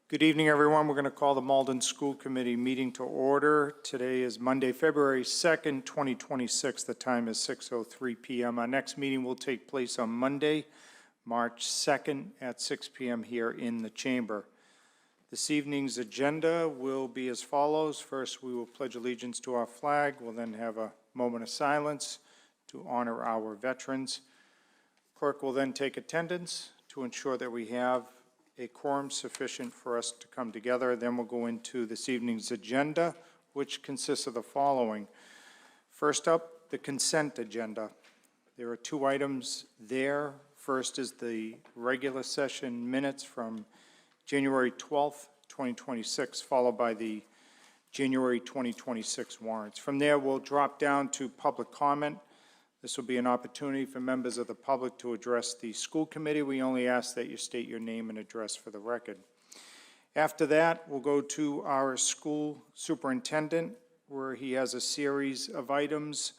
Good evening, everyone. We're going to call the Malden School Committee meeting to order. Today is Monday, February 2nd, 2026. The time is 6:03 p.m. Our next meeting will take place on Monday, March 2nd at 6 p.m. here in the chamber. This evening's agenda will be as follows. First, we will pledge allegiance to our flag. We'll then have a moment of silence to honor our veterans. Clerk will then take attendance to ensure that we have a quorum sufficient for us to come together. Then we'll go into this evening's agenda, which consists of the following. First up, the consent agenda. There are two items there. First is the regular session minutes from January 12th, 2026, followed by the January 2026 warrants. From there, we'll drop down to public comment. This will be an opportunity for members of the public to address the school committee. We only ask that you state your name and address for the record. After that, we'll go to our school superintendent, where he has a series of items,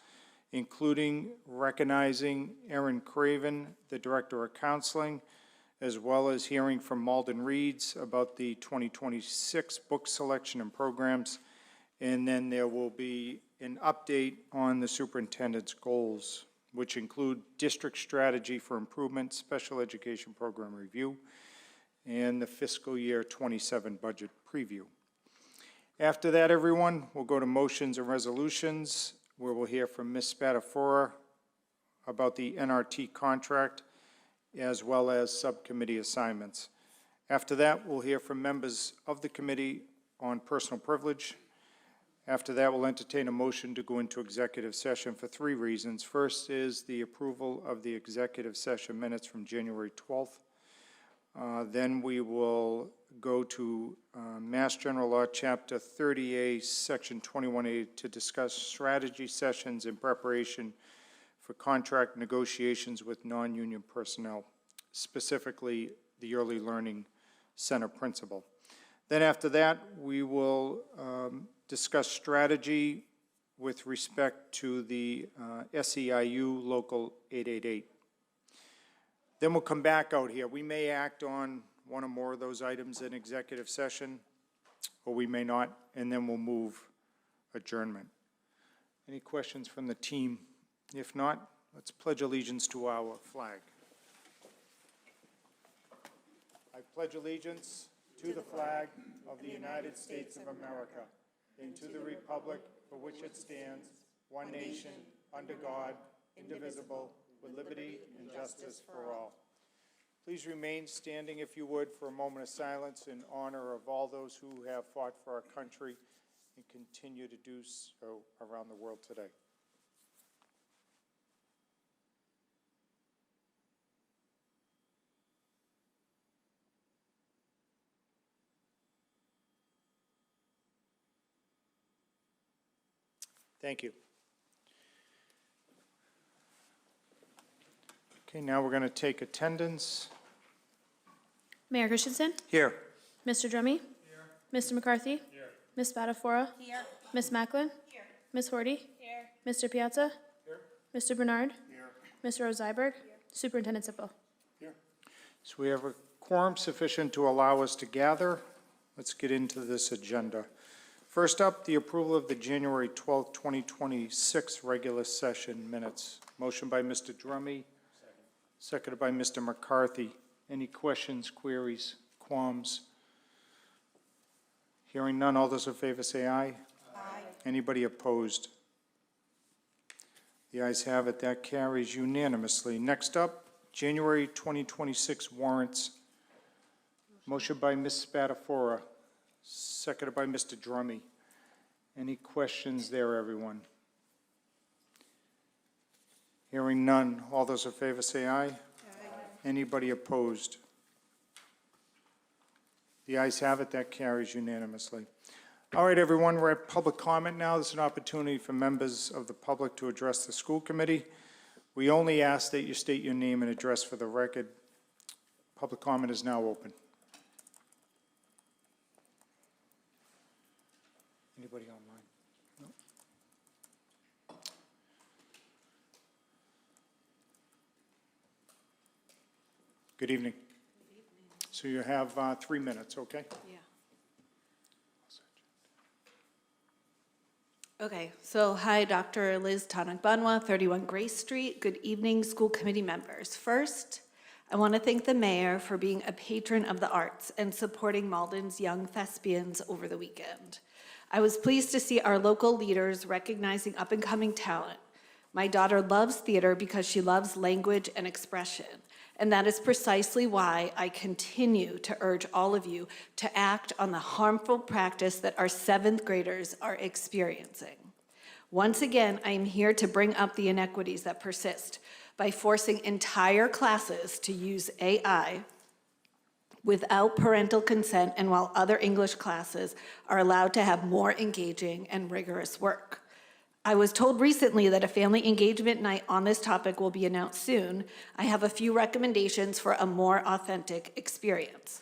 including recognizing Erin Craven, the Director of Counseling, as well as hearing from Malden Reads about the 2026 book selection and programs. And then there will be an update on the superintendent's goals, which include district strategy for improvement, special education program review, and the fiscal year 27 budget preview. After that, everyone, we'll go to motions and resolutions, where we'll hear from Ms. Spatafora about the NRT contract, as well as subcommittee assignments. After that, we'll hear from members of the committee on personal privilege. After that, we'll entertain a motion to go into executive session for three reasons. First is the approval of the executive session minutes from January 12th. Then we will go to Mass General Law, Chapter 30A, Section 21A, to discuss strategy sessions in preparation for contract negotiations with non-union personnel, specifically the Early Learning Center principal. Then after that, we will discuss strategy with respect to the SEIU Local 888. Then we'll come back out here. We may act on one or more of those items in executive session, or we may not, and then we'll move adjournment. Any questions from the team? If not, let's pledge allegiance to our flag. I pledge allegiance to the flag of the United States of America and to the republic for which it stands, one nation, under God, indivisible, with liberty and justice for all. Please remain standing, if you would, for a moment of silence in honor of all those who have fought for our country and continue to do so around the world today. Thank you. Okay, now we're going to take attendance. Mayor Christensen? Here. Mr. Drummy? Here. Mr. McCarthy? Here. Ms. Spatafora? Here. Ms. Macklin? Here. Ms. Horty? Here. Mr. Piazza? Here. Mr. Bernard? Here. Mr. Rose-Iberg? Superintendent Sippel? Here. So we have a quorum sufficient to allow us to gather. Let's get into this agenda. First up, the approval of the January 12th, 2026 regular session minutes. Motion by Mr. Drummy, seconded by Mr. McCarthy. Any questions, queries, qualms? Hearing none, all those in favor say aye. Aye. Anybody opposed? The ayes have it. That carries unanimously. Next up, January 2026 warrants. Motion by Ms. Spatafora, seconded by Mr. Drummy. Any questions there, everyone? Hearing none. All those in favor say aye. Aye. Anybody opposed? The ayes have it. That carries unanimously. All right, everyone, we're at public comment now. This is an opportunity for members of the public to address the school committee. We only ask that you state your name and address for the record. Public comment is now open. Anybody online? No. Good evening. So you have 3 minutes, okay? Yeah. Okay, so hi, Dr. Liz Tanak-Banwa, 31 Grace Street. Good evening, school committee members. First, I want to thank the mayor for being a patron of the arts and supporting Malden's young thespians over the weekend. I was pleased to see our local leaders recognizing up-and-coming talent. My daughter loves theater because she loves language and expression, and that is precisely why I continue to urge all of you to act on the harmful practice that our 7th graders are experiencing. Once again, I am here to bring up the inequities that persist by forcing entire classes to use AI without parental consent, and while other English classes are allowed to have more engaging and rigorous work. I was told recently that a family engagement night on this topic will be announced soon. I have a few recommendations for a more authentic experience.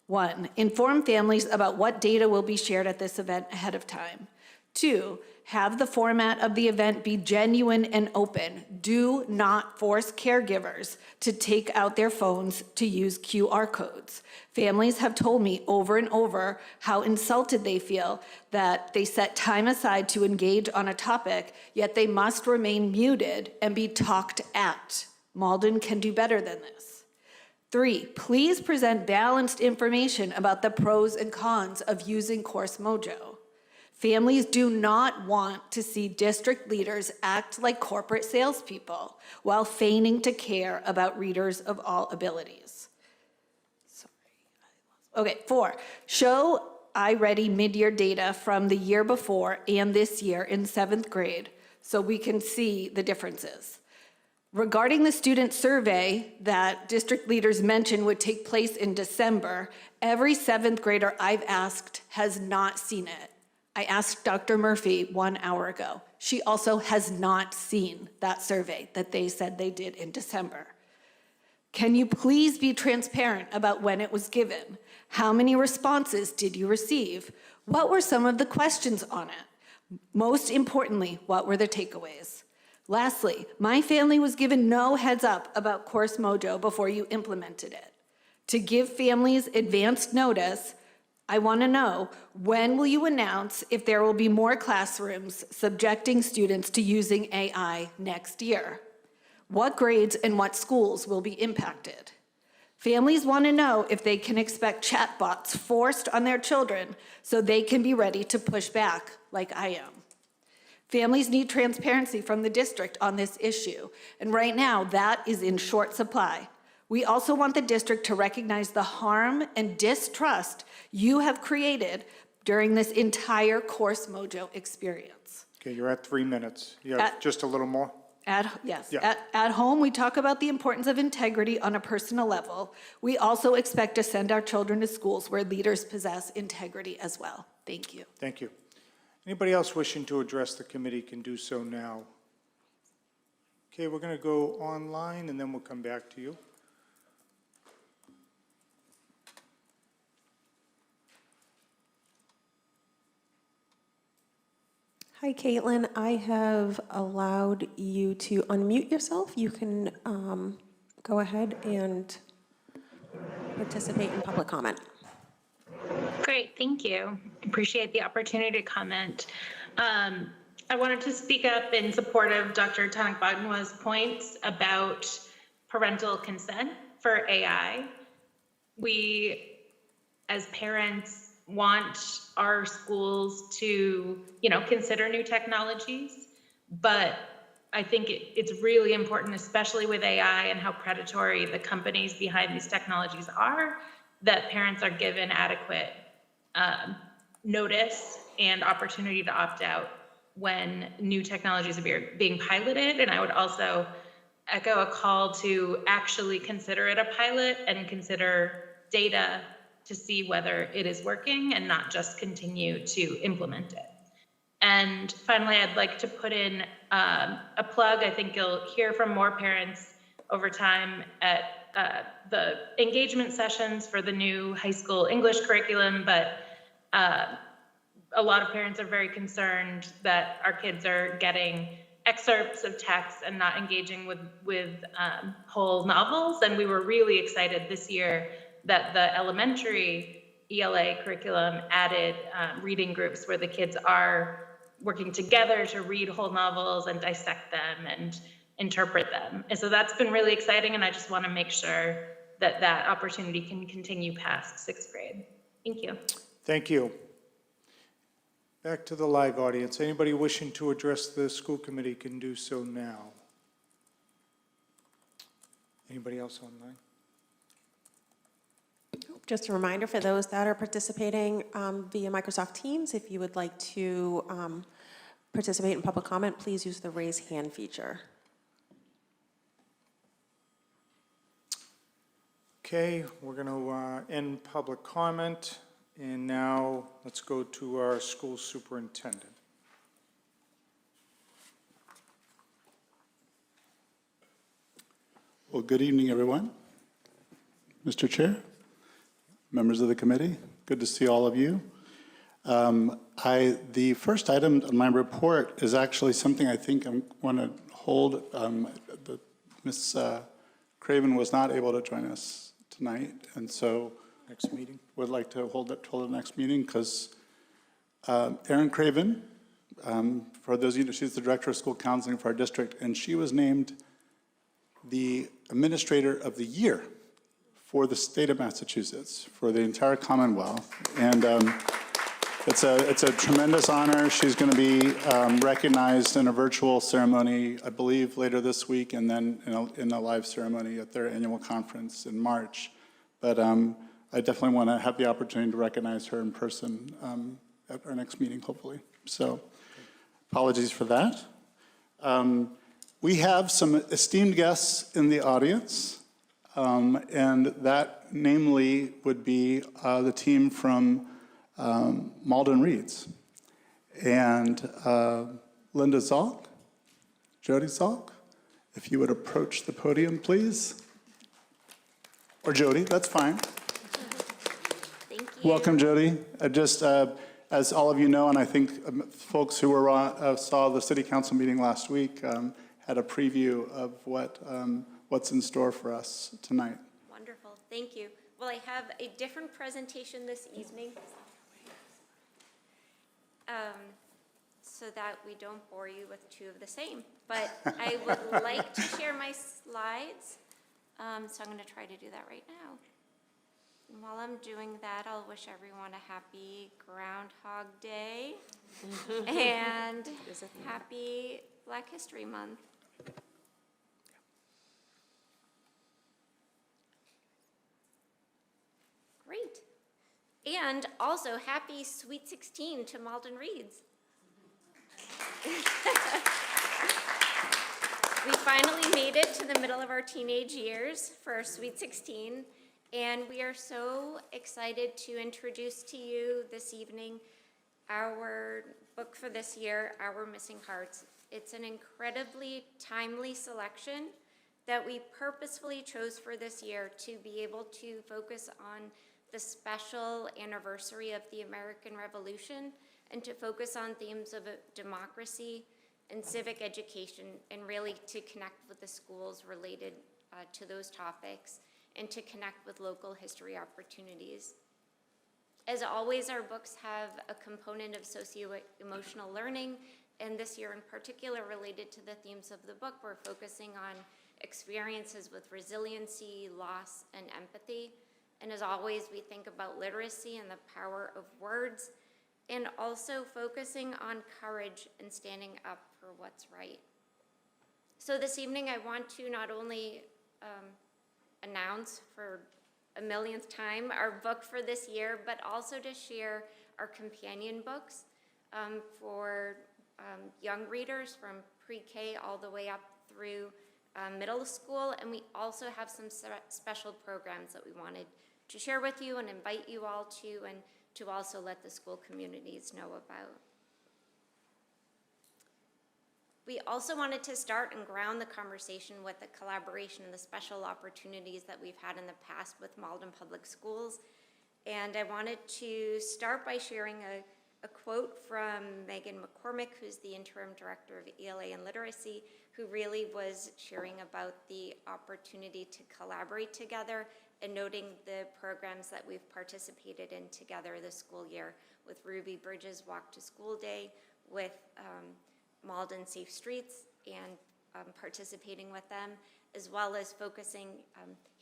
1, inform families about what data will be shared at this event ahead of time. 2, have the format of the event be genuine and open. Do not force caregivers to take out their phones to use QR codes. Families have told me over and over how insulted they feel that they set time aside to engage on a topic, yet they must remain muted and be talked at. Malden can do better than this. 3, please present balanced information about the pros and cons of using Course Mojo. Families do not want to see district leaders act like corporate salespeople while feigning to care about readers of all abilities. Okay, 4, show iReady mid-year data from the year before and this year in 7th grade so we can see the differences. Regarding the student survey that district leaders mentioned would take place in December, every 7th grader I've asked has not seen it. I asked Dr. Murphy 1 hour ago. She also has not seen that survey that they said they did in December. Can you please be transparent about when it was given? How many responses did you receive? What were some of the questions on it? Most importantly, what were the takeaways? Lastly, my family was given no heads up about Course Mojo before you implemented it. To give families advanced notice, I want to know, when will you announce if there will be more classrooms subjecting students to using AI next year? What grades and what schools will be impacted? Families want to know if they can expect chatbots forced on their children so they can be ready to push back like I am. Families need transparency from the district on this issue, and right now that is in short supply. We also want the district to recognize the harm and distrust you have created during this entire Course Mojo experience. Okay, you're at 3 minutes. You have just a little more? Yes. Yeah. At home, we talk about the importance of integrity on a personal level. We also expect to send our children to schools where leaders possess integrity as well. Thank you. Thank you. Anybody else wishing to address the committee can do so now. Okay, we're going to go online and then we'll come back to you. Hi, Caitlin. I have allowed you to unmute yourself. You can go ahead and participate in public comment. Great, thank you. Appreciate the opportunity to comment. I wanted to speak up in support of Dr. Tanak-Banwa's points about parental consent for AI. We, as parents, want our schools to, consider new technologies, but I think it's really important, especially with AI and how predatory the companies behind these technologies are, that parents are given adequate notice and opportunity to opt out when new technologies are being piloted. And I would also echo a call to actually consider it a pilot and consider data to see whether it is working and not just continue to implement it. And finally, I'd like to put in a plug. I think you'll hear from more parents over time at the engagement sessions for the new high school English curriculum, but a lot of parents are very concerned that our kids are getting excerpts of text and not engaging with whole novels. And we were really excited this year that the elementary ELA curriculum added reading groups where the kids are working together to read whole novels and dissect them and interpret them. And so that's been really exciting, and I just want to make sure that that opportunity can continue past sixth grade. Thank you. Thank you. Back to the live audience. Anybody wishing to address the school committee can do so now. Anybody else online? Just a reminder for those that are participating via Microsoft Teams, if you would like to participate in public comment, please use the raise hand feature. Okay, we're going to end public comment, and now let's go to our school superintendent. Well, good evening, everyone. Mr. Chair, members of the committee, good to see all of you. The first item on my report is actually something I think I want to hold. Ms. Craven was not able to join us tonight, and so Next meeting. would like to hold it till the next meeting because Erin Craven, for those of you know, she's the director of school counseling for our district, and she was named the Administrator of the Year for the state of Massachusetts, for the entire Commonwealth. And it's a tremendous honor. She's going to be recognized in a virtual ceremony, I believe, later this week, and then in a live ceremony at their annual conference in March. But I definitely want to have the opportunity to recognize her in person at our next meeting, hopefully. So apologies for that. We have some esteemed guests in the audience, and that namely would be the team from Malden Reads. And Linda Zalk, Jody Zalk, if you would approach the podium, please. Or Jody, that's fine. Thank you. Welcome, Jody. As all of you know, and I think folks who were saw the city council meeting last week, had a preview of what's in store for us tonight. Wonderful, thank you. Well, I have a different presentation this evening, so that we don't bore you with two of the same. But I would like to share my slides, so I'm going to try to do that right now. And while I'm doing that, I'll wish everyone a happy Groundhog Day and happy Black History Month. Great. And also happy Sweet 16 to Malden Reads. We finally made it to the middle of our teenage years for our Sweet 16, and we are so excited to introduce to you this evening our book for this year, Our Missing Hearts. It's an incredibly timely selection that we purposefully chose for this year to be able to focus on the special anniversary of the American Revolution and to focus on themes of democracy and civic education, and really to connect with the schools related to those topics and to connect with local history opportunities. As always, our books have a component of socio-emotional learning, and this year in particular related to the themes of the book, we're focusing on experiences with resiliency, loss, and empathy. And as always, we think about literacy and the power of words, and also focusing on courage and standing up for what's right. So this evening, I want to not only announce for a millionth time our book for this year, but also to share our companion books for young readers from pre-K all the way up through middle school. And we also have some special programs that we wanted to share with you and invite you all to, and to also let the school communities know about. We also wanted to start and ground the conversation with the collaboration and the special opportunities that we've had in the past with Malden Public Schools. And I wanted to start by sharing a quote from Megan McCormick, who's the interim director of ELA and Literacy, who really was sharing about the opportunity to collaborate together and noting the programs that we've participated in together this school year, with Ruby Bridges Walk to School Day, with Malden Safe Streets, and participating with them, as well as focusing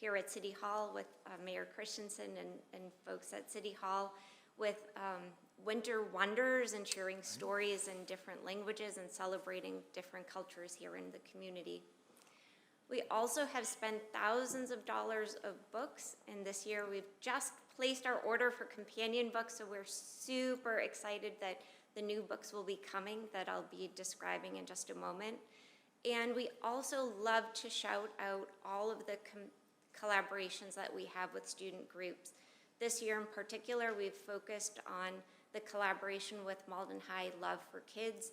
here at City Hall with Mayor Christensen and folks at City Hall with Winter Wonders and sharing stories in different languages and celebrating different cultures here in the community. We also have spent thousands of dollars of books, and this year we've just placed our order for companion books, so we're super excited that the new books will be coming that I'll be describing in just a moment. And we also love to shout out all of the collaborations that we have with student groups. This year in particular, we've focused on the collaboration with Malden High Love for Kids.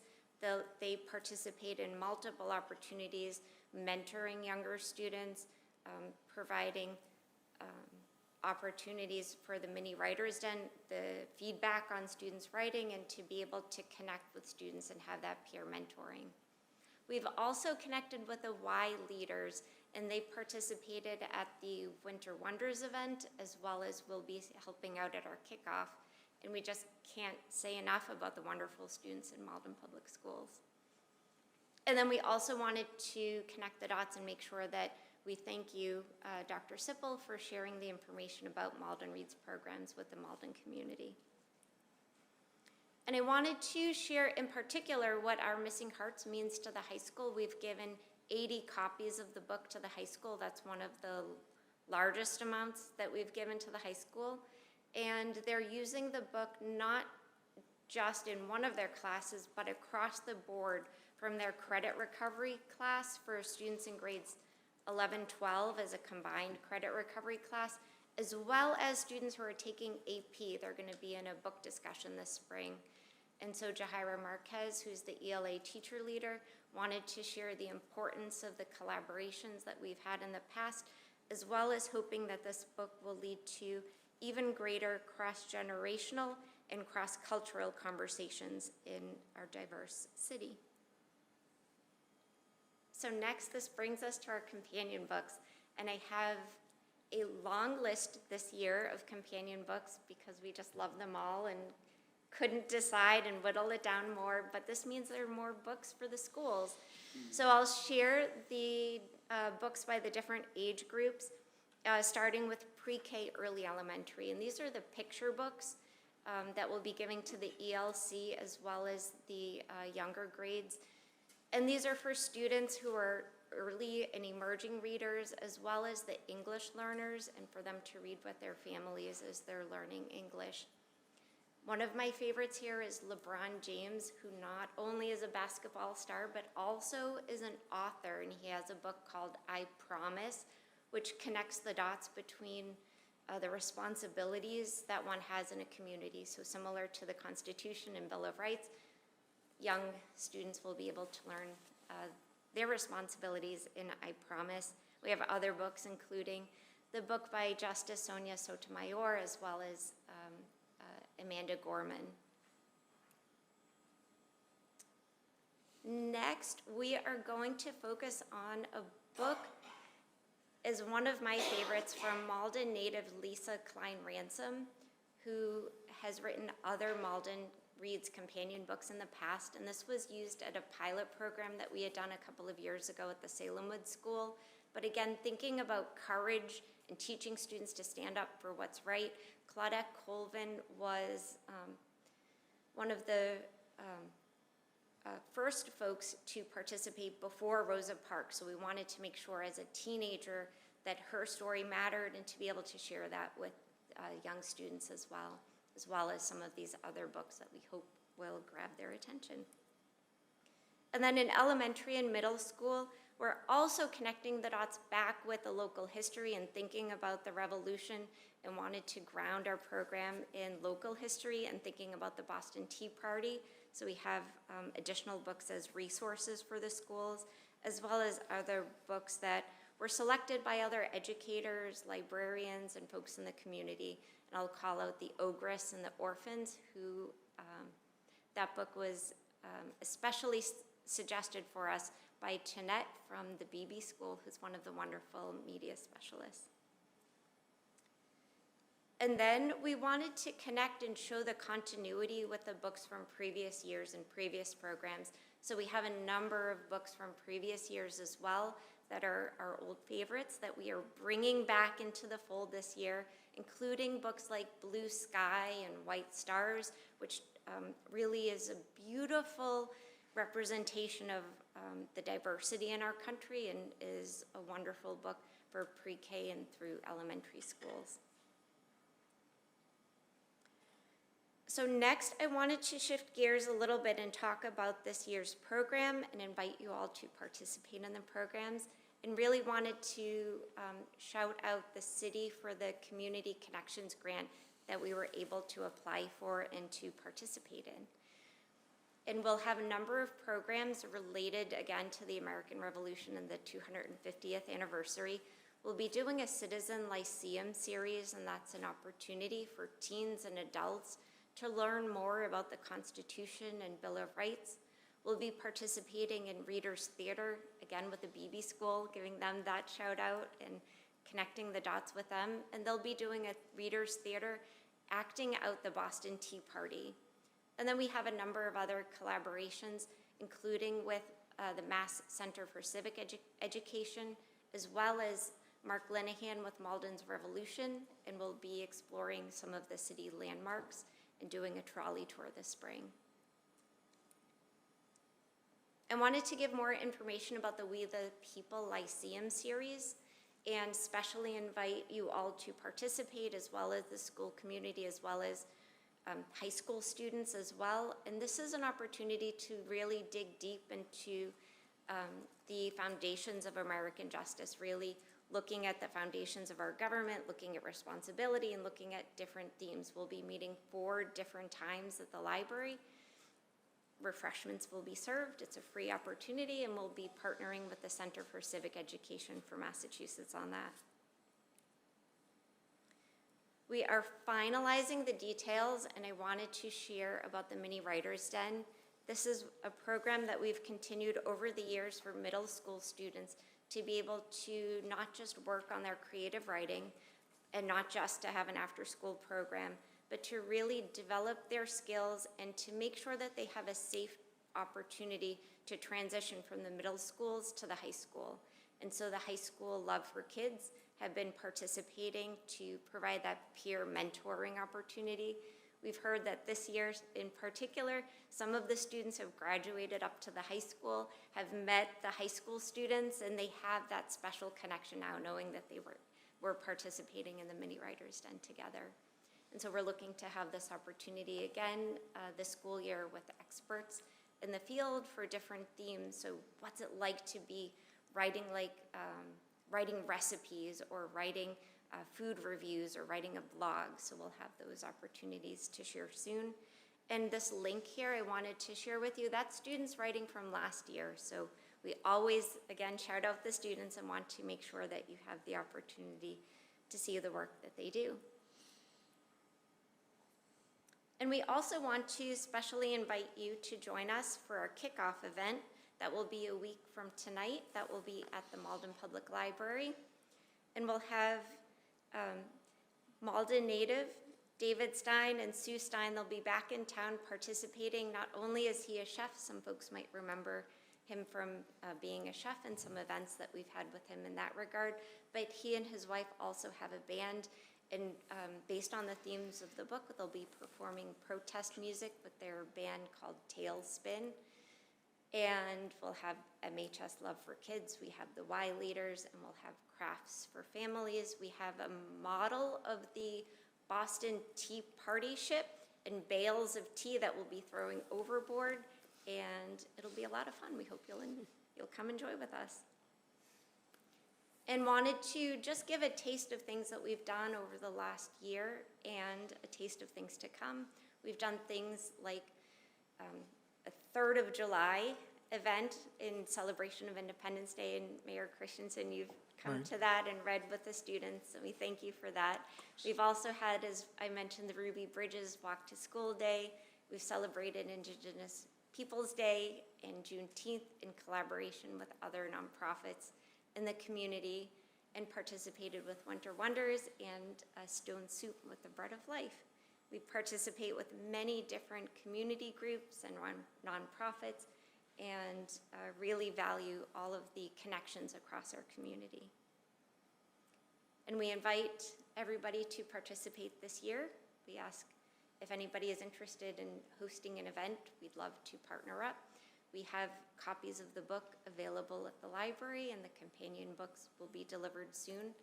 They participate in multiple opportunities, mentoring younger students, providing opportunities for the mini writers den, the feedback on students writing, and to be able to connect with students and have that peer mentoring. We've also connected with the Y leaders, and they participated at the Winter Wonders event, as well as will be helping out at our kickoff. And we just can't say enough about the wonderful students in Malden Public Schools. And then we also wanted to connect the dots and make sure that we thank you, Dr. Sipple, for sharing the information about Malden Reads programs with the Malden community. And I wanted to share in particular what Our Missing Hearts means to the high school. We've given 80 copies of the book to the high school. That's one of the largest amounts that we've given to the high school. And they're using the book not just in one of their classes, but across the board, from their credit recovery class for students in grades 11, 12 as a combined credit recovery class, as well as students who are taking AP. They're going to be in a book discussion this spring. And so Jahira Marquez, who's the ELA teacher leader, wanted to share the importance of the collaborations that we've had in the past, as well as hoping that this book will lead to even greater cross-generational and cross-cultural conversations in our diverse city. So next, this brings us to our companion books, and I have a long list this year of companion books because we just love them all and couldn't decide and whittle it down more, but this means there are more books for the schools. So I'll share the books by the different age groups, starting with pre-K early elementary, and these are the picture books that we'll be giving to the ELC as well as the younger grades. And these are for students who are early and emerging readers, as well as the English learners, and for them to read with their families as they're learning English. One of my favorites here is LeBron James, who not only is a basketball star, but also is an author, and he has a book called I Promise, which connects the dots between the responsibilities that one has in a community. So similar to the Constitution and Bill of Rights, young students will be able to learn their responsibilities in I Promise. We have other books, including the book by Justice Sonia Sotomayor, as well as Amanda Gorman. Next, we are going to focus on a book is one of my favorites from Malden native Lisa Klein Ransom, who has written other Malden Reads companion books in the past, and this was used at a pilot program that we had done a couple of years ago at the Salemwood School. But again, thinking about courage and teaching students to stand up for what's right, Claudette Colvin was one of the first folks to participate before Rosa Parks. So we wanted to make sure as a teenager that her story mattered and to be able to share that with young students as well as some of these other books that we hope will grab their attention. And then in elementary and middle school, we're also connecting the dots back with the local history and thinking about the Revolution, and wanted to ground our program in local history and thinking about the Boston Tea Party. So we have additional books as resources for the schools, as well as other books that were selected by other educators, librarians, and folks in the community. And I'll call out The Ogress and the Orphans, who that book was especially suggested for us by Jeanette from the BB School, who's one of the wonderful media specialists. And then we wanted to connect and show the continuity with the books from previous years and previous programs. So we have a number of books from previous years as well that are our old favorites that we are bringing back into the fold this year, including books like Blue Sky and White Stars, which really is a beautiful representation of the diversity in our country and is a wonderful book for pre-K and through elementary schools. So next, I wanted to shift gears a little bit and talk about this year's program and invite you all to participate in the programs, and really wanted to shout out the city for the Community Connections Grant that we were able to apply for and to participate in. And we'll have a number of programs related, again, to the American Revolution and the 250th anniversary. We'll be doing a Citizen Lyceum series, and that's an opportunity for teens and adults to learn more about the Constitution and Bill of Rights. We'll be participating in Readers Theater, again with the BB School, giving them that shout out and connecting the dots with them. And they'll be doing a Readers Theater acting out the Boston Tea Party. And then we have a number of other collaborations, including with the Mass Center for Civic Education, as well as Mark Linehan with Malden's Revolution, and we'll be exploring some of the city landmarks and doing a trolley tour this spring. I wanted to give more information about the We the People Lyceum series and especially invite you all to participate, as well as the school community, as well as high school students as well. And this is an opportunity to really dig deep into the foundations of American justice, really looking at the foundations of our government, looking at responsibility, and looking at different themes. We'll be meeting 4 different times at the library. Refreshments will be served. It's a free opportunity, and we'll be partnering with the Center for Civic Education for Massachusetts on that. We are finalizing the details, and I wanted to share about the Mini Writer's Den. This is a program that we've continued over the years for middle school students to be able to not just work on their creative writing and not just to have an after-school program, but to really develop their skills and to make sure that they have a safe opportunity to transition from the middle schools to the high school. And so the high school Love for Kids have been participating to provide that peer mentoring opportunity. We've heard that this year in particular, some of the students have graduated up to the high school, have met the high school students, and they have that special connection now, knowing that they were participating in the Mini Writer's Den together. And so we're looking to have this opportunity again this school year with experts in the field for different themes. So what's it like to be writing writing recipes, or writing food reviews, or writing a blog? So we'll have those opportunities to share soon. And this link here I wanted to share with you, that's students writing from last year. So we always, again, shout out the students and want to make sure that you have the opportunity to see the work that they do. And we also want to specially invite you to join us for our kickoff event. That will be a week from tonight. That will be at the Malden Public Library. And we'll have Malden native David Stein and Sue Stein. They'll be back in town participating. Not only is he a chef, some folks might remember him from being a chef and some events that we've had with him in that regard, but he and his wife also have a band. And based on the themes of the book, they'll be performing protest music with their band called Tailspin. And we'll have MHS Love for Kids. We have the Y Leaders, and we'll have crafts for families. We have a model of the Boston Tea Party ship and bales of tea that we'll be throwing overboard. And it'll be a lot of fun. We hope you'll come enjoy with us. And wanted to just give a taste of things that we've done over the last year and a taste of things to come. We've done things like a 3rd of July event in celebration of Independence Day, and Mayor Christensen, you've come to that and read with the students, and we thank you for that. We've also had, as I mentioned, the Ruby Bridges Walk to School Day. We've celebrated Indigenous Peoples Day and Juneteenth in collaboration with other nonprofits in the community. and participated with Winter Wonders and Stone Soup with the Bread of Life. We participate with many different community groups and nonprofits, and really value all of the connections across our community. And we invite everybody to participate this year. We ask if anybody is interested in hosting an event, we'd love to partner up. We have copies of the book available at the library, and the companion books will be delivered soon,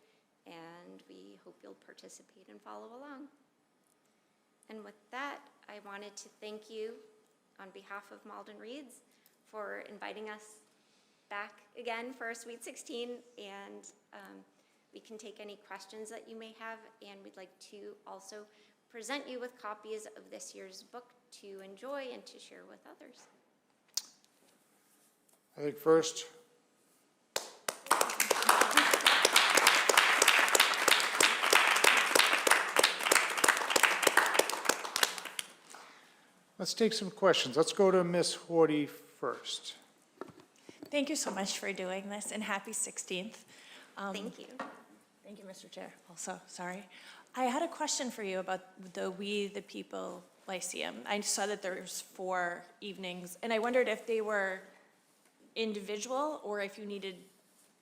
and we hope you'll participate and follow along. And with that, I wanted to thank you on behalf of Malden Reads for inviting us back again for our Sweet 16, and we can take any questions that you may have, and we'd like to also present you with copies of this year's book to enjoy and to share with others. I think first, let's take some questions. Let's go to Ms. Horty first. Thank you so much for doing this, and happy 16th. Thank you. Thank you, Mr. Chair. Also, sorry. I had a question for you about the We the People Lyceum. I saw that there's 4 evenings, and I wondered if they were individual or if you needed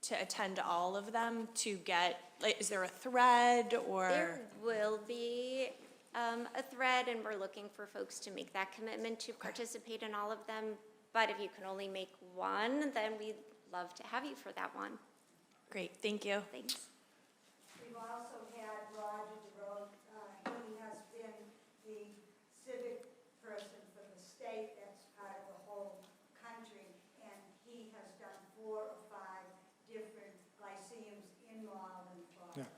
to attend all of them to get, like, is there a thread or? There will be a thread, and we're looking for folks to make that commitment to participate in all of them. But if you can only make one, then we'd love to have you for that one. Great, thank you. Thanks. We've also had Roger DeRoe, he has been the civic person for the state, that's part of the whole country, and he has done 4 or 5 different lyceums in Malden for Yeah. us.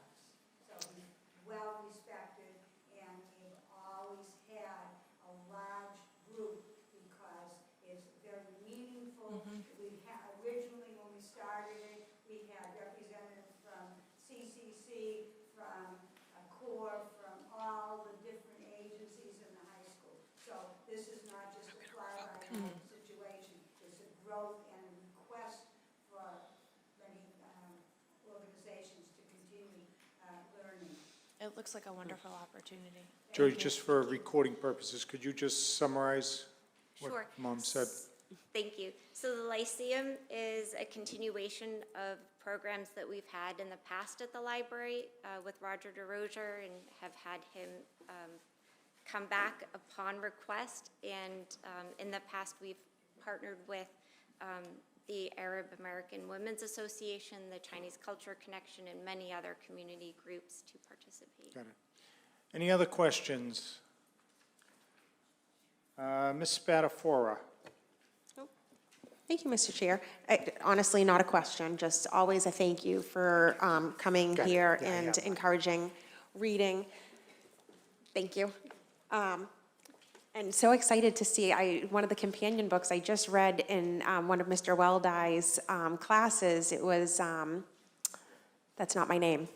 So he's well respected, and we've always had a large group because it's very meaningful. We had, originally when we started it, we had representatives from CCC, from CORE, from all the different agencies in the high school. So this is not just a fly-by-night situation, it's a growth and a request for many organizations to continue learning. It looks like a wonderful opportunity. Jody, just for recording purposes, could you just summarize what Sure. Mom said? Thank you. So the Lyceum is a continuation of programs that we've had in the past at the library with Roger DeRozier, and have had him come back upon request. And in the past, we've partnered with the Arab American Women's Association, the Chinese Culture Connection, and many other community groups to participate. Got it. Any other questions? Ms. Spatafora. Thank you, Mr. Chair. Honestly, not a question, just always a thank you for coming Got it. here Yeah, and yeah. encouraging reading. Thank you. And so excited to see, one of the companion books I just read in one of Mr. Weldai's classes, it was, That's Not My Name.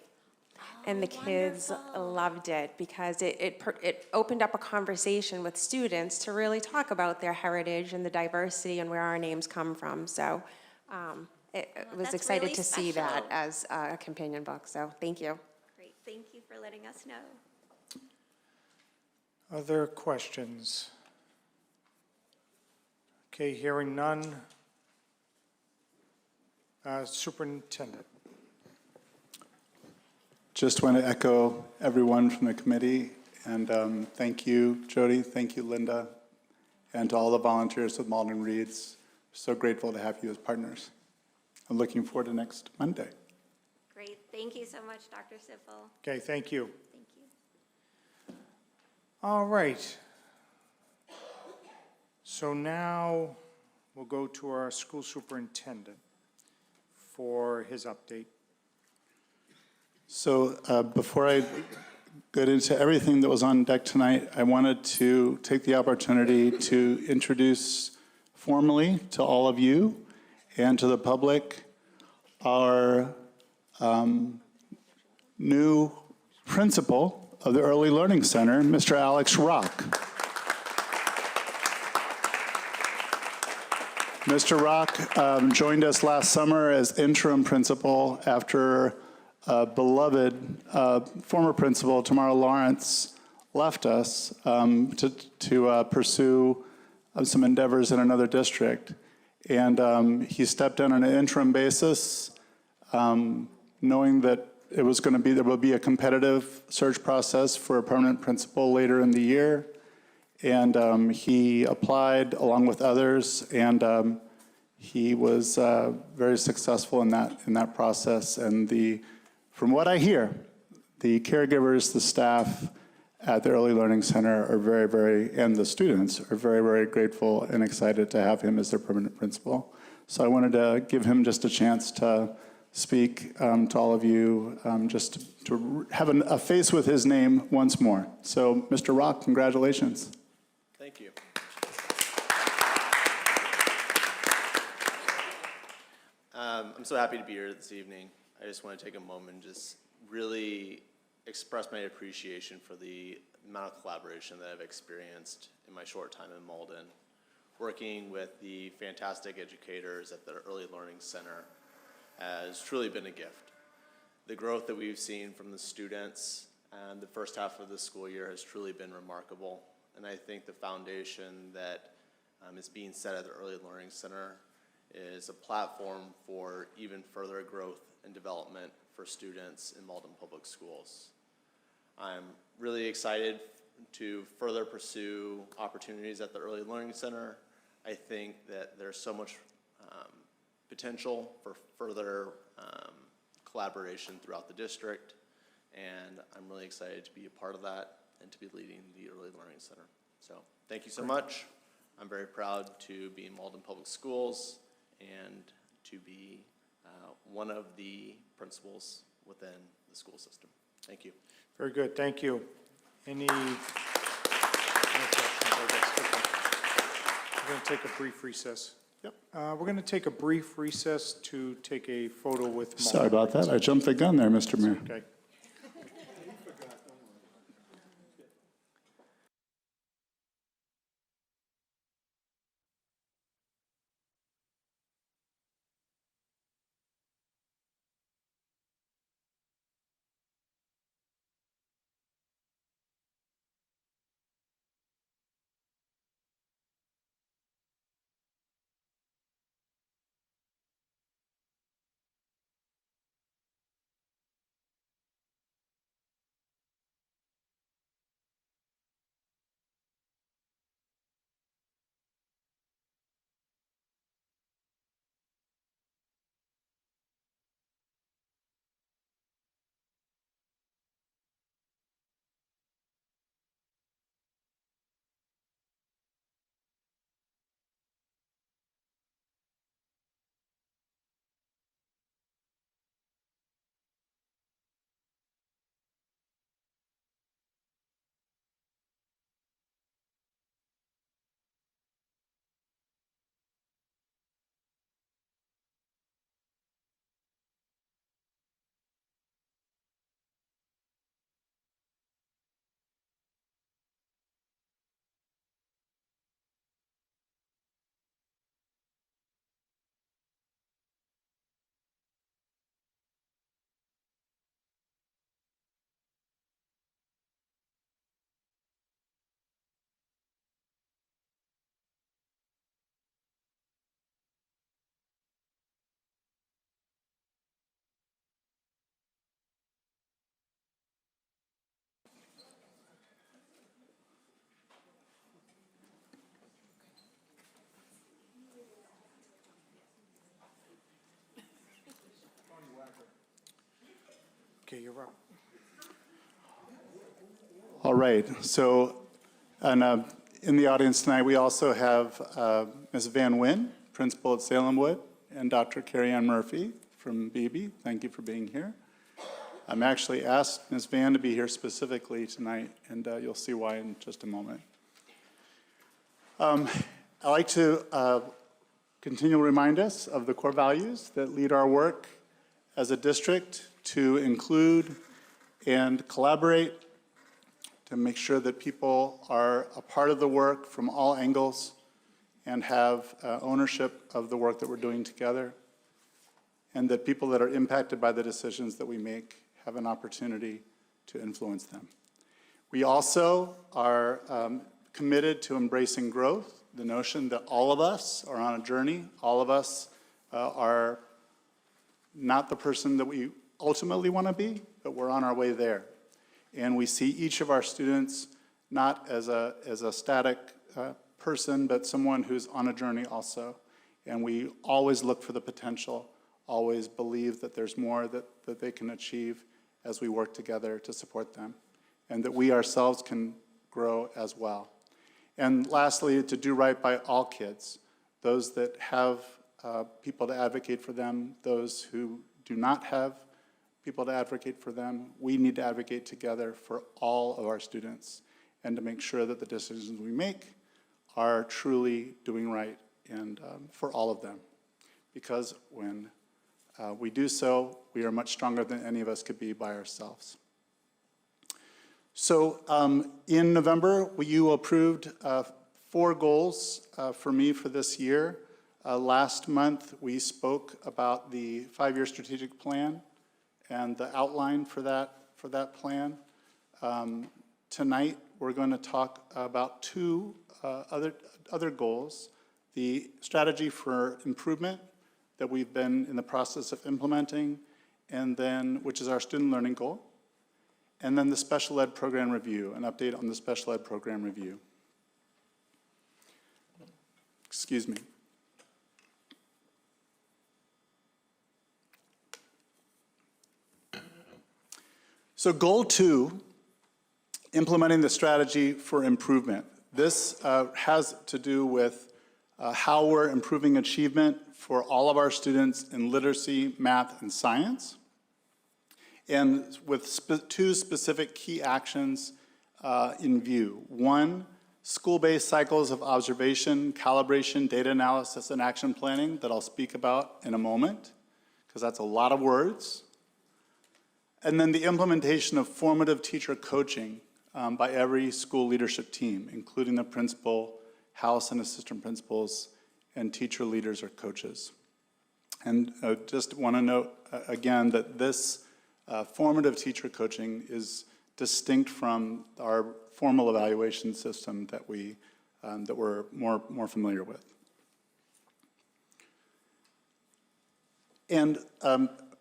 And the kids loved it because it opened up a conversation with students to really talk about their heritage and the diversity and where our names come from. So it was that's excited really to see that special. as a companion book. So thank you. Great. Thank you for letting us know. Other questions? Okay, hearing none. Superintendent. Just want to echo everyone from the committee, and thank you, Jody, thank you, Linda, and to all the volunteers with Malden Reads. So grateful to have you as partners. I'm looking forward to next Monday. Great. Thank you so much, Dr. Sippel. Okay, thank you. Thank you. All right. So now we'll go to our school superintendent for his update. So before I get into everything that was on deck tonight, I wanted to take the opportunity to introduce formally to all of you and to the public our new principal of the Early Learning Center, Mr. Alex Rock. Mr. Rock joined us last summer as interim principal after beloved former principal, Tamara Lawrence, left us to pursue some endeavors in another district. And he stepped in on an interim basis, knowing that there will be a competitive search process for a permanent principal later in the year. And he applied along with others, and he was very successful in that process. And from what I hear, the caregivers, the staff at the Early Learning Center are and the students are very grateful and excited to have him as their permanent principal. So I wanted to give him just a chance to speak to all of you, just to have a face with his name once more. So, Mr. Rock, congratulations. Thank you. I'm so happy to be here this evening. I just want to take a moment and just really express my appreciation for the amount of collaboration that I've experienced in my short time in Malden. Working with the fantastic educators at the Early Learning Center has truly been a gift. The growth that we've seen from the students and the first half of the school year has truly been remarkable. And I think the foundation that is being set at the Early Learning Center is a platform for even further growth and development for students in Malden Public Schools. I'm really excited to further pursue opportunities at the Early Learning Center. I think that there's so much potential for further collaboration throughout the district, and I'm really excited to be a part of that and to be leading the Early Learning Center. So thank you so much. I'm very proud to be in Malden Public Schools and to be one of the principals within the school system. Thank you. Very good, thank you. Any questions? We're going to take a brief recess. Yep. We're going to take a brief recess to take a photo with Malden. Sorry about that. I jumped the gun there, Mr. Mayor. Okay. Okay, you're up. All right, so in the audience tonight, we also have Ms. Van Wyn, principal at Salem Wood, and Dr. Carrie Ann Murphy from BB. Thank you for being here. I'm actually asked Ms. Van to be here specifically tonight, and you'll see why in just a moment. I'd like to continue to remind us of the core values that lead our work as a district to include and collaborate to make sure that people are a part of the work from all angles and have ownership of the work that we're doing together. and that people that are impacted by the decisions that we make have an opportunity to influence them. We also are committed to embracing growth, the notion that all of us are on a journey, all of us are not the person that we ultimately want to be, but we're on our way there. And we see each of our students not as a static person, but someone who's on a journey also. And we always look for the potential, always believe that there's more that they can achieve as we work together to support them, and that we ourselves can grow as well. And lastly, to do right by all kids, those that have people to advocate for them, those who do not have people to advocate for them. We need to advocate together for all of our students and to make sure that the decisions we make are truly doing right and for all of them. Because when we do so, we are much stronger than any of us could be by ourselves. So in November, you approved 4 goals for me for this year. Last month, we spoke about the 5-year strategic plan and the outline for that plan. Tonight, we're going to talk about 2 other goals: the strategy for improvement that we've been in the process of implementing, and then, which is our student learning goal, and then the special ed program review, an update on the special ed program review. Excuse me. So goal 2, implementing the strategy for improvement. This has to do with how we're improving achievement for all of our students in literacy, math, and science, and with 2 specific key actions in view. 1, school-based cycles of observation, calibration, data analysis, and action planning that I'll speak about in a moment, because that's a lot of words. And then the implementation of formative teacher coaching by every school leadership team, including the principal, house and assistant principals, and teacher leaders or coaches. And just want to note again that this formative teacher coaching is distinct from our formal evaluation system that we're more familiar with. And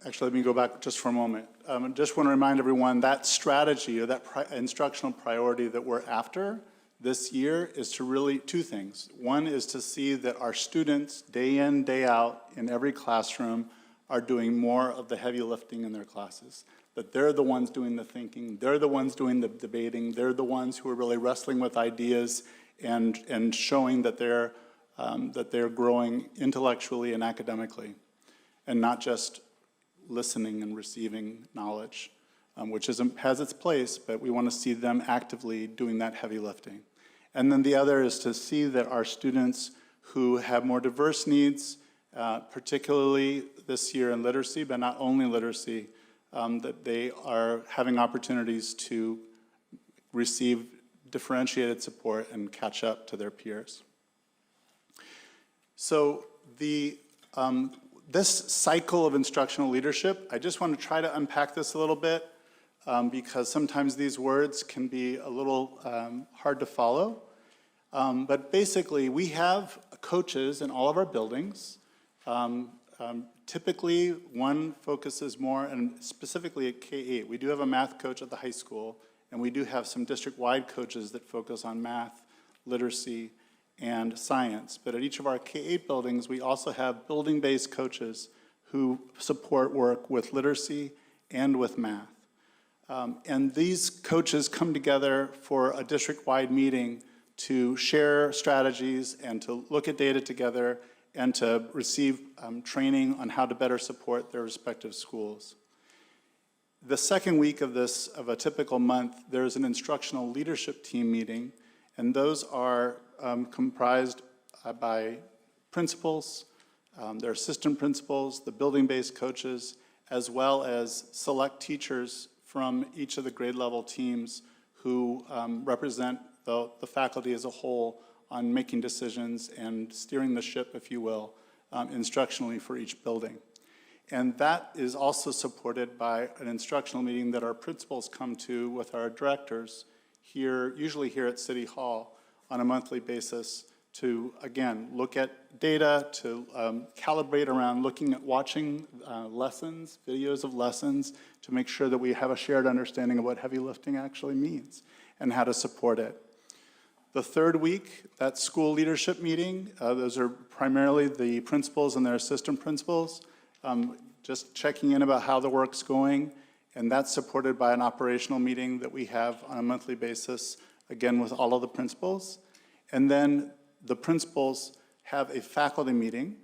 actually, let me go back just for a moment. I just want to remind everyone that strategy or that instructional priority that we're after this year is to really 2 things. 1 is to see that our students, day in, day out, in every classroom, are doing more of the heavy lifting in their classes. That they're the ones doing the thinking, they're the ones doing the debating, they're the ones who are really wrestling with ideas and showing that they're growing intellectually and academically, and not just listening and receiving knowledge, which has its place, but we want to see them actively doing that heavy lifting. And then the other is to see that our students who have more diverse needs, particularly this year in literacy, but not only literacy, that they are having opportunities to receive differentiated support and catch up to their peers. So this cycle of instructional leadership, I just want to try to unpack this a little bit because sometimes these words can be a little hard to follow. But basically, we have coaches in all of our buildings. Typically, one focuses more, and specifically at K-8, we do have a math coach at the high school, and we do have some district-wide coaches that focus on math, literacy, and science. But at each of our K-8 buildings, we also have building-based coaches who support work with literacy and with math. And these coaches come together for a district-wide meeting to share strategies and to look at data together and to receive training on how to better support their respective schools. The second week of a typical month, there's an instructional leadership team meeting, and those are comprised by principals, their assistant principals, the building-based coaches, as well as select teachers from each of the grade level teams who represent the faculty as a whole on making decisions and steering the ship, if you will, instructionally for each building. And that is also supported by an instructional meeting that our principals come to with our directors here, usually here at City Hall, on a monthly basis to, again, look at data, to calibrate around looking at watching lessons, videos of lessons, to make sure that we have a shared understanding of what heavy lifting actually means and how to support it. The third week, that school leadership meeting, those are primarily the principals and their assistant principals, just checking in about how the work's going, and that's supported by an operational meeting that we have on a monthly basis, again with all of the principals. And then the principals have a faculty meeting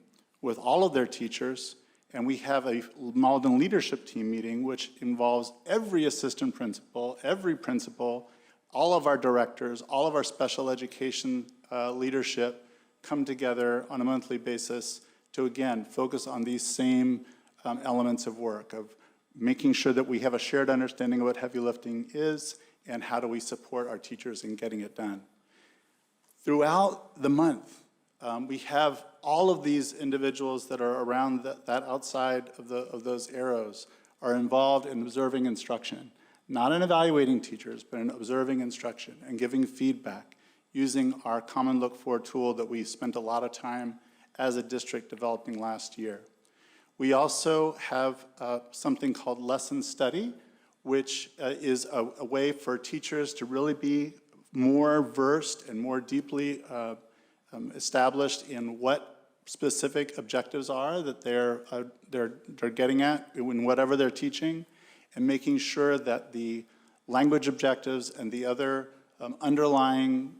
with all of their teachers, and we have a Malden leadership team meeting, which involves every assistant principal, every principal, all of our directors, all of our special education leadership come together on a monthly basis to, again, focus on these same elements of work, of making sure that we have a shared understanding of what heavy lifting is and how do we support our teachers in getting it done. Throughout the month, we have all of these individuals that are around that outside of those arrows are involved in observing instruction, not in evaluating teachers, but in observing instruction and giving feedback using our Common Look For tool that we spent a lot of time as a district developing last year. We also have something called Lesson Study, which is a way for teachers to really be more versed and more deeply established in what specific objectives are that they're getting at in whatever they're teaching, and making sure that the language objectives and the other underlying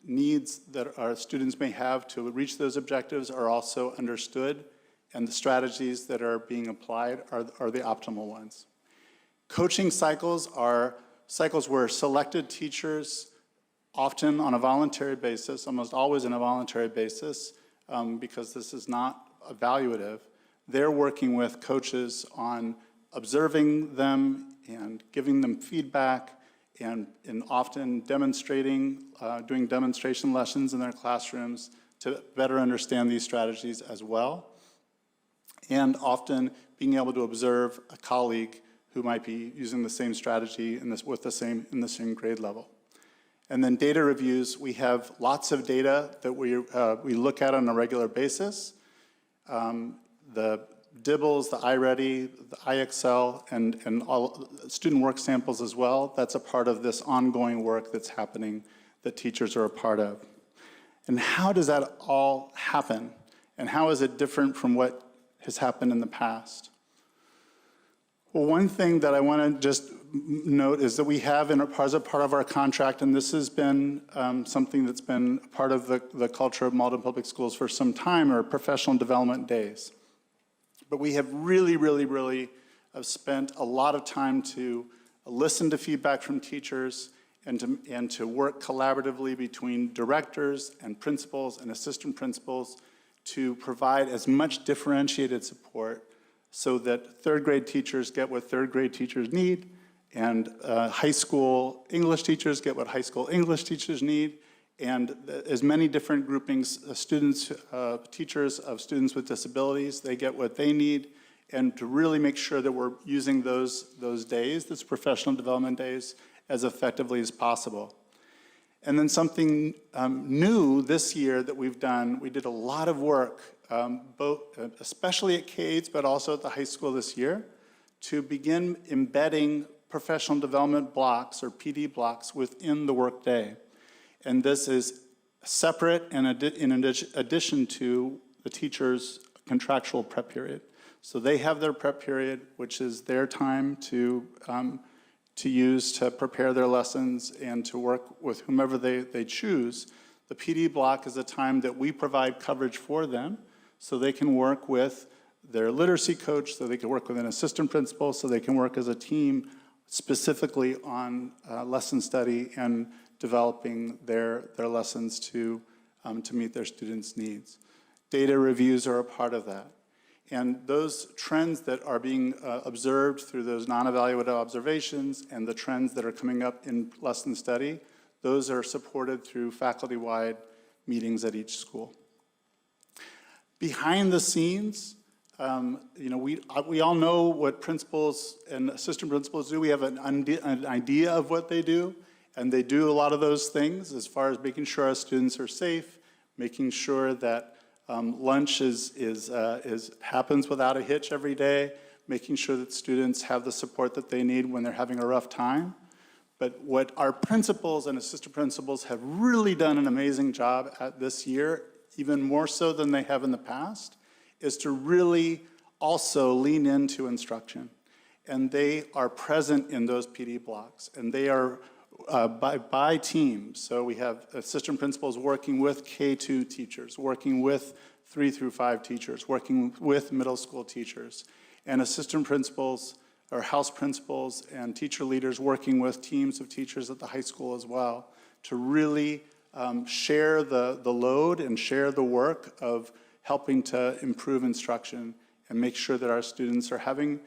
needs that our students may have to reach those objectives are also understood, and the strategies that are being applied are the optimal ones. Coaching cycles are cycles where selected teachers, often on a voluntary basis, almost always on a voluntary basis, because this is not evaluative, they're working with coaches on observing them and giving them feedback and often demonstrating, doing demonstration lessons in their classrooms to better understand these strategies as well. And often being able to observe a colleague who might be using the same strategy in the same grade level. And then data reviews, we have lots of data that we look at on a regular basis. The DIBELS, the iReady, the iExcel, and all student work samples as well. That's a part of this ongoing work that's happening that teachers are a part of. And how does that all happen? And how is it different from what has happened in the past? Well, one thing that I want to just note is that we have as a part of our contract, and this has been something that's been part of the culture of Malden Public Schools for some time, are professional development days. But we have really spent a lot of time to listen to feedback from teachers and to work collaboratively between directors and principals and assistant principals to provide as much differentiated support so that third grade teachers get what third grade teachers need, and high school English teachers get what high school English teachers need, and as many different groupings of students, teachers of students with disabilities, they get what they need, and to really make sure that we're using those days, those professional development days, as effectively as possible. And then something new this year that we've done, we did a lot of work, especially at Cades, but also at the high school this year, to begin embedding professional development blocks, or PD blocks, within the workday. And this is separate and in addition to the teacher's contractual prep period. So they have their prep period, which is their time to use to prepare their lessons and to work with whomever they choose. The PD block is a time that we provide coverage for them so they can work with their literacy coach, so they can work with an assistant principal, so they can work as a team specifically on lesson study and developing their lessons to meet their students' needs. Data reviews are a part of that. And those trends that are being observed through those non-evaluative observations and the trends that are coming up in lesson study, those are supported through faculty-wide meetings at each school. Behind the scenes, We all know what principals and assistant principals do. We have an idea of what they do, and they do a lot of those things as far as making sure our students are safe, making sure that lunch happens without a hitch every day, making sure that students have the support that they need when they're having a rough time. But what our principals and assistant principals have really done an amazing job at this year, even more so than they have in the past, is to really also lean into instruction. And they are present in those PD blocks, and they are by teams. So we have assistant principals working with K-2 teachers, working with 3 through 5 teachers, working with middle school teachers, and assistant principals or house principals and teacher leaders working with teams of teachers at the high school as well to really share the load and share the work of helping to improve instruction and make sure that our students are having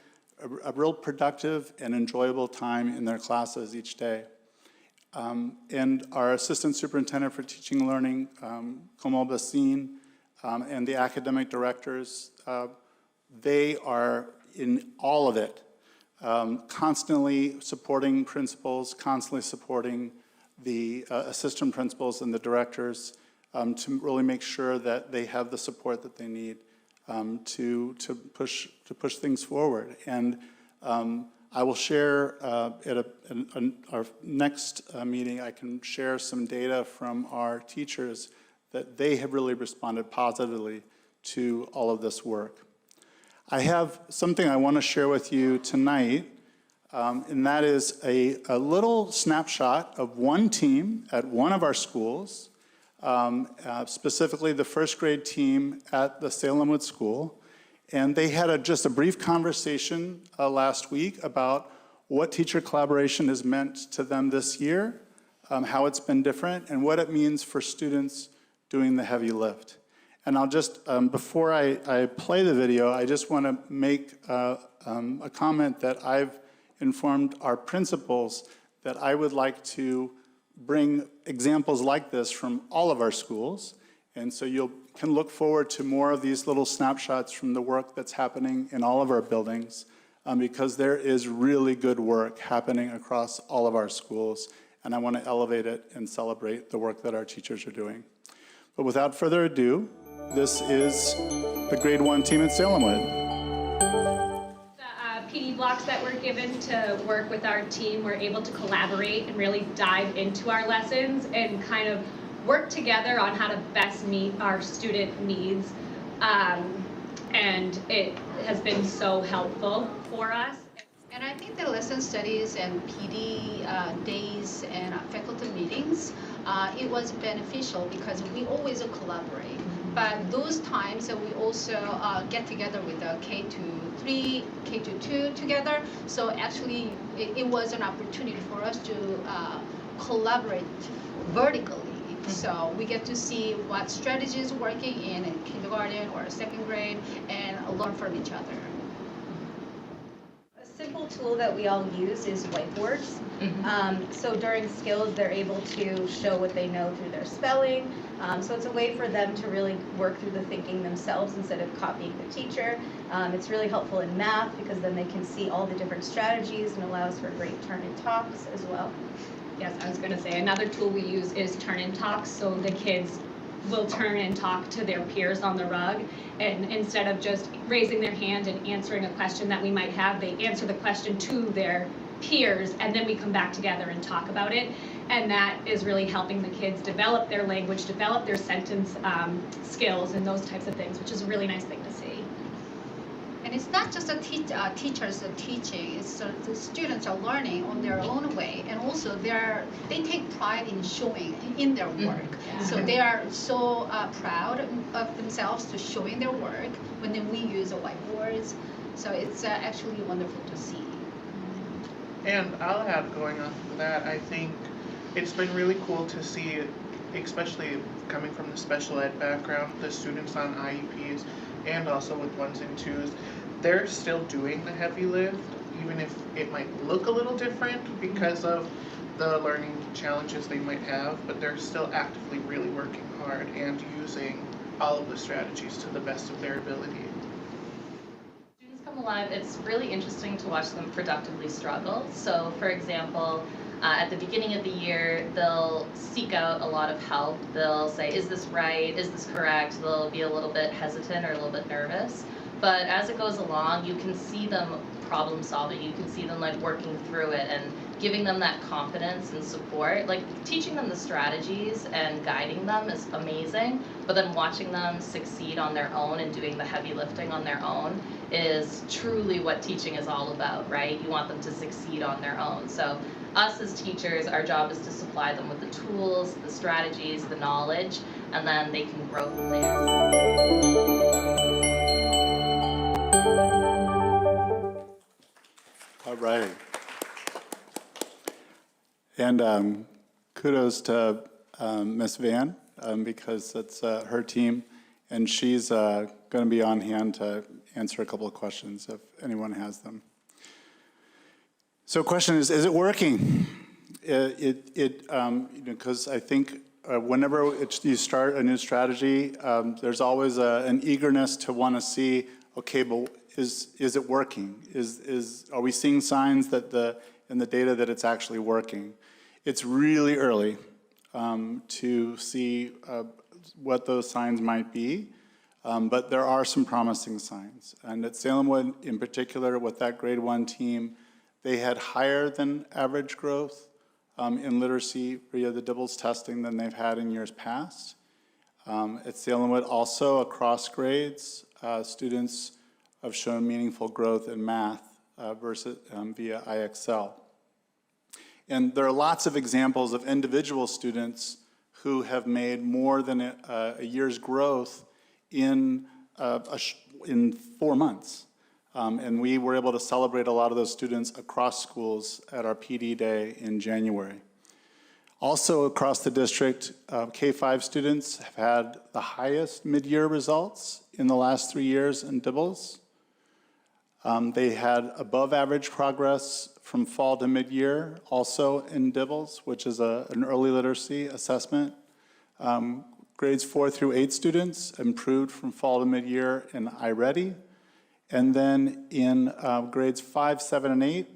a real productive and enjoyable time in their classes each day. And our Assistant Superintendent for Teaching and Learning, Komal Basin, and the academic directors, they are in all of it, constantly supporting principals, constantly supporting the assistant principals and the directors to really make sure that they have the support that they need to push things forward. And I will share at our next meeting, I can share some data from our teachers that they have really responded positively to all of this work. I have something I want to share with you tonight, and that is a little snapshot of one team at one of our schools, specifically the first grade team at the Salemwood School. And they had just a brief conversation last week about what teacher collaboration has meant to them this year, how it's been different, and what it means for students doing the heavy lift. And I'll just, before I play the video, I just want to make a comment that I've informed our principals that I would like to bring examples like this from all of our schools. And so you can look forward to more of these little snapshots from the work that's happening in all of our buildings, because there is really good work happening across all of our schools. And I want to elevate it and celebrate the work that our teachers are doing. But without further ado, this is the grade 1 team at Salemwood. The PD blocks that were given to work with our team, we're able to collaborate and really dive into our lessons and kind of work together on how to best meet our student needs. And it has been so helpful for us. And I think the lesson studies and PD days and faculty meetings, it was beneficial because we always collaborate. But those times we also get together with the K-3, K-2 together. So actually it was an opportunity for us to collaborate vertically. So we get to see what strategies working in kindergarten or second grade and learn from each other. Simple tool that we all use is whiteboards. So during skills, they're able to show what they know through their spelling. So it's a way for them to really work through the thinking themselves instead of copying the teacher. It's really helpful in math because then they can see all the different strategies and allows for great turn-in talks as well. Yes, I was going to say another tool we use is turn-in talks. So the kids will turn and talk to their peers on the rug, and instead of just raising their hand and answering a question that we might have, they answer the question to their peers, and then we come back together and talk about it. And that is really helping the kids develop their language, develop their sentence skills and those types of things, which is a really nice thing to see. And it's not just the teachers teaching, it's the students are learning on their own way, and also they take pride in showing in their work. So they are so proud of themselves to showing their work when then we use whiteboards. So it's actually wonderful to see. And I'll add, going off of that, I think it's been really cool to see, especially coming from the special ed background, the students on IEPs and also with 1s and 2s, they're still doing the heavy lift, even if it might look a little different because of the learning challenges they might have, but they're still actively really working hard and using all of the strategies to the best of their ability. alive, it's really interesting to watch them productively struggle. So for example, at the beginning of the year, they'll seek out a lot of help. They'll say, is this right? Is this correct? They'll be a little bit hesitant or a little bit nervous. But as it goes along, you can see them problem solving. You can see them like working through it and giving them that confidence and support. Like teaching them the strategies and guiding them is amazing, but then watching them succeed on their own and doing the heavy lifting on their own is truly what teaching is all about, right? You want them to succeed on their own. So us as teachers, our job is to supply them with the tools, the strategies, the knowledge, and then they can grow from there. All right. And kudos to Ms. Van, because it's her team, and she's going to be on hand to answer a couple of questions if anyone has them. So question is it working? Because I think whenever you start a new strategy, there's always an eagerness to want to see, okay, but is it working? Are we seeing signs that in the data that it's actually working? It's really early to see what those signs might be, but there are some promising signs. And at Salem Wood in particular, with that grade 1 team, they had higher than average growth in literacy via the DIBELS testing than they've had in years past. At Salem Wood also across grades, students have shown meaningful growth in math versus via IXL. And there are lots of examples of individual students who have made more than a year's growth in 4 months. And we were able to celebrate a lot of those students across schools at our PD Day in January. Also across the district, K-5 students have had the highest mid-year results in the last 3 years in DIBELS. They had above average progress from fall to mid-year, also in DIBELS, which is an early literacy assessment. Grades 4 through 8 students improved from fall to mid-year in iReady. And then in grades 5, 7, and 8,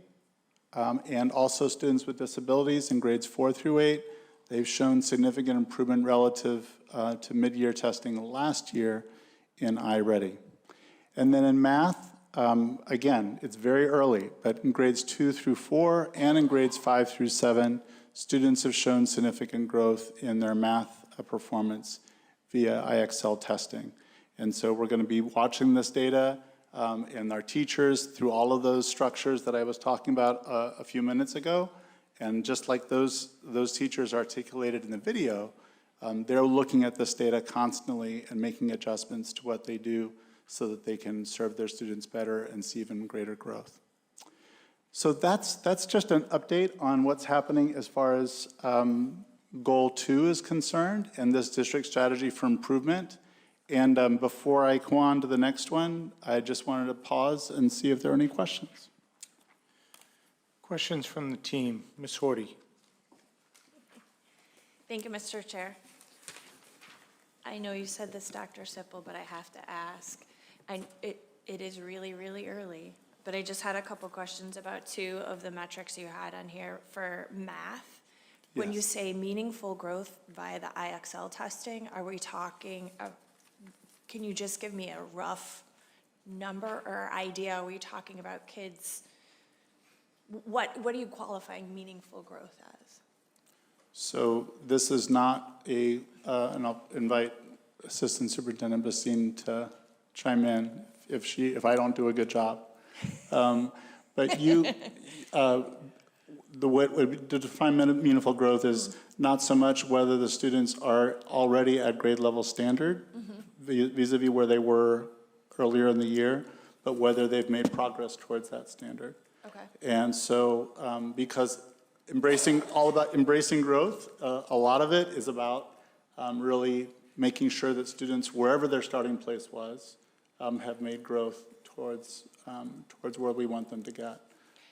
and also students with disabilities in grades 4 through 8, they've shown significant improvement relative to mid-year testing last year in iReady. And then in math, again, it's very early, but in grades 2 through 4 and in grades 5 through 7, students have shown significant growth in their math performance via IXL testing. And so we're going to be watching this data and our teachers through all of those structures that I was talking about a few minutes ago. And just like those teachers articulated in the video, they're looking at this data constantly and making adjustments to what they do so that they can serve their students better and see even greater growth. So that's just an update on what's happening as far as Goal 2 is concerned and this district strategy for improvement. And before I go on to the next one, I just wanted to pause and see if there are any questions. Questions from the team. Ms. Horty. Thank you, Mr. Chair. I know you said this, Dr. Sipple, but I have to ask. It is really, really early, but I just had a couple questions about 2 of the metrics you had on here for math. When you say meaningful growth via the IXL testing, are we talking, can you just give me a rough number or idea? Are we talking about kids? What are you qualifying meaningful growth as? So this is not and I'll invite Assistant Superintendent Bassine to chime in if I don't do a good job. But the way to define meaningful growth is not so much whether the students are already at grade level standard, vis-a-vis where they were earlier in the year, but whether they've made progress towards that standard. Okay. And so, because all about embracing growth, a lot of it is about really making sure that students, wherever their starting place was, have made growth towards where we want them to get.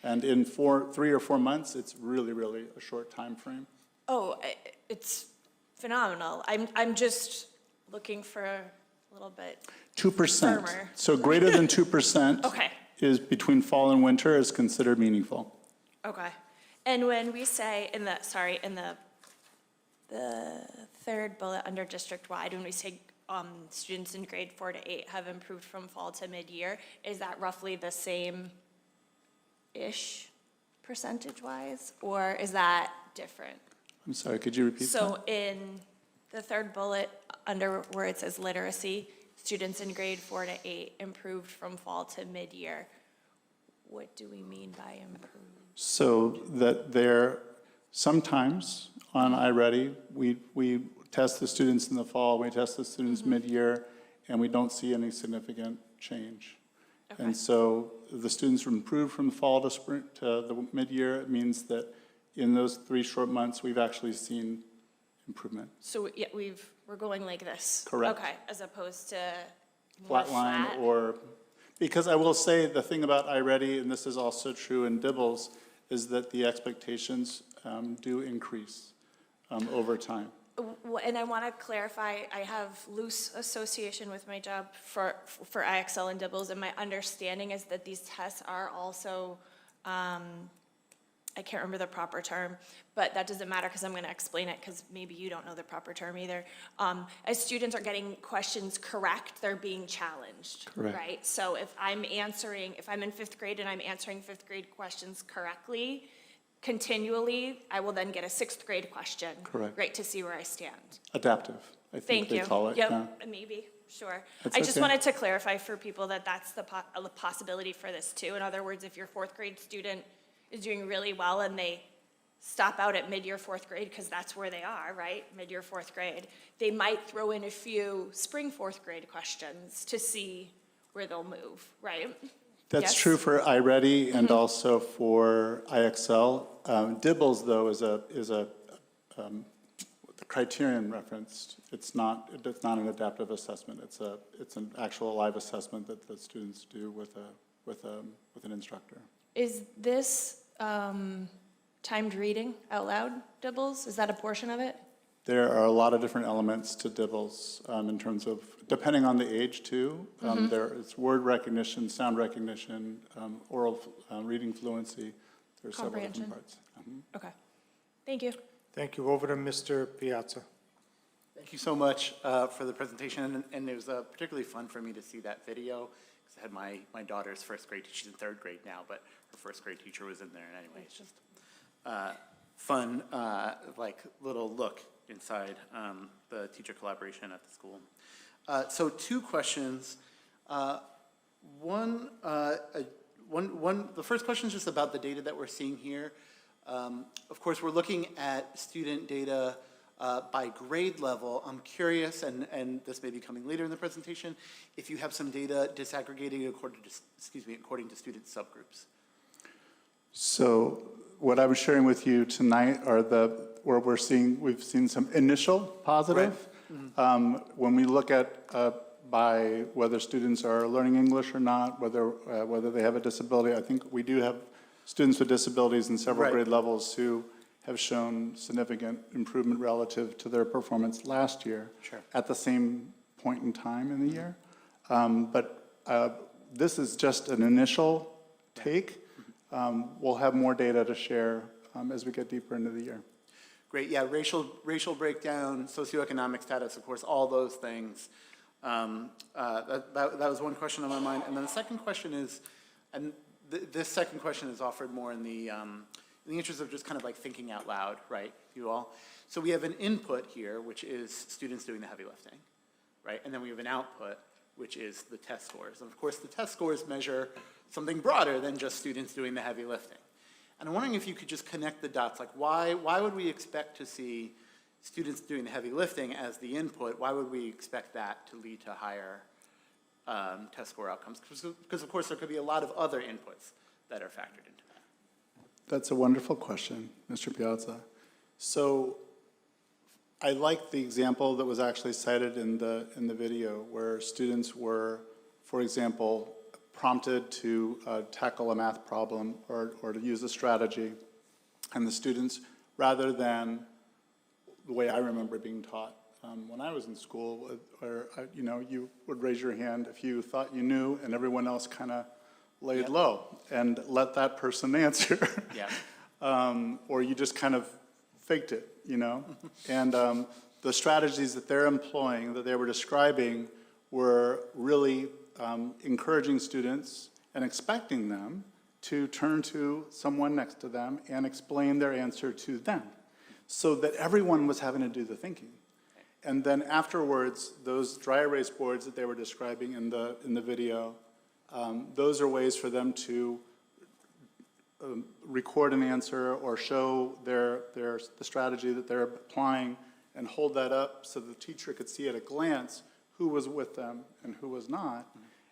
And in 3 or 4 months, it's really, really a short time frame. Oh, it's phenomenal. I'm just looking for a little bit 2%. firmer. So greater than 2% Okay. is between fall and winter is considered meaningful. Okay. And when we say in the third bullet under district-wide, when we say students in grade 4 to 8 have improved from fall to mid-year, is that roughly the same-ish percentage-wise, or is that different? I'm sorry, could you repeat that? So in the third bullet, under where it says literacy, students in grade 4 to 8 improved from fall to mid-year. What do we mean by improved? So that there, sometimes on iReady, we test the students in the fall, we test the students mid-year, and we don't see any significant change. Okay. And so the students improve from fall to spring to the mid-year. It means that in those 3 short months, we've actually seen improvement. So yeah, we're going like this? Correct. Okay, as opposed to more Flat line flat? or, because I will say the thing about iReady, and this is also true in Dibbles, is that the expectations do increase over time. And I want to clarify, I have loose association with my job for IXL and Dibbles, and my understanding is that these tests are also, I can't remember the proper term, but that doesn't matter because I'm going to explain it because maybe you don't know the proper term either. As students are getting questions correct, they're being challenged, Correct. right? So if I'm in 5th grade and I'm answering 5th grade questions correctly, continually, I will then get a 6th grade question. Correct. Right, to see where I stand. Adaptive, I think Thank they you. call it. Yep, yeah. maybe, sure. That's I just okay. wanted to clarify for people that that's the possibility for this too. In other words, if your 4th grade student is doing really well and they stop out at mid-year 4th grade, because that's where they are, right? Mid-year 4th grade, they might throw in a few spring 4th grade questions to see where they'll move, right? That's Yes? true for iReady and also for IXL. Dibbles, though, is a the criterion referenced. It's not an adaptive assessment. It's an actual live assessment that the students do with an instructor. Is this timed reading out loud, Dibbles? Is that a portion of it? There are a lot of different elements to Dibbles in terms of, depending on the age too. There is word recognition, sound recognition, oral reading fluency. There's several different parts. Okay, thank you. Thank you. Over to Mr. Piazza. Thank you so much for the presentation, and it was particularly fun for me to see that video, because I had my daughter's 1st grade, she's in 3rd grade now, but her 1st grade teacher was in there, and anyway, it's just fun, like little look inside the teacher collaboration at the school. So 2 questions. The first question is just about the data that we're seeing here. Of course, we're looking at student data by grade level. I'm curious, and this may be coming later in the presentation, if you have some data disaggregating according to student subgroups. So what I was sharing with you tonight are where we've seen some initial positive. Right. When we look at by whether students are learning English or not, whether they have a disability, I think we do have students with disabilities in several Right. grade levels who have shown significant improvement relative to their performance last year. Sure. At the same point in time in the year. But this is just an initial take. We'll have more data to share as we get deeper into the year. Great, yeah, racial breakdown, socioeconomic status, of course, all those things. That was one question on my mind. And then the second question is, and this second question is offered more in the interest of just kind of like thinking out loud, right, you all? So we have an input here, which is students doing the heavy lifting, right? And then we have an output, which is the test scores. And of course, the test scores measure something broader than just students doing the heavy lifting. And I'm wondering if you could just connect the dots, like why would we expect to see students doing the heavy lifting as the input? Why would we expect that to lead to higher test score outcomes? Because of course there could be a lot of other inputs that are factored into that. That's a wonderful question, Mr. Piazza. So I like the example that was actually cited in the video where students were, for example, prompted to tackle a math problem or to use a strategy. And the students, rather than the way I remember being taught when I was in school, where you would raise your hand if you thought you knew and everyone else kind of laid low and let that person answer. Yeah. Or you just kind of faked it, you know? And the strategies that they're employing, that they were describing, were really encouraging students and expecting them to turn to someone next to them and explain their answer to them, so that everyone was having to do the thinking. And then afterwards, those dry erase boards that they were describing in the video, those are ways for them to record an answer or show the strategy that they're applying and hold that up so the teacher could see at a glance who was with them and who was not,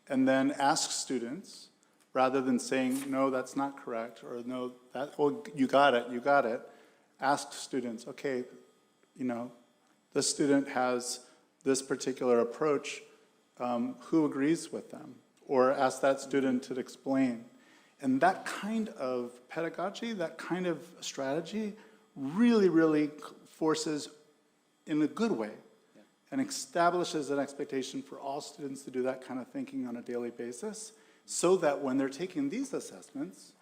and then ask students, rather than saying, no, that's not correct, or no, oh, you got it, ask students, okay, you know, this student has this particular approach, who agrees with them? Or ask that student to explain. And that kind of pedagogy, that kind of strategy, really, really forces in a good way and establishes an expectation for all students to do that kind of thinking on a daily basis, so that when they're taking these assessments,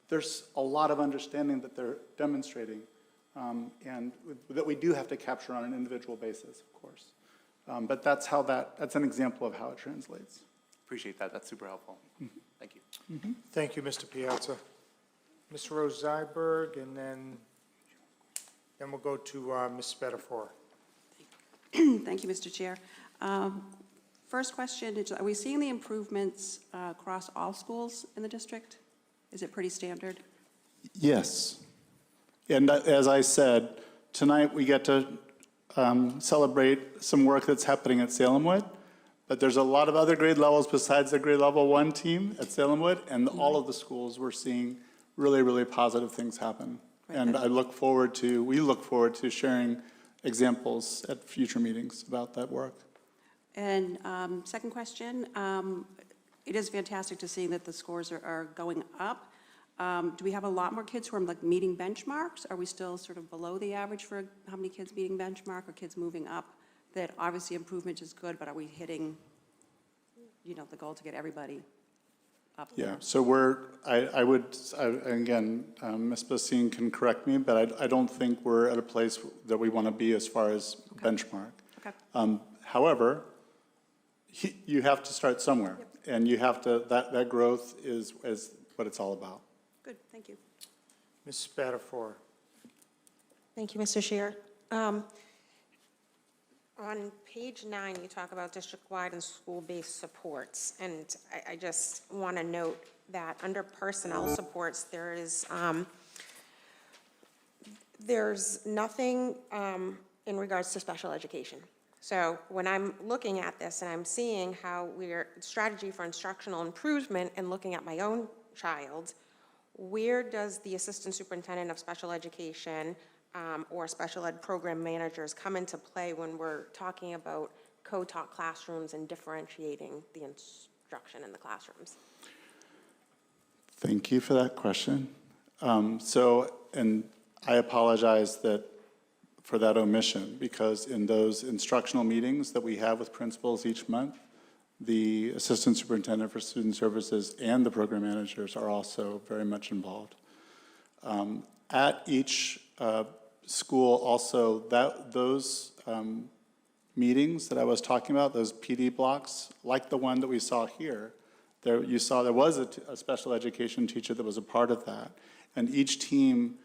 there's a lot of understanding that they're demonstrating, and that we do have to capture on an individual basis, of course. But that's an example of how it translates. Appreciate that. That's super helpful. Thank you. Thank you, Mr. Piazza. Ms. Rose Zyberg, and then we'll go to Ms. Spatafor. Thank you, Mr. Chair. First question, are we seeing the improvements across all schools in the district? Is it pretty standard? Yes. And as I said, tonight we get to celebrate some work that's happening at Salemwood, but there's a lot of other grade levels besides the grade level 1 team at Salemwood, and all of the schools we're seeing really, really positive things happen. And we look forward to sharing examples at future meetings about that work. And second question, it is fantastic to see that the scores are going up. Do we have a lot more kids who are like meeting benchmarks? Are we still sort of below the average for how many kids meeting benchmark, or kids moving up? That obviously improvement is good, but are we hitting, you know, the goal to get everybody up there? Yeah, so again, Ms. Basine can correct me, but I don't think we're at a place that we want to be as far as benchmark. Okay. However, you have to start somewhere, and you have to, that growth is what it's all about. Good, thank you. Ms. Spatafor. Thank you, Mr. Chair. On page 9, you talk about district-wide and school-based supports, and I just want to note that under personnel supports, there's nothing in regards to special education. So when I'm looking at this and I'm seeing how strategy for instructional improvement and looking at my own child, where does the assistant superintendent of special education or special ed program managers come into play when we're talking about co-taught classrooms and differentiating the instruction in the classrooms? Thank you for that question. And I apologize for that omission, because in those instructional meetings that we have with principals each month, the assistant superintendent for student services and the program managers are also very much involved. At each school also, those meetings that I was talking about, those PD blocks, like the one that we saw here, there was a special education teacher that was a part of that. And each team,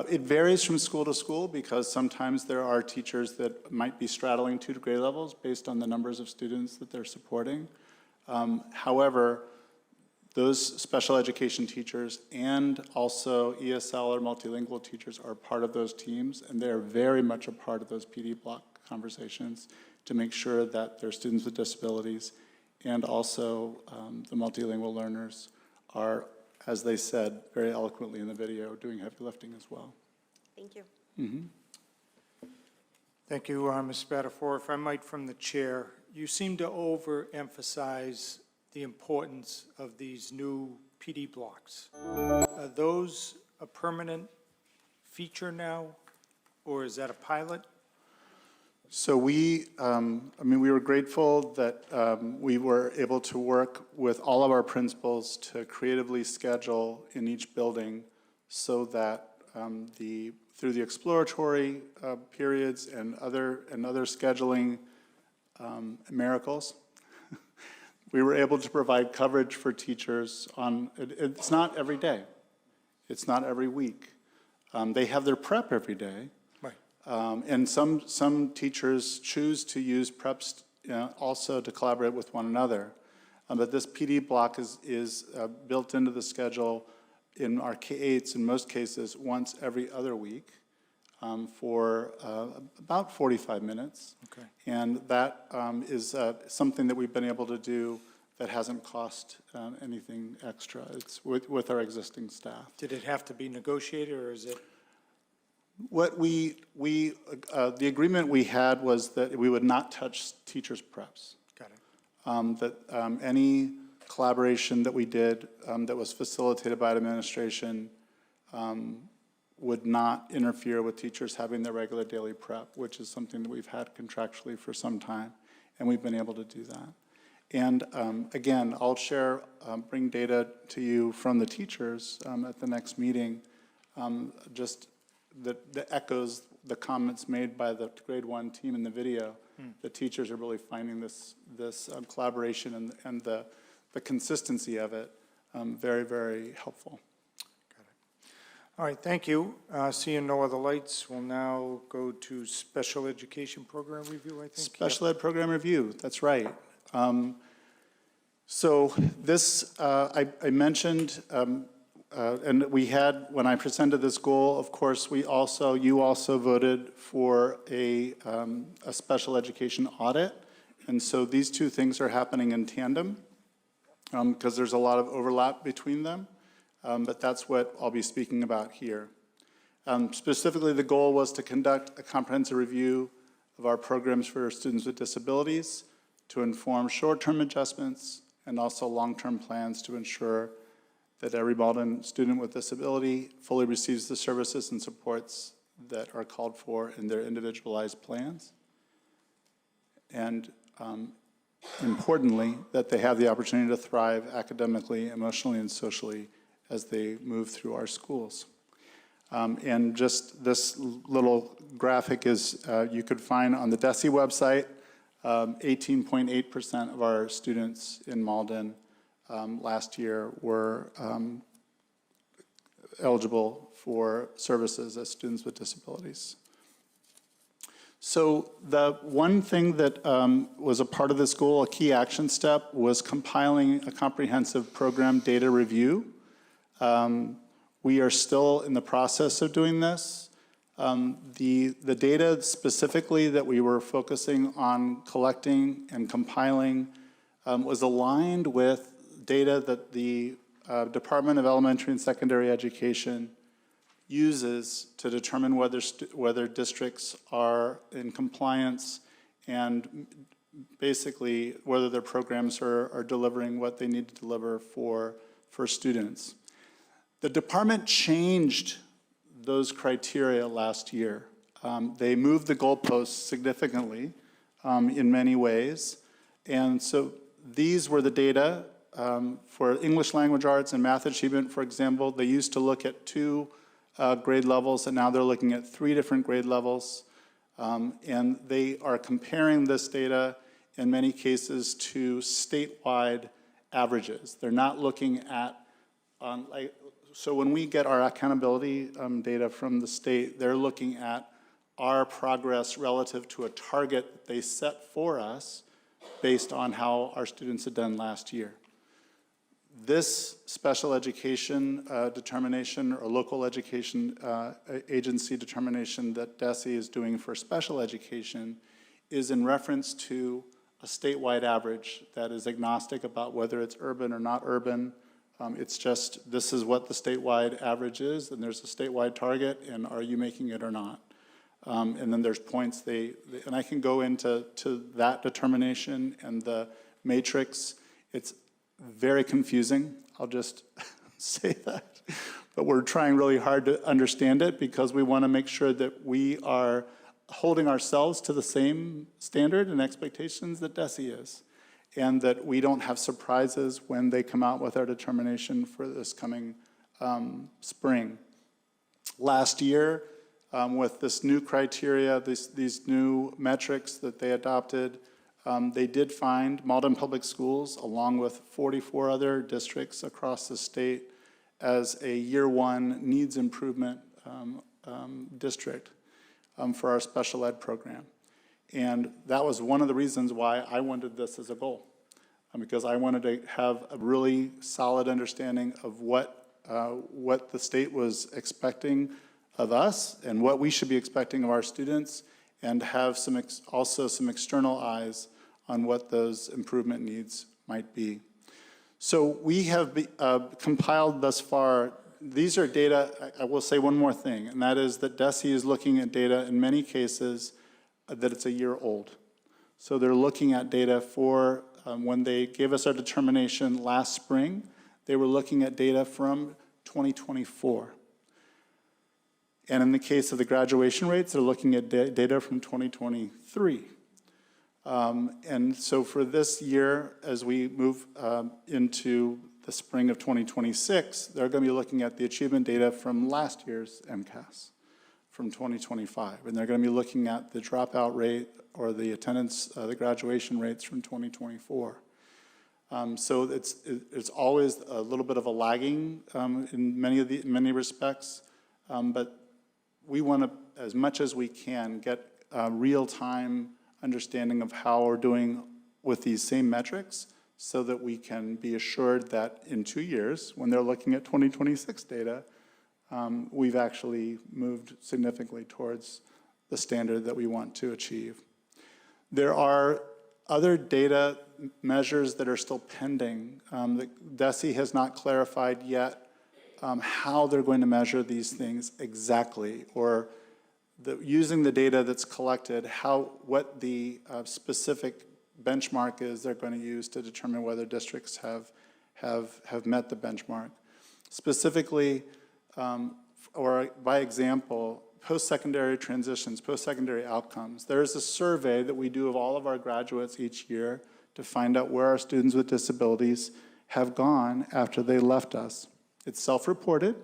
it varies from school to school, because sometimes there are teachers that might be straddling 2 grade levels based on the numbers of students that they're supporting. However, those special education teachers and also ESL or multilingual teachers are part of those teams, and they're very much a part of those PD block conversations to make sure that their students with disabilities and also the multilingual learners are, as they said very eloquently in the video, doing heavy lifting as well. Thank you. Mm-hmm. Thank you, Ms. Spatafor. If I might, from the chair, you seem to overemphasize the importance of these new PD blocks. Are those a permanent feature now, or is that a pilot? So we were grateful that we were able to work with all of our principals to creatively schedule in each building so that through the exploratory periods and other scheduling miracles, we were able to provide coverage for teachers on, it's not every day, it's not every week. They have their prep every day. And some teachers choose to use preps also to collaborate with one another. But this PD block is built into the schedule in our K-8s in most cases once every other week for about 45 minutes. Okay. And that is something that we've been able to do that hasn't cost anything extra. It's with our existing staff. Did it have to be negotiated, or is it? What the agreement we had was that we would not touch teachers' preps. Got it. That any collaboration that we did that was facilitated by administration would not interfere with teachers having their regular daily prep, which is something that we've had contractually for some time, and we've been able to do that. And again, I'll bring data to you from the teachers at the next meeting, just that echoes the comments made by the grade 1 team in the video. The teachers are really finding this collaboration and the consistency of it very, very helpful. Got it. All right, thank you. Seeing no other lights, we'll now go to special education program review, I think. Special ed program review, that's right. So this, I mentioned, and we had, when I presented this goal, of course, you also voted for a special education audit. And so these two things are happening in tandem because there's a lot of overlap between them. But that's what I'll be speaking about here. Specifically, the goal was to conduct a comprehensive review of our programs for students with disabilities to inform short-term adjustments and also long-term plans to ensure that every Malden student with disability fully receives the services and supports that are called for in their individualized plans. And importantly, that they have the opportunity to thrive academically, emotionally, and socially as they move through our schools. And just this little graphic is, you could find on the DESE website, 18.8% of our students in Malden last year were eligible for services as students with disabilities. So the one thing that was a part of this goal, a key action step, was compiling a comprehensive program data review. We are still in the process of doing this. The data specifically that we were focusing on collecting and compiling was aligned with data that the Department of Elementary and Secondary Education uses to determine whether districts are in compliance and basically whether their programs are delivering what they need to deliver for students. The department changed those criteria last year. They moved the goalposts significantly in many ways. And so these were the data for English language arts and math achievement, for example. They used to look at 2 grade levels, and now they're looking at 3 different grade levels. And they are comparing this data in many cases to statewide averages. They're not looking at, so when we get our accountability data from the state, they're looking at our progress relative to a target that they set for us based on how our students had done last year. This special education determination or local education agency determination that DESE is doing for special education is in reference to a statewide average that is agnostic about whether it's urban or not urban. It's just, this is what the statewide average is, and there's a statewide target, and are you making it or not? And then there's points and I can go into that determination and the matrix. It's very confusing, I'll just say that. But we're trying really hard to understand it because we want to make sure that we are holding ourselves to the same standard and expectations that DESE is, and that we don't have surprises when they come out with our determination for this coming spring. Last year, with this new criteria, these new metrics that they adopted, they did find Malden Public Schools, along with 44 other districts across the state, as a year one needs improvement district for our special ed program. And that was one of the reasons why I wanted this as a goal, because I wanted to have a really solid understanding of what the state was expecting of us and what we should be expecting of our students, and have also some external eyes on what those improvement needs might be. So we have compiled thus far, these are data, I will say one more thing, and that is that DESE is looking at data in many cases that it's a year old. So they're looking at data for, when they gave us our determination last spring, they were looking at data from 2024. And in the case of the graduation rates, they're looking at data from 2023. And so for this year, as we move into the spring of 2026, they're going to be looking at the achievement data from last year's MCAS, from 2025. And they're going to be looking at the dropout rate or the attendance, the graduation rates from 2024. So it's always a little bit of a lagging in many respects, but we want to, as much as we can, get real-time understanding of how we're doing with these same metrics, so that we can be assured that in 2 years, when they're looking at 2026 data, we've actually moved significantly towards the standard that we want to achieve. There are other data measures that are still pending. DESE has not clarified yet how they're going to measure these things exactly, or using the data that's collected, what the specific benchmark is they're going to use to determine whether districts have met the benchmark. Specifically, or by example, post-secondary transitions, post-secondary outcomes. There's a survey that we do of all of our graduates each year to find out where our students with disabilities have gone after they left us. It's self-reported,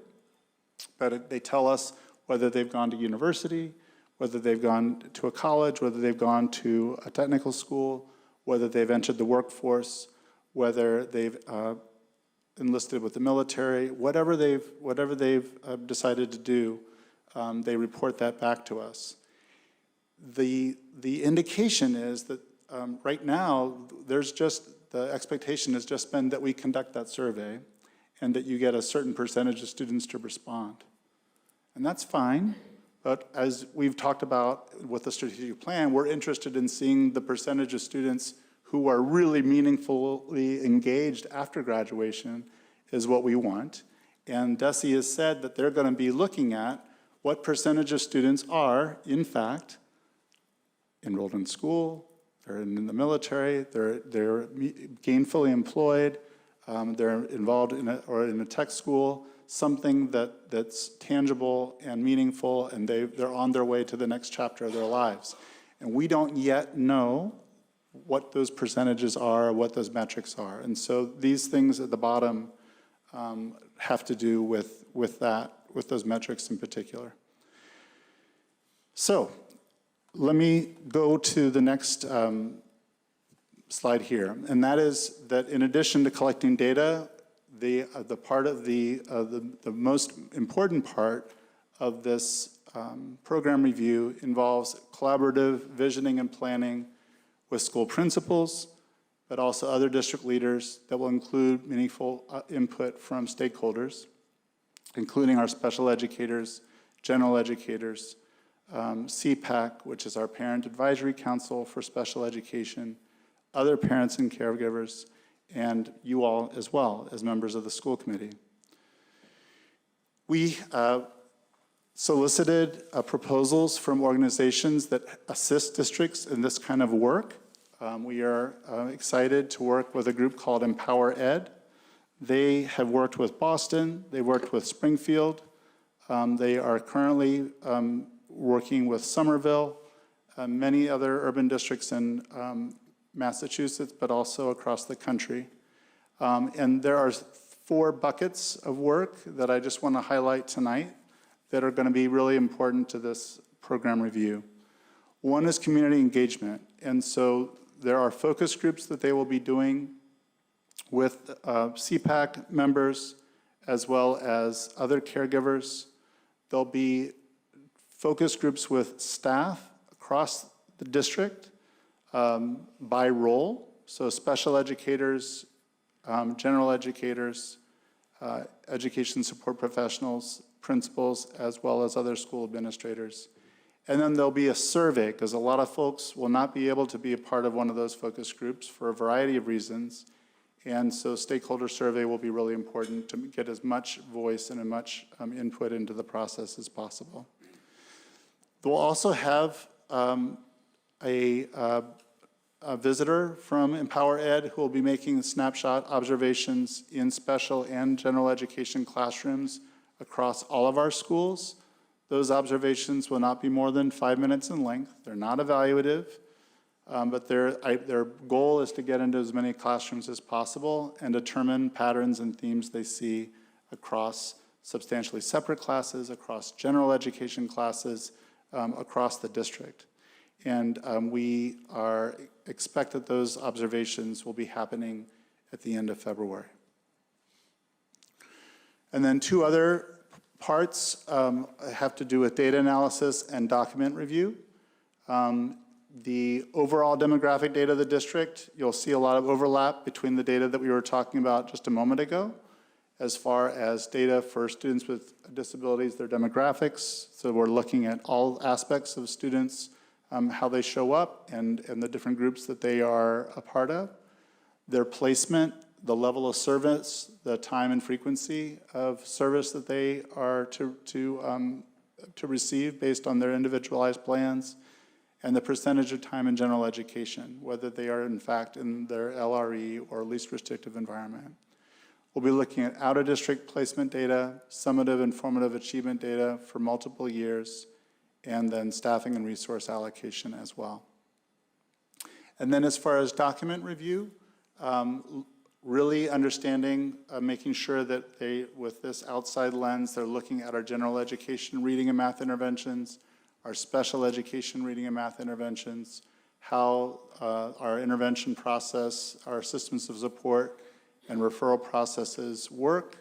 but they tell us whether they've gone to university, whether they've gone to a college, whether they've gone to a technical school, whether they've entered the workforce, whether they've enlisted with the military, whatever they've decided to do, they report that back to us. The indication is that right now, the expectation has just been that we conduct that survey and that you get a certain percentage of students to respond. And that's fine, but as we've talked about with the strategic plan, we're interested in seeing the percentage of students who are really meaningfully engaged after graduation is what we want. And DESE has said that they're going to be looking at what percentage of students are, in fact, enrolled in school, they're in the military, they're gainfully employed, they're involved in a tech school, something that's tangible and meaningful, and they're on their way to the next chapter of their lives. And we don't yet know what those percentages are, what those metrics are. And so these things at the bottom have to do with those metrics in particular. So let me go to the next slide here, and that is that in addition to collecting data, the most important part of this program review involves collaborative visioning and planning with school principals, but also other district leaders that will include meaningful input from stakeholders, including our special educators, general educators, CPAC, which is our Parent Advisory Council for Special Education, other parents and caregivers, and you all as well as members of the school committee. We solicited proposals from organizations that assist districts in this kind of work. We are excited to work with a group called Empower Ed. They have worked with Boston, they worked with Springfield, they are currently working with Somerville, many other urban districts in Massachusetts, but also across the country. And there are 4 buckets of work that I just want to highlight tonight that are going to be really important to this program review. One is community engagement. And so there are focus groups that they will be doing with CPAC members as well as other caregivers. There'll be focus groups with staff across the district by role. So special educators, general educators, education support professionals, principals, as well as other school administrators. And then there'll be a survey, because a lot of folks will not be able to be a part of one of those focus groups for a variety of reasons. And so stakeholder survey will be really important to get as much voice and as much input into the process as possible. We'll also have a visitor from Empower Ed who will be making snapshot observations in special and general education classrooms across all of our schools. Those observations will not be more than 5 minutes in length. They're not evaluative, but their goal is to get into as many classrooms as possible and determine patterns and themes they see across substantially separate classes, across general education classes, across the district. And we expect that those observations will be happening at the end of February. And then 2 other parts have to do with data analysis and document review. The overall demographic data of the district, you'll see a lot of overlap between the data that we were talking about just a moment ago, as far as data for students with disabilities, their demographics. So we're looking at all aspects of students, how they show up, and the different groups that they are a part of. Their placement, the level of service, the time and frequency of service that they are to receive based on their individualized plans, and the percentage of time in general education, whether they are in fact in their LRE or least restrictive environment. We'll be looking at out-of-district placement data, summative and formative achievement data for multiple years, and then staffing and resource allocation as well. And then as far as document review, really understanding, making sure that they, with this outside lens, they're looking at our general education reading and math interventions, our special education reading and math interventions, how our intervention process, our systems of support and referral processes work,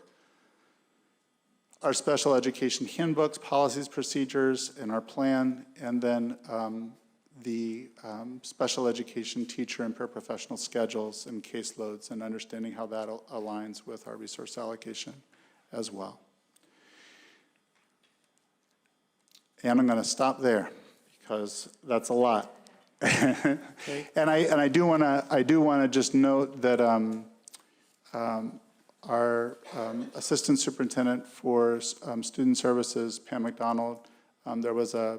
our special education handbooks, policies, procedures, and our plan, and then the special education teacher and paraprofessional schedules and caseloads, and understanding how that aligns with our resource allocation as well. And I'm going to stop there because that's a lot. Okay. And I do want to just note that our assistant superintendent for student services, Pam McDonald, there was a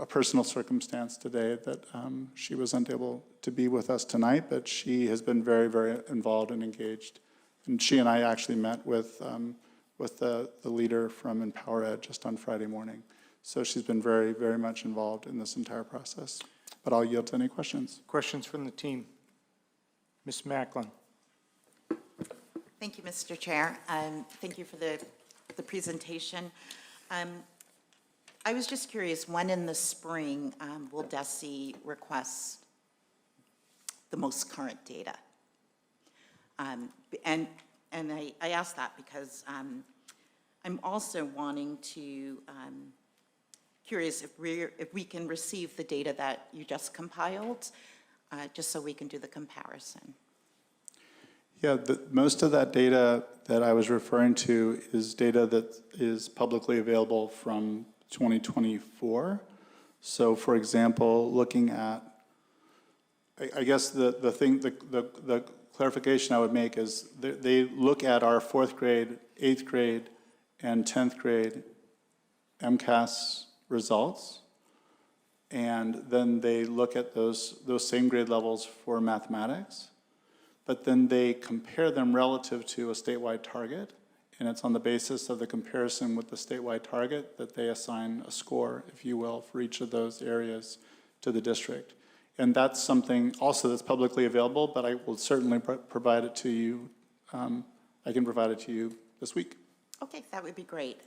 personal circumstance today that she was unable to be with us tonight, but she has been very, very involved and engaged. And she and I actually met with the leader from Empower Ed just on Friday morning. So she's been very, very much involved in this entire process. But I'll yield to any questions. Questions from the team? Ms. Macklin. Thank you, Mr. Chair. Thank you for the presentation. I was just curious, when in the spring will DESE request the most current data? And I ask that because I'm also wanting to, curious if we can receive the data that you just compiled, just so we can do the comparison. Yeah, most of that data that I was referring to is data that is publicly available from 2024. So for example, looking at, I guess the clarification I would make is they look at our 4th grade, 8th grade, and 10th grade MCAS results, and then they look at those same grade levels for mathematics, but then they compare them relative to a statewide target, and it's on the basis of the comparison with the statewide target that they assign a score, if you will, for each of those areas to the district. And that's something also that's publicly available, but I will certainly provide it to you. I can provide it to you this week. Okay, that would be great.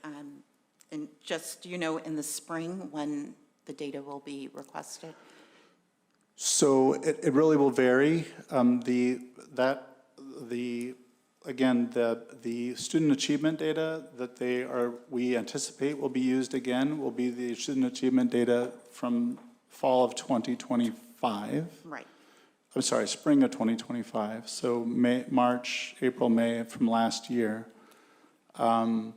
And just, do you know, in the spring when the data will be requested? So it really will vary. Again, the student achievement data that we anticipate will be used again will be the student achievement data from fall of 2025. Right. I'm sorry, spring of 2025. So March, April, May from last year. And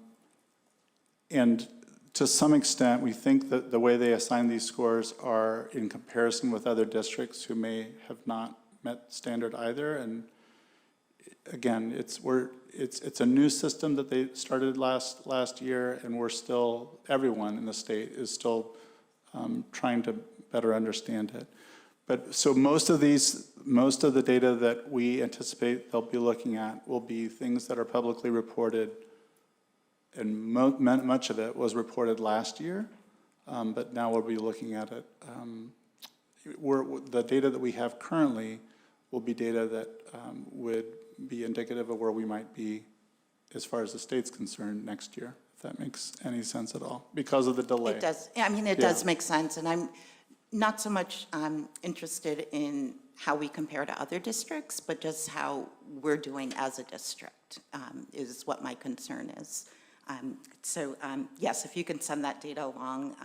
to some extent, we think that the way they assign these scores are in comparison with other districts who may have not met standard either. And again, it's a new system that they started last year, and everyone in the state is still trying to better understand it. But so most of the data that we anticipate they'll be looking at will be things that are publicly reported, and much of it was reported last year, but now we'll be looking at it. The data that we have currently will be data that would be indicative of where we might be as far as the state's concerned next year, if that makes any sense at all, because of the delay. It does. I mean, it does make sense, and I'm not so much interested in how we compare to other districts, but just how we're doing as a district is what my concern is. So yes, if you can send that data along,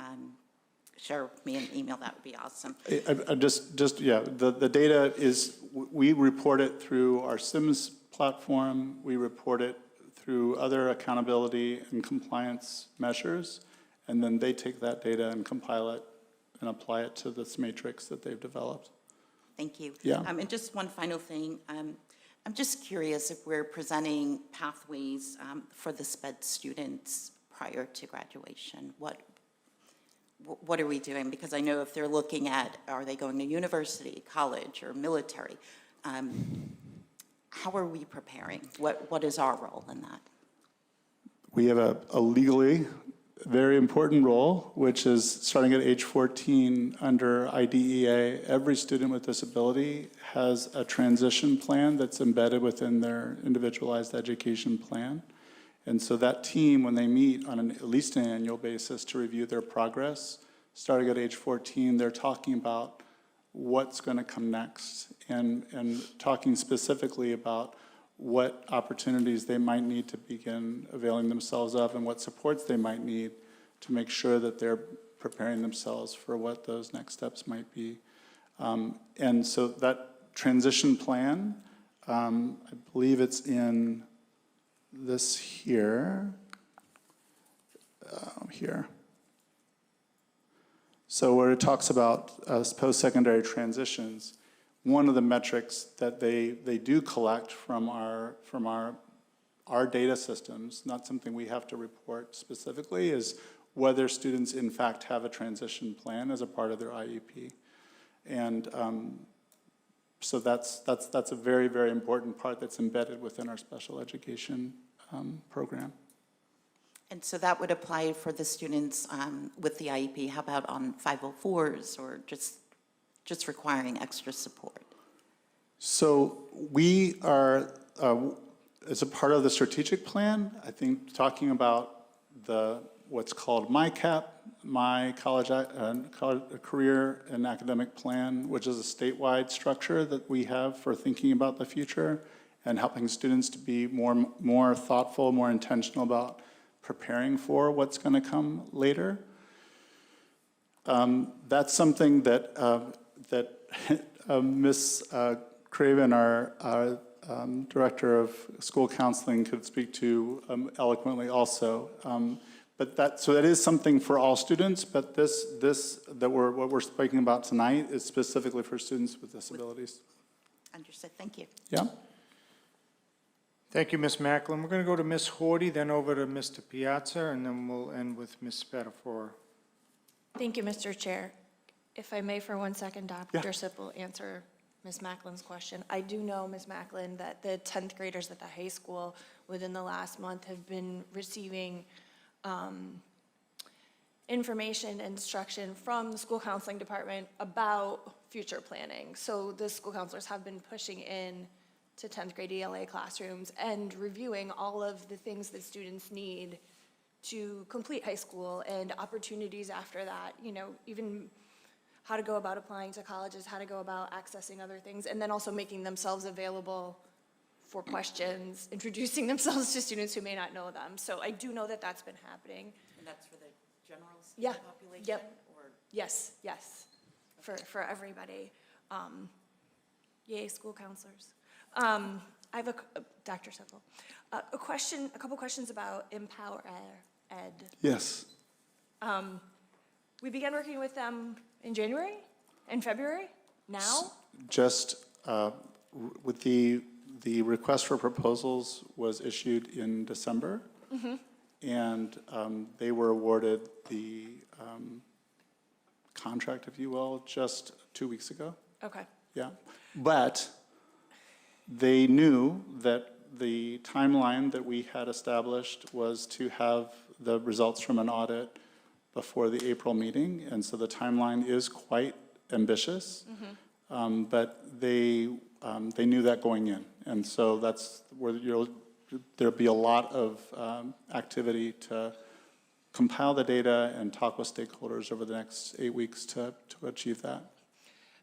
share with me an email, that would be awesome. The data is, we report it through our SIMS platform, we report it through other accountability and compliance measures, and then they take that data and compile it and apply it to this matrix that they've developed. Thank you. Yeah. And just one final thing. I'm just curious if we're presenting pathways for the SPED students prior to graduation. What are we doing? Because I know if they're looking at, are they going to university, college, or military? How are we preparing? What is our role in that? We have a legally very important role, which is starting at age 14 under IDEA. Every student with disability has a transition plan that's embedded within their individualized education plan. And so that team, when they meet on at least an annual basis to review their progress, starting at age 14, they're talking about what's going to come next and talking specifically about what opportunities they might need to begin availing themselves of and what supports they might need to make sure that they're preparing themselves for what those next steps might be. And so that transition plan, I believe it's in this here. So where it talks about post-secondary transitions, one of the metrics that they do collect from our data systems, not something we have to report specifically, is whether students in fact have a transition plan as a part of their IEP. And so that's a very, very important part that's embedded within our special education program. And so that would apply for the students with the IEP. How about on 504s or just requiring extra support? So we are, as a part of the strategic plan, I think talking about what's called MyCAP, My College Career and Academic Plan, which is a statewide structure that we have for thinking about the future and helping students to be more thoughtful, more intentional about preparing for what's going to come later. That's something that Ms. Craven, our Director of School Counseling, could speak to eloquently also. So that is something for all students, but what we're speaking about tonight is specifically for students with disabilities. Understood. Thank you. Yeah. Thank you, Ms. Macklin. We're going to go to Ms. Horty, then over to Mr. Piazza, and then we'll end with Ms. Spatafor. Thank you, Mr. Chair. If I may for 1 second, Dr. Sipp will answer Ms. Macklin's question. I do know, Ms. Macklin, that the 10th graders at the high school within the last month have been receiving information, instruction from the school counseling department about future planning. So the school counselors have been pushing in to 10th grade ELA classrooms and reviewing all of the things that students need to complete high school and opportunities after that, you know, even how to go about applying to colleges, how to go about accessing other things, and then also making themselves available for questions, introducing themselves to students who may not know them. So I do know that that's been happening. And that's for the general Yeah. student population? Yep. Or Yes, yes, for everybody. Yay, school counselors. I have Dr. Sepple, a couple questions about Empower Ed. Yes. We began working with them in January, in February, now? Just with the request for proposals was issued in December. Mm-hmm. And they were awarded the contract, if you will, just 2 weeks ago. Okay. Yeah. But they knew that the timeline that we had established was to have the results from an audit before the April meeting. And so the timeline is quite ambitious. Mm-hmm. But they knew that going in. And so that's where there'll be a lot of activity to compile the data and talk with stakeholders over the next 8 weeks to achieve that.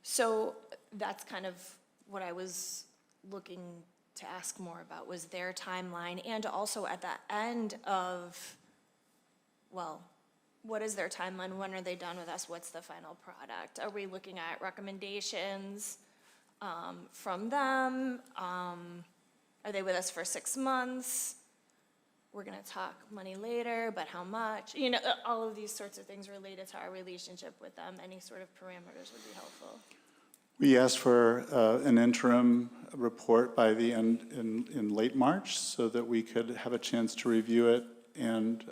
So that's kind of what I was looking to ask more about, was their timeline, and also at the end of, well, what is their timeline? When are they done with us? What's the final product? Are we looking at recommendations from them? Are they with us for 6 months? We're gonna talk money later, but how much? You know, all of these sorts of things related to our relationship with them. Any sort of parameters would be helpful. We asked for an interim report by the end in late March so that we could have a chance to review it, and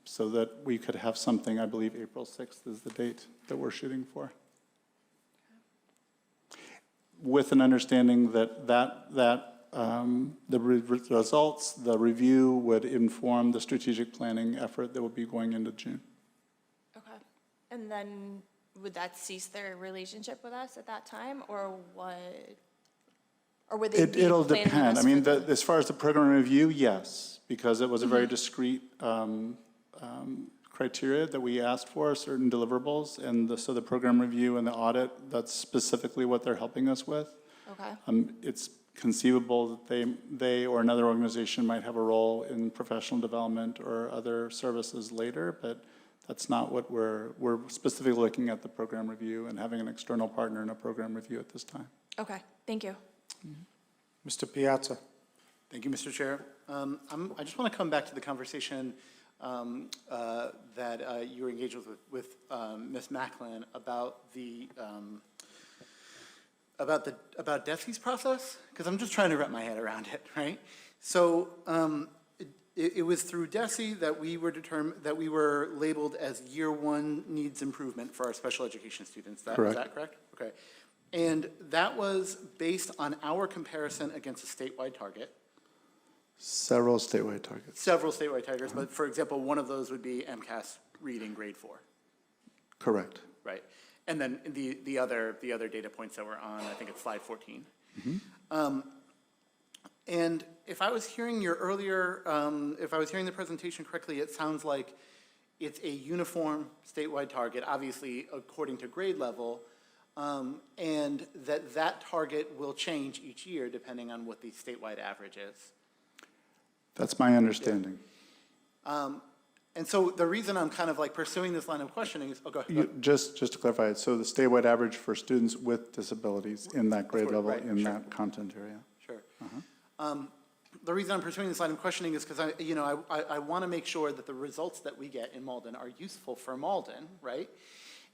so that we could have something, I believe April 6th is the date that we're shooting for. With an understanding that the results, the review would inform the strategic planning effort that will be going into June. Okay. And then would that cease their relationship with us at that time, or what? Or would they be It'll planning depend. us I mean, for the- as far as the program review, yes, because it was a very discrete criteria that we asked for, certain deliverables, and so the program review and the audit, that's specifically what they're helping us with. Okay. It's conceivable that they or another organization might have a role in professional development or other services later, but that's not what we're specifically looking at the program review and having an external partner in a program review at this time. Okay, thank you. Mr. Piazza. Thank you, Mr. Chair. I just want to come back to the conversation that you were engaged with Ms. Macklin about about DESI's process, because I'm just trying to wrap my head around it, right? So it was through DESI that we were labeled as year one needs improvement for our special education students. Correct. Is that correct? Okay. And that was based on our comparison against a statewide target. Several statewide targets. Several statewide targets, but for example, one of those would be MCAS reading grade 4. Correct. Right. And then the other data points that were on, I think it's slide 14. And if I was hearing your earlier, if I was hearing the presentation correctly, it sounds like it's a uniform statewide target, obviously according to grade level, and that target will change each year depending on what the statewide average is. That's my understanding. And so the reason I'm kind of like pursuing this line of questioning is, go ahead. Just to clarify, so the statewide average for students with disabilities in that grade level, right, in sure. that content area. Sure. The reason I'm pursuing this line of questioning is because I want to make sure that the results that we get in Malden are useful for Malden, right?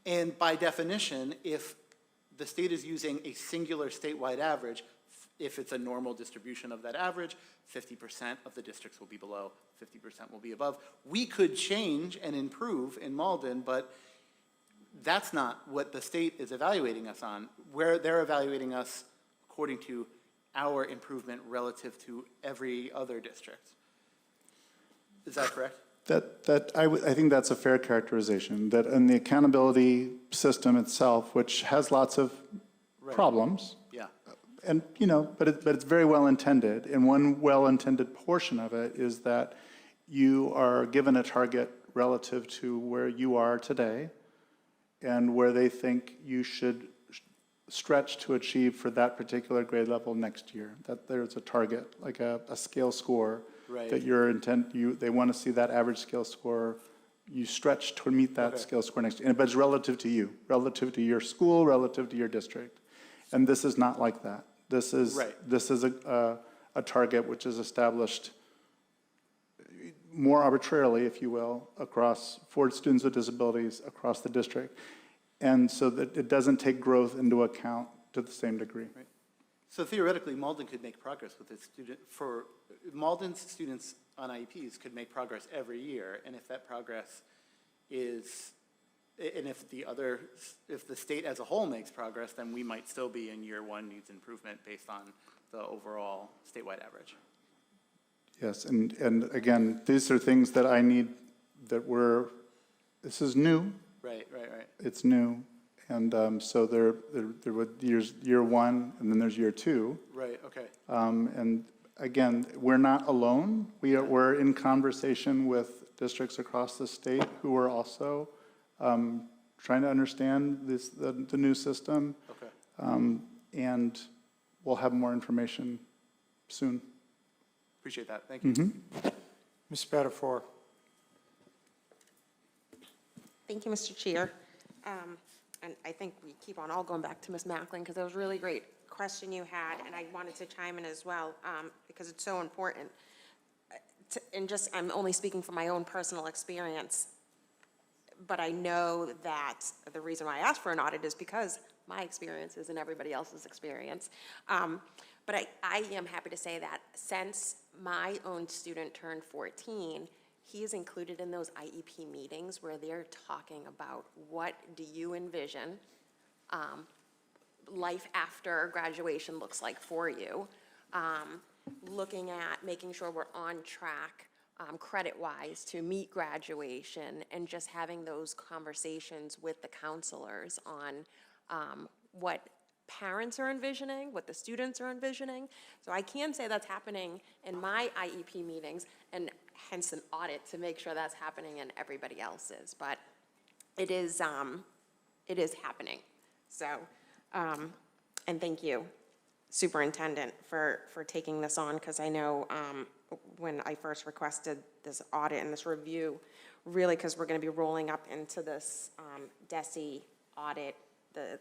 And by definition, if the state is using a singular statewide average, if it's a normal distribution of that average, 50% of the districts will be below, 50% will be above. We could change and improve in Malden, but That's not what the state is evaluating us on. Where they're evaluating us according to our improvement relative to every other district. Is that correct? I think that's a fair characterization, that in the accountability system itself, which has lots of problems, Yeah. and, but it's very well intended, and one well-intended portion of it is that you are given a target relative to where you are today and where they think you should stretch to achieve for that particular grade level next year. That there's a target, like a scale score, Right. that they want to see that average scale score, you stretch to meet that scale score next year. But it's relative to you, relative to your school, relative to your district. And this is not like that. This is a target which is established more arbitrarily, if you will, for students with disabilities across the district. And so that it doesn't take growth into account to the same degree. Right. So theoretically, Malden could make progress with its Malden's students on IEPs could make progress every year, and if that progress is, and if the state as a whole makes progress, then we might still be in year one needs improvement based on the overall statewide average. Yes, and again, these are things that I need, this is new. Right. It's new, and so there would year one, and then there's year two. Right, okay. And again, we're not alone. We're in conversation with districts across the state who are also trying to understand the new system. Okay. And we'll have more information soon. Appreciate that, thank you. Ms. Spatafor. Thank you, Mr. Chair. And I think we keep on all going back to Ms. Macklin because that was a really great question you had, and I wanted to chime in as well because it's so important. I'm only speaking from my own personal experience, but I know that the reason why I asked for an audit is because my experience isn't everybody else's experience. But I am happy to say that since my own student turned 14, he is included in those IEP meetings where they're talking about what do you envision life after graduation looks like for you, looking at making sure we're on track credit-wise to meet graduation, and just having those conversations with the counselors on what parents are envisioning, what the students are envisioning. So I can say that's happening in my IEP meetings, and hence an audit to make sure that's happening in everybody else's. But it is happening. So, and thank you, Superintendent, for taking this on, because I know when I first requested this audit and this review, really because we're going to be rolling up into this DESE audit, the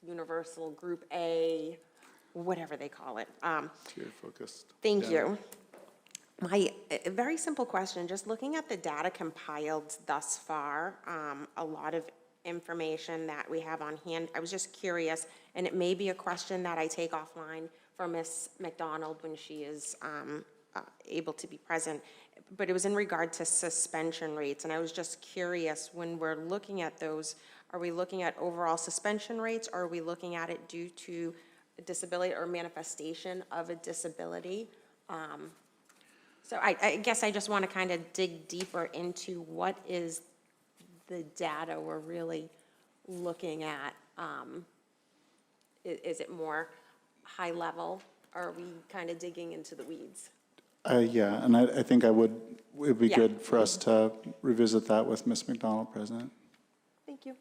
Universal Group A, whatever they call it. Tier-focused. Thank you. My very simple question, just looking at the data compiled thus far, a lot of information that we have on hand, I was just curious, and it may be a question that I take offline for Ms. McDonald when she is able to be present, but it was in regard to suspension rates, and I was just curious, when we're looking at those, are we looking at overall suspension rates, or are we looking at it due to a disability or manifestation of a disability? So I guess I just want to kind of dig deeper into what is the data we're really looking at. Is it more high level, or are we kind of digging into the weeds? Yeah, and I think it would be Yeah. good for us to revisit that with Ms. McDonald present. Thank you.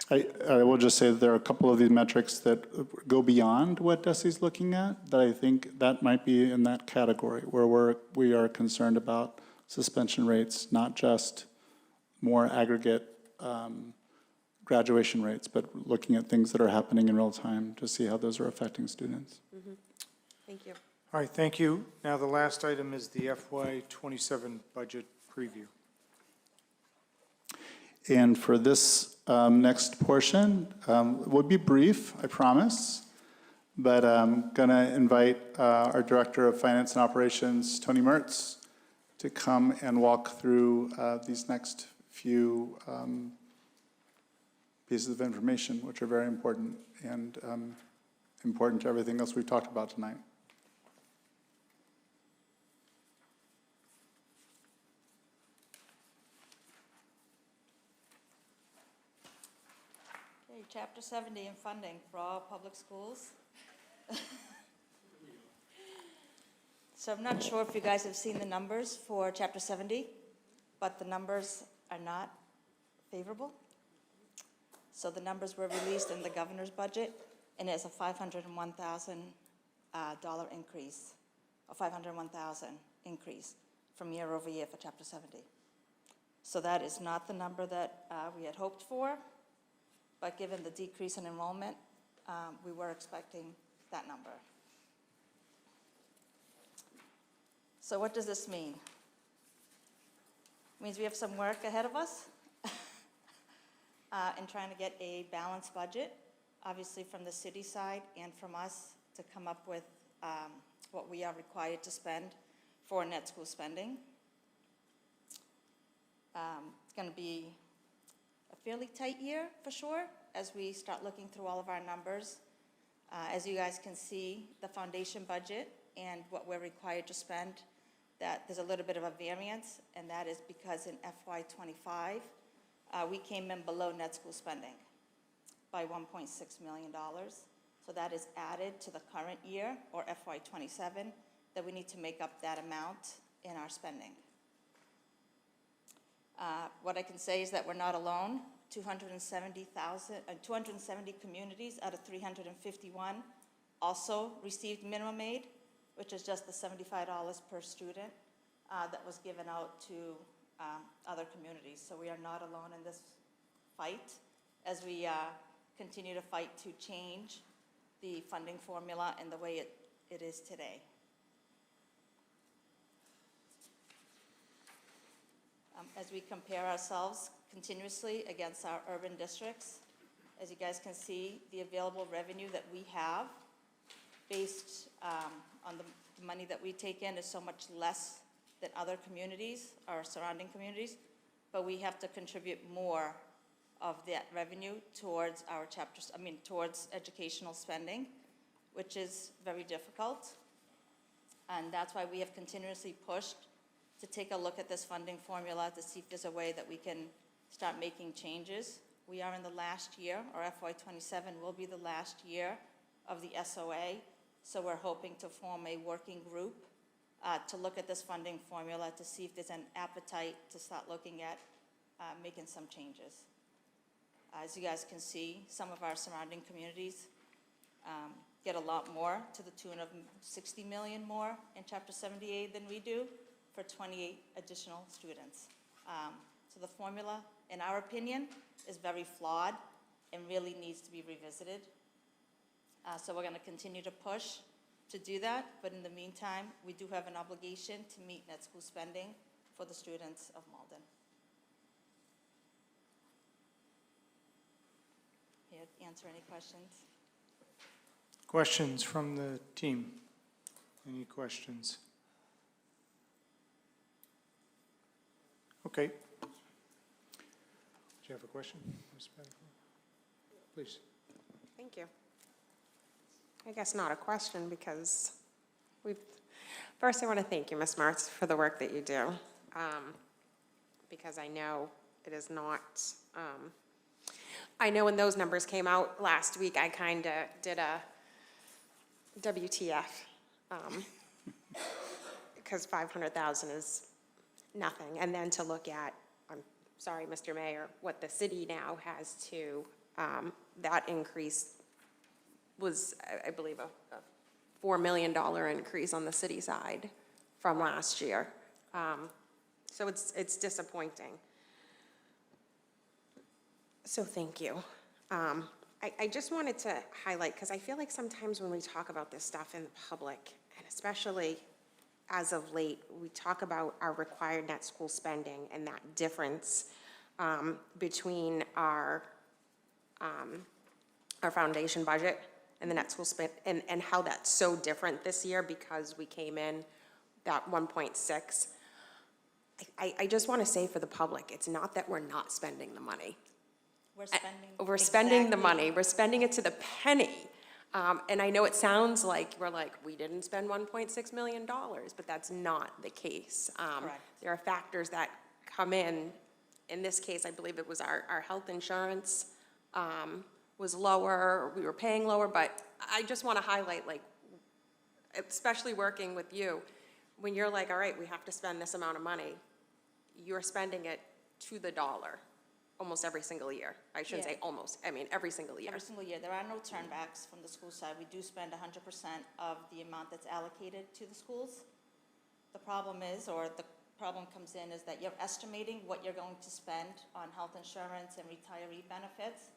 I will just say that there are a couple of these metrics that go beyond what DESE's looking at, that I think that might be in that category, where we are concerned about suspension rates, not just more aggregate graduation rates, but looking at things that are happening in real time to see how those are affecting students. Mm-hmm. Thank you. All right, thank you. Now the last item is the FY27 budget preview. And for this next portion, we'll be brief, I promise, but I'm going to invite our Director of Finance and Operations, Tony Mertz, to come and walk through these next few pieces of information, which are very important and important to everything else we've talked about tonight. Okay, Chapter 70 in funding for all public schools. So I'm not sure if you guys have seen the numbers for Chapter 70, but the numbers are not favorable. So the numbers were released in the governor's budget, and it's a $501,000 increase, or $501,000 increase from year over year for Chapter 70. So that is not the number that we had hoped for, but given the decrease in enrollment, we were expecting that number. So what does this mean? It means we have some work ahead of us in trying to get a balanced budget, obviously from the city side and from us to come up with what we are required to spend for net school spending. It's going to be a fairly tight year for sure as we start looking through all of our numbers. As you guys can see, the foundation budget and what we're required to spend, that there's a little bit of a variance, and that is because in FY25, we came in below net school spending by $1.6 million. So that is added to the current year, or FY27, that we need to make up that amount in our spending. What I can say is that we're not alone. 270 communities out of 351 also received minimum aid, which is just the $75 per student that was given out to other communities. So we are not alone in this fight as we continue to fight to change the funding formula and the way it is today. As we compare ourselves continuously against our urban districts, as you guys can see, the available revenue that we have based on the money that we take in is so much less than other communities, our surrounding communities, but we have to contribute more of that revenue towards our chapters, towards educational spending, which is very difficult. And that's why we have continuously pushed to take a look at this funding formula to see if there's a way that we can start making changes. We are in the last year, or FY27 will be the last year of the SOA, so we're hoping to form a working group to look at this funding formula to see if there's an appetite to start looking at making some changes. As you guys can see, some of our surrounding communities get a lot more, to the tune of 60 million more in Chapter 78 than we do, for 28 additional students. So the formula, in our opinion, is very flawed and really needs to be revisited. So we're going to continue to push to do that, but in the meantime, we do have an obligation to meet net school spending for the students of Malden. Here, answer any questions? Questions from the team? Any questions? Okay. Do you have a question, Ms. Pettiford? Please. Thank you. I guess not a question, because first I want to thank you, Ms. Martz, for the work that you do, because I know it is not, I know when those numbers came out last week, I kind of did a WTF, because 500,000 is nothing. And then to look at, I'm sorry, Mr. Mayor, what the city now has to, that increase was, I believe, a $4 million increase on the city side from last year. So it's disappointing. So thank you. I just wanted to highlight, because I feel like sometimes when we talk about this stuff in the public, and especially as of late, we talk about our required net school spending and that difference between our foundation budget and the net school spend, and how that's so different this year because we came in that 1.6. I just want to say for the public, it's not that we're not spending the money. We're spending the money, we're spending it to the penny. And I know it sounds like we're like, we didn't spend $1.6 million, but that's not the case. There are factors that come in. In this case, I believe it was our health insurance was lower, we were paying lower, but I just want to highlight, like, especially working with you, when you're like, all right, we have to spend this amount of money, you're spending it to the dollar. Almost every single year. I shouldn't say almost, I mean every single year. Every single year. There are no turnbacks from the school side. We do spend 100% of the amount that's allocated to the schools. The problem is, or the problem comes in, is that you're estimating what you're going to spend on health insurance and retiree benefits.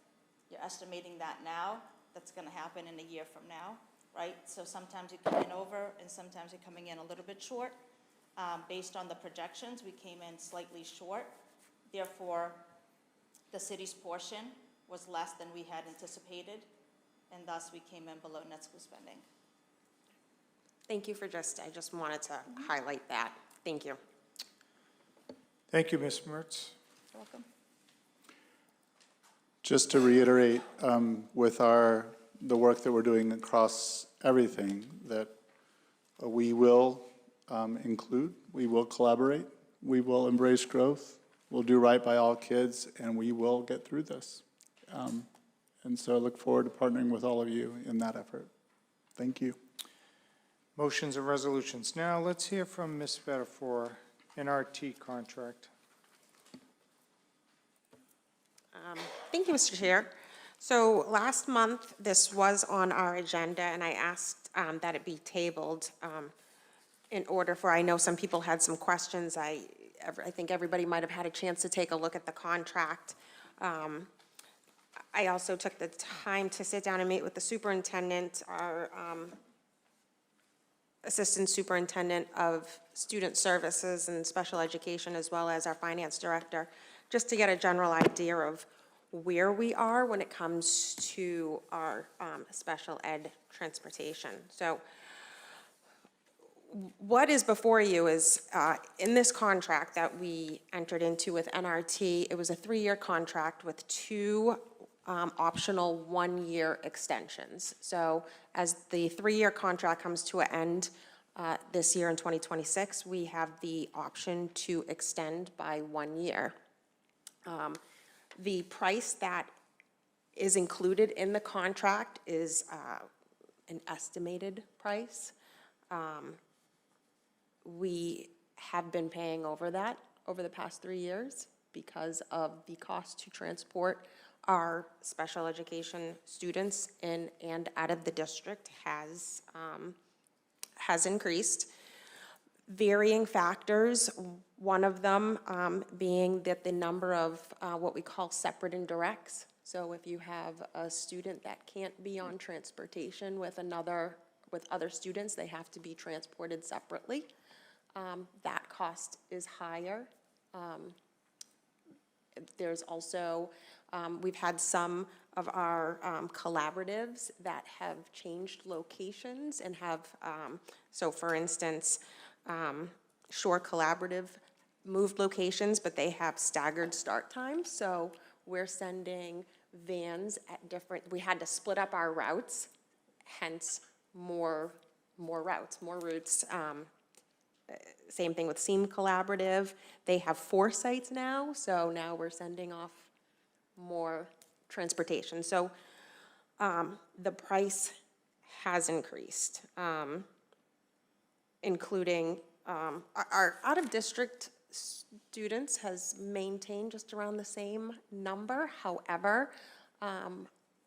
You're estimating that now. That's going to happen in a year from now, right? So sometimes you come in over and sometimes you're coming in a little bit short. Based on the projections, we came in slightly short. Therefore, the city's portion was less than we had anticipated, and thus we came in below net school spending. Thank you for I just wanted to highlight that. Thank you. Thank you, Ms. Mertz. You're welcome. Just to reiterate, with the work that we're doing across everything, that we will include, we will collaborate, we will embrace growth, we'll do right by all kids, and we will get through this. And so I look forward to partnering with all of you in that effort. Thank you. Motions and resolutions. Now, let's hear from Ms. Vetter for NRT contract. Thank you, Mr. Chair. So last month, this was on our agenda, and I asked that it be tabled in order for, I know some people had some questions. I think everybody might have had a chance to take a look at the contract. I also took the time to sit down and meet with the superintendent, our assistant superintendent of student services and special education, as well as our finance director, just to get a general idea of where we are when it comes to our special ed transportation. So what is before you is, in this contract that we entered into with NRT, it was a 3-year contract with 2 optional 1-year extensions. So as the 3-year contract comes to an end this year in 2026, we have the option to extend by 1 year. The price that is included in the contract is an estimated price. We have been paying over that over the past 3 years because of the cost to transport our special education students in and out of the district has increased. Varying factors, one of them being that the number of what we call separate indirects. So if you have a student that can't be on transportation with other students, they have to be transported separately. That cost is higher. There's also, we've had some of our collaboratives that have changed locations and have, so for instance, Shore Collaborative moved locations, but they have staggered start times. So we're sending vans at different, we had to split up our routes, hence more routes, more routes. Same thing with Seam Collaborative. They have 4 sites now, so now we're sending off more transportation. So the price has increased, including our out-of-district students has maintained just around the same number. However,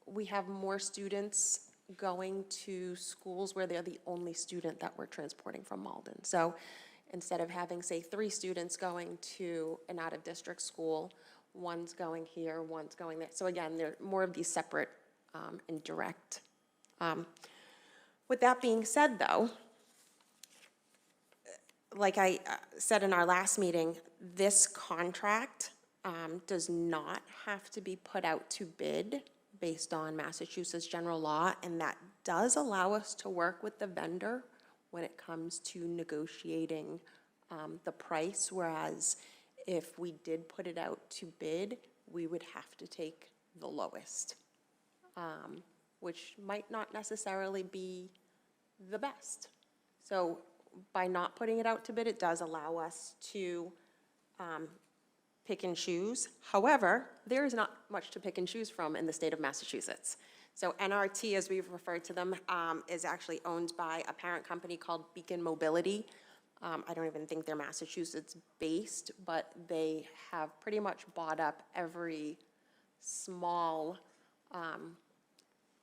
we have more students going to schools where they're the only student that we're transporting from Malden. So instead of having, say, 3 students going to an out-of-district school, one's going here, one's going there. So again, there are more of these separate and direct. With that being said, though, like I said in our last meeting, this contract does not have to be put out to bid based on Massachusetts general law, and that does allow us to work with the vendor when it comes to negotiating the price, whereas if we did put it out to bid, we would have to take the lowest, which might not necessarily be the best. So by not putting it out to bid, it does allow us to pick and choose. However, there is not much to pick and choose from in the state of Massachusetts. So NRT, as we've referred to them, is actually owned by a parent company called Beacon Mobility. I don't even think they're Massachusetts-based, but they have pretty much bought up every small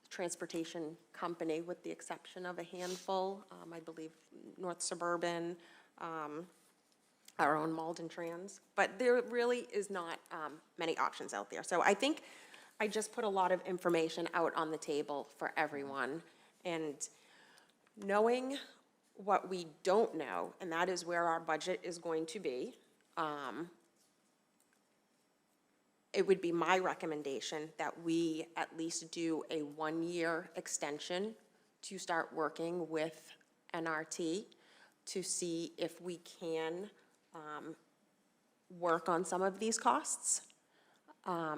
transportation company with the exception of a handful. I believe North Suburban, our own Malden Trans, but there really is not many options out there. So I think I just put a lot of information out on the table for everyone, and knowing what we don't know, and that is where our budget is going to be, it would be my recommendation that we at least do a 1-year extension to start working with NRT to see if we can work on some of these costs. All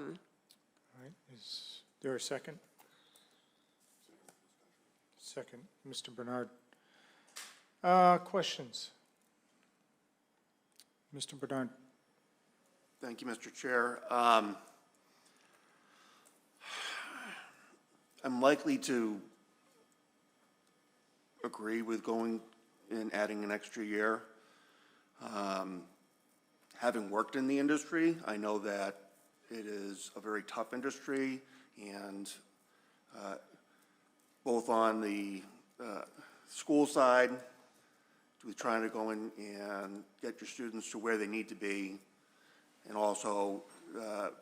right, is there a second? Second, Mr. Bernard. Questions? Mr. Bernard. Thank you, Mr. Chair. I'm likely to agree with going and adding an extra year. Having worked in the industry, I know that it is a very tough industry, and both on the school side, with trying to go in and get your students to where they need to be, and also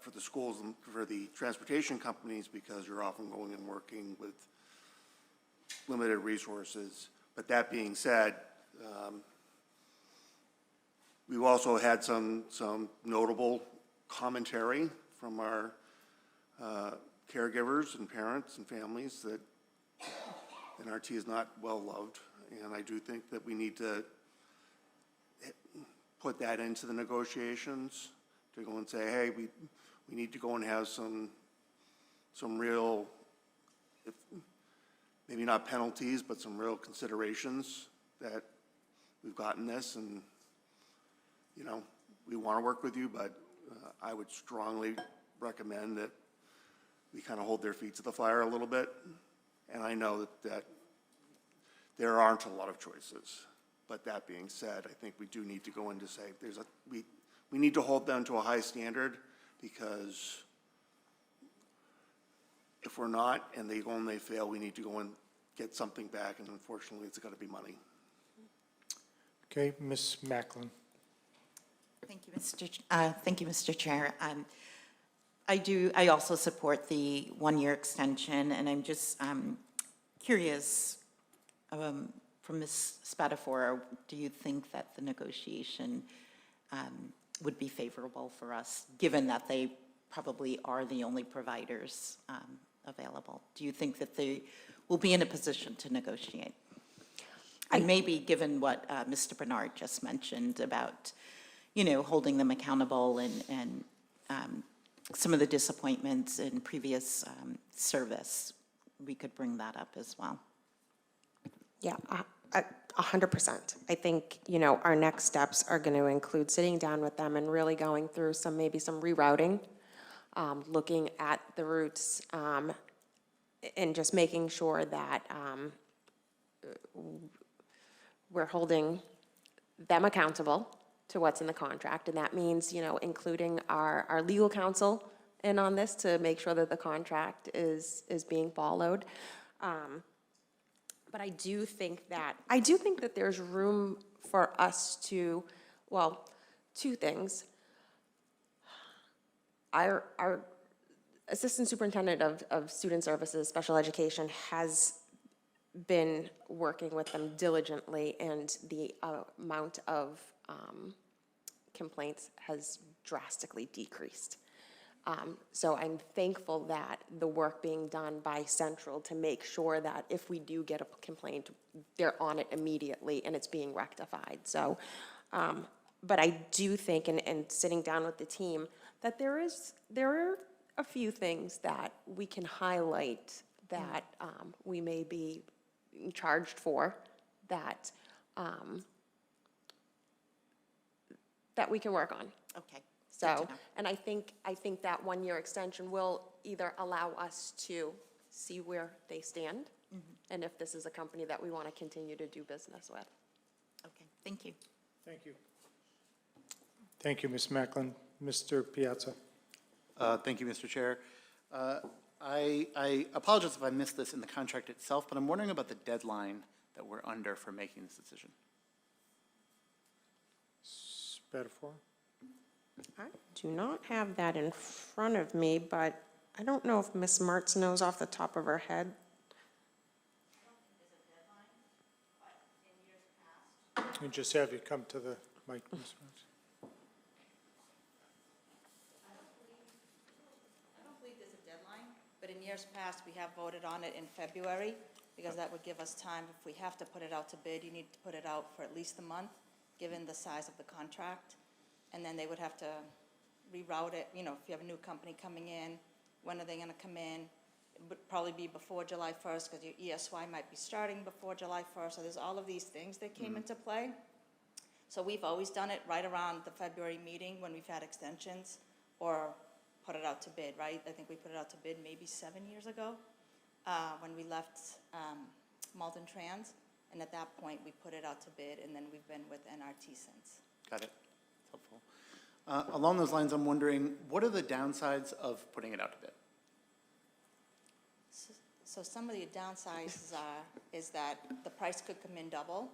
for the schools and for the transportation companies, because you're often going and working with limited resources. But that being said, we've also had some notable commentary from our caregivers and parents and families that NRT is not well loved, and I do think that we need to put that into the negotiations, to go and say, hey, we need to go and have some real, maybe not penalties, but some real considerations that we've gotten this, and you know, we want to work with you, but I would strongly recommend that we kind of hold their feet to the fire a little bit. And I know that there aren't a lot of choices. But that being said, I think we do need to go in to say we need to hold them to a high standard, because if we're not and they go and they fail, we need to go and get something back, and unfortunately it's got to be money. Okay, Ms. Macklin. Thank you, Mr. Chair. I also support the 1-year extension, and I'm just curious, from Ms. Spadafora, do you think that the negotiation would be favorable for us, given that they probably are the only providers available? Do you think that they will be in a position to negotiate? And maybe given what Mr. Bernard just mentioned about, you know, holding them accountable and some of the disappointments in previous service, we could bring that up as well. Yeah, 100%. I think, you know, our next steps are going to include sitting down with them and really going through maybe some rerouting, looking at the routes, and just making sure that we're holding them accountable to what's in the contract. And that means, you know, including our legal counsel in on this to make sure that the contract is being followed. But I do think that there's room for us to, well, two things. Our Assistant Superintendent of Student Services, Special Education, has been working with them diligently, and the amount of complaints has drastically decreased. So I'm thankful that the work being done by Central to make sure that if we do get a complaint, they're on it immediately and it's being rectified. So, but I do think, and sitting down with the team, that there are a few things that we can highlight that we may be charged for, that, that we can work on. Okay. So, and I think that one-year extension will either allow us to see where they stand, and if this is a company that we want to continue to do business with. Okay, thank you. Thank you. Thank you, Ms. Macklin. Mr. Piazza. Thank you, Mr. Chair. I apologize if I missed this in the contract itself, but I'm wondering about the deadline that we're under for making this decision. Spatafor? I do not have that in front of me, but I don't know if Ms. Mertz knows off the top of her head. We just have you come to the mic, Ms. Mertz. I don't believe there's a deadline, but in years past, we have voted on it in February, because that would give us time. If we have to put it out to bid, you need to put it out for at least a month, given the size of the contract. And then they would have to reroute it, you know, if you have a new company coming in, when are they gonna come in? It would probably be before July 1st, because your ESY might be starting before July 1st, so there's all of these things that came into play. So we've always done it right around the February meeting when we've had extensions, or put it out to bid, right? I think we put it out to bid maybe 7 years ago, when we left Malden Trans, and at that point, we put it out to bid, and then we've been with NRT since. Got it. That's helpful. Along those lines, I'm wondering, what are the downsides of putting it out to bid? So some of the downsides is that the price could come in double.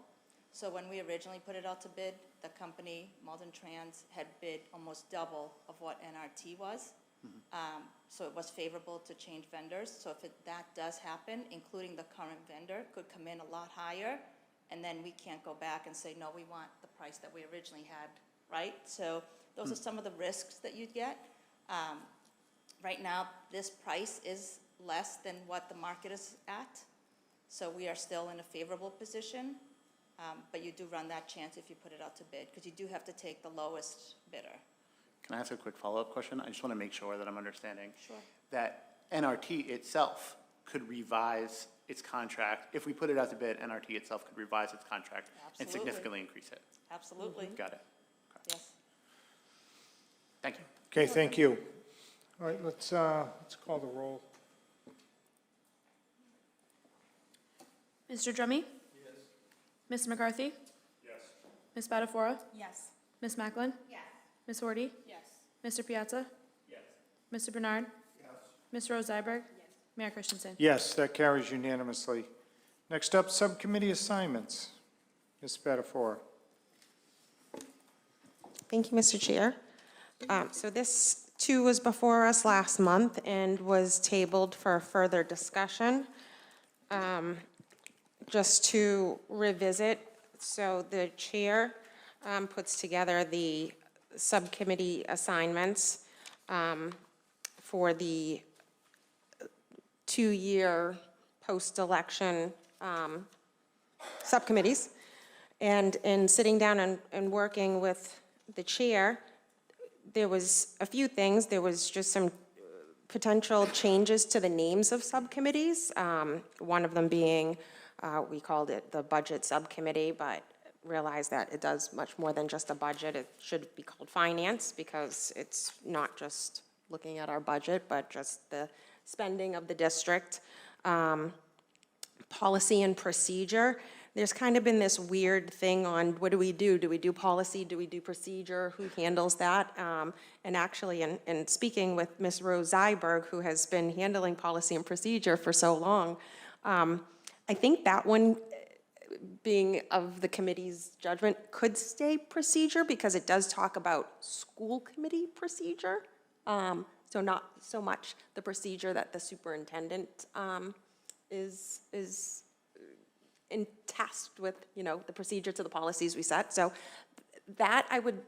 So when we originally put it out to bid, the company, Malden Trans, had bid almost double of what NRT was. So it was favorable to change vendors. So if that does happen, including the current vendor, could come in a lot higher, and then we can't go back and say, no, we want the price that we originally had, right? So those are some of the risks that you'd get. Right now, this price is less than what the market is at, so we are still in a favorable position, but you do run that chance if you put it out to bid, because you do have to take the lowest bidder. Can I ask a quick follow-up question? I just want to make sure that I'm understanding. Sure. That NRT itself could revise its contract. If we put it out to bid, NRT itself could revise its contract and Absolutely. significantly increase it. Absolutely. Got it. Yes. Thank you. Okay, thank you. All right, let's call the roll. Mr. Drummy? Yes. Mr. McCarthy? Yes. Ms. Spatafora? Yes. Ms. Macklin? Yes. Ms. Horty? Yes. Mr. Piazza? Yes. Mr. Bernard? Yes. Ms. Rose Iberg? Mayor Christensen? Yes, that carries unanimously. Next up, subcommittee assignments. Ms. Spatafora. Thank you, Mr. Chair. So this too was before us last month and was tabled for further discussion. Just to revisit, so the chair puts together the subcommittee assignments for the two-year post-election subcommittees. And in sitting down and working with the chair, there was a few things. There was just some potential changes to the names of subcommittees. One of them being, we called it the Budget Subcommittee, but realized that it does much more than just a budget. It should be called Finance, because it's not just looking at our budget, but just the spending of the district. Policy and Procedure. There's kind of been this weird thing on what do we do? Do we do policy? Do we do procedure? Who handles that? And actually, in speaking with Ms. Rose Iberg, who has been handling policy and procedure for so long, I think that one, being of the committee's judgment, could stay procedure, because it does talk about school committee procedure. So not so much the procedure that the superintendent is tasked with, you know, the procedure to the policies we set. So that, I would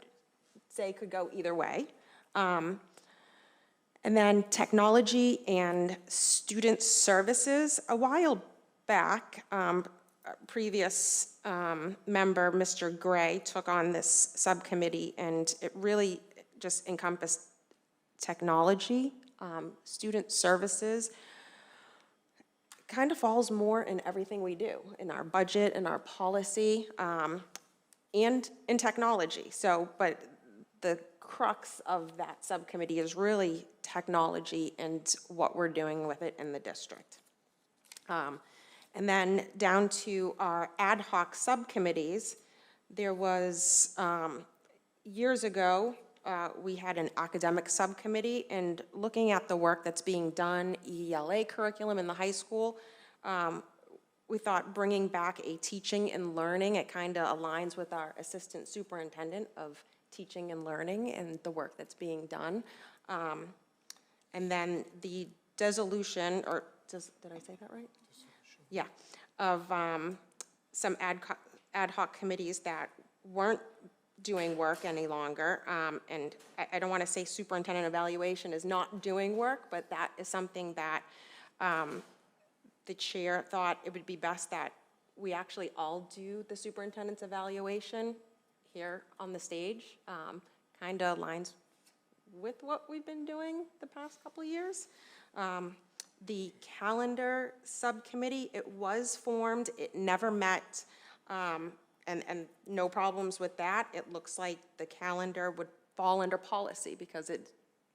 say, could go either way. And then Technology and Student Services. A while back, previous member, Mr. Gray, took on this subcommittee, and it really just encompassed technology Student services kind of falls more in everything we do, in our budget, in our policy, and in technology. So, but the crux of that subcommittee is really technology and what we're doing with it in the district. And then down to our ad hoc subcommittees, there was, years ago, we had an academic subcommittee, and looking at the work that's being done, ELA curriculum in the high school, we thought bringing back a teaching and learning, it kind of aligns with our assistant superintendent of teaching and learning and the work that's being done. And then the dissolution, or did I say that right? Yeah, of some ad hoc committees that weren't doing work any longer. And I don't want to say superintendent evaluation is not doing work, but that is something that the chair thought it would be best that we actually all do the superintendent's evaluation here on the stage. Kind of aligns with what we've been doing the past couple of years. The calendar subcommittee, it was formed, it never met, and no problems with that. It looks like the calendar would fall under policy because it's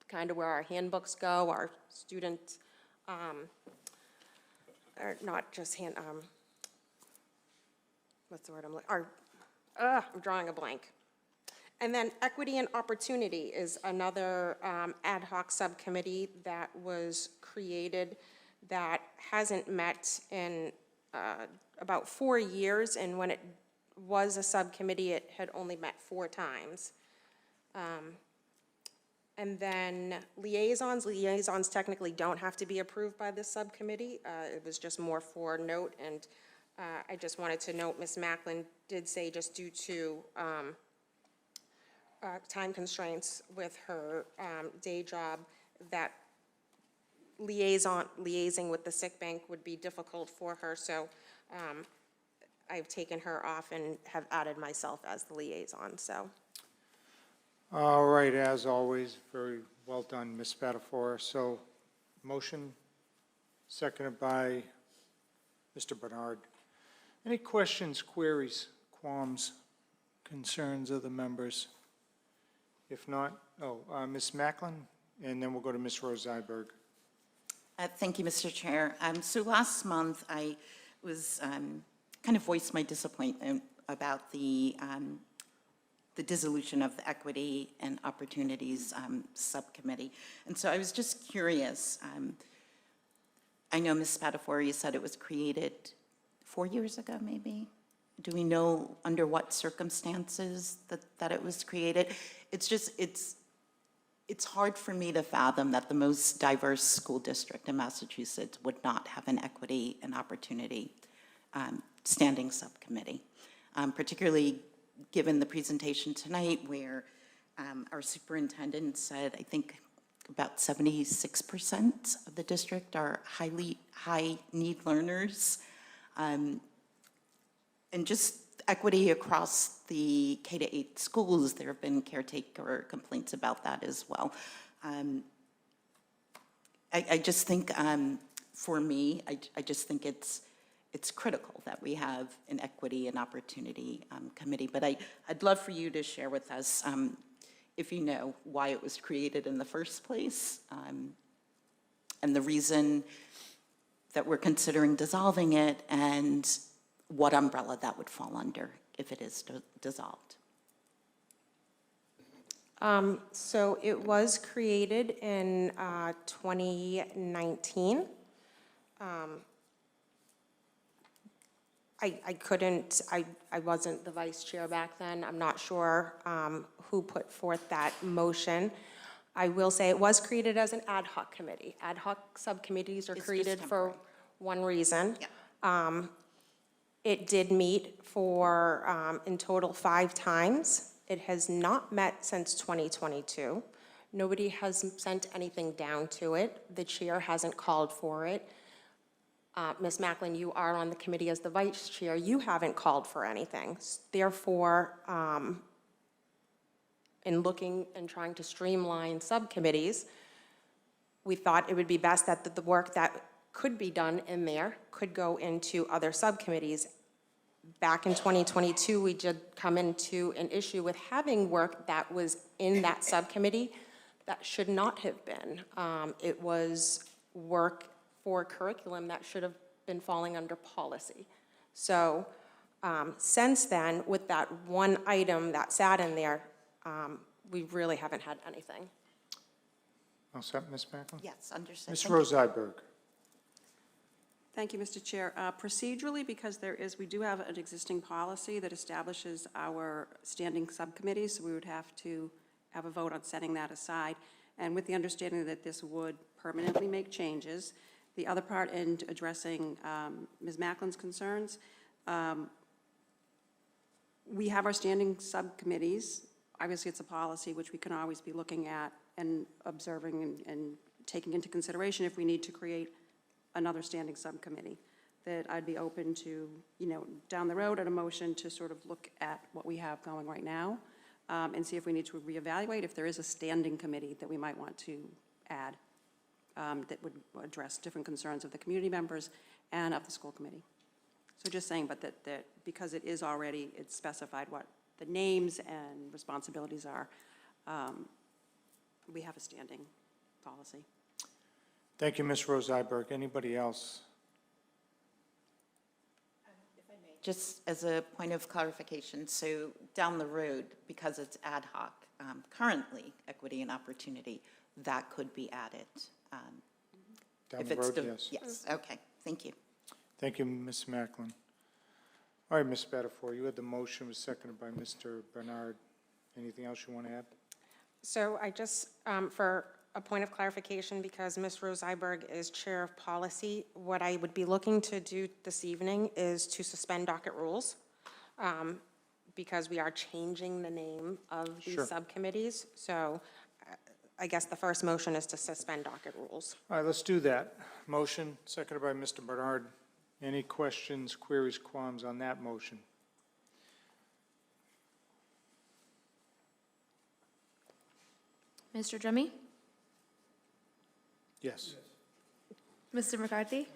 kind of where our handbooks go, our student, or not just what's the word I'm looking, I'm drawing a blank. And then equity and opportunity is another ad hoc subcommittee that was created that hasn't met in about 4 years, and when it was a subcommittee, it had only met 4 times. And then liaisons technically don't have to be approved by this subcommittee. It was just more for note, and I just wanted to note Ms. Macklin did say just due to time constraints with her day job that liaising with the sick bank would be difficult for her, so I've taken her off and have added myself as the liaison, so. All right, as always, very well done, Ms. Spatafora. So, motion seconded by Mr. Bernard. Any questions, queries, qualms, concerns of the members? If not, Ms. Macklin, and then we'll go to Ms. Rose Zyberg. Thank you, Mr. Chair. So last month, I was kind of voiced my disappointment about the dissolution of the Equity and Opportunities Subcommittee. And so I was just curious. I know Ms. Spatafora, you said it was created 4 years ago, maybe? Do we know under what circumstances that it was created? It's just, it's hard for me to fathom that the most diverse school district in Massachusetts would not have an Equity and Opportunity standing subcommittee, particularly given the presentation tonight where our superintendent said, I think about 76% of the district are high-need learners. And just equity across the K-8 schools, there have been caretaker complaints about that as well. I just think, for me, I just think it's critical that we have an Equity and Opportunity Committee. But I'd love for you to share with us, if you know, why it was created in the first place, and the reason that we're considering dissolving it, and what umbrella that would fall under if it is dissolved. So it was created in 2019. I wasn't the vice chair back then. I'm not sure who put forth that motion. I will say it was created as an ad hoc committee. Ad hoc subcommittees are created for one reason. Yeah. It did meet for, in total, 5 times. It has not met since 2022. Nobody has sent anything down to it. The chair hasn't called for it. Ms. Macklin, you are on the committee as the vice chair. You haven't called for anything. Therefore, in looking and trying to streamline subcommittees, we thought it would be best that the work that could be done in there could go into other subcommittees. Back in 2022, we did come into an issue with having work that was in that subcommittee that should not have been. It was work for curriculum that should have been falling under policy. So since then, with that one item that sat in there, we really haven't had anything. All set, Ms. Macklin? Yes, understood. Ms. Thank you. Rose Iberg. Thank you, Mr. Chair. Procedurally, because we do have an existing policy that establishes our standing subcommittees, so we would have to have a vote on setting that aside. And with the understanding that this would permanently make changes, the other part in addressing Ms. Macklin's concerns, we have our standing subcommittees. Obviously, it's a policy which we can always be looking at and observing and taking into consideration if we need to create another standing subcommittee, that I'd be open to, down the road at a motion to sort of look at what we have going right now and see if we need to reevaluate if there is a standing committee that we might want to add that would address different concerns of the community members and of the school committee. So just saying, but that because it is already, it's specified what the names and responsibilities are, we have a standing policy. Thank you, Ms. Rose Iberg. Anybody else? Just as a point of clarification, so down the road, because it's ad hoc, currently equity and opportunity, that could be added. Down if the it's road, still- yes. Yes, okay, thank you. Thank you, Ms. Macklin. All right, Ms. Spatafor, you had the motion, was seconded by Mr. Bernard. Anything else you want to add? So I just, for a point of clarification, because Ms. Rose Iberg is Chair of Policy, what I would be looking to do this evening is to suspend docket rules, because we are changing the name of these Sure. subcommittees. So I guess the first motion is to suspend docket rules. All right, let's do that. Motion, seconded by Mr. Bernard. Any questions, queries, qualms on that motion? Mr. Drummy? Yes. Mr. McCarthy?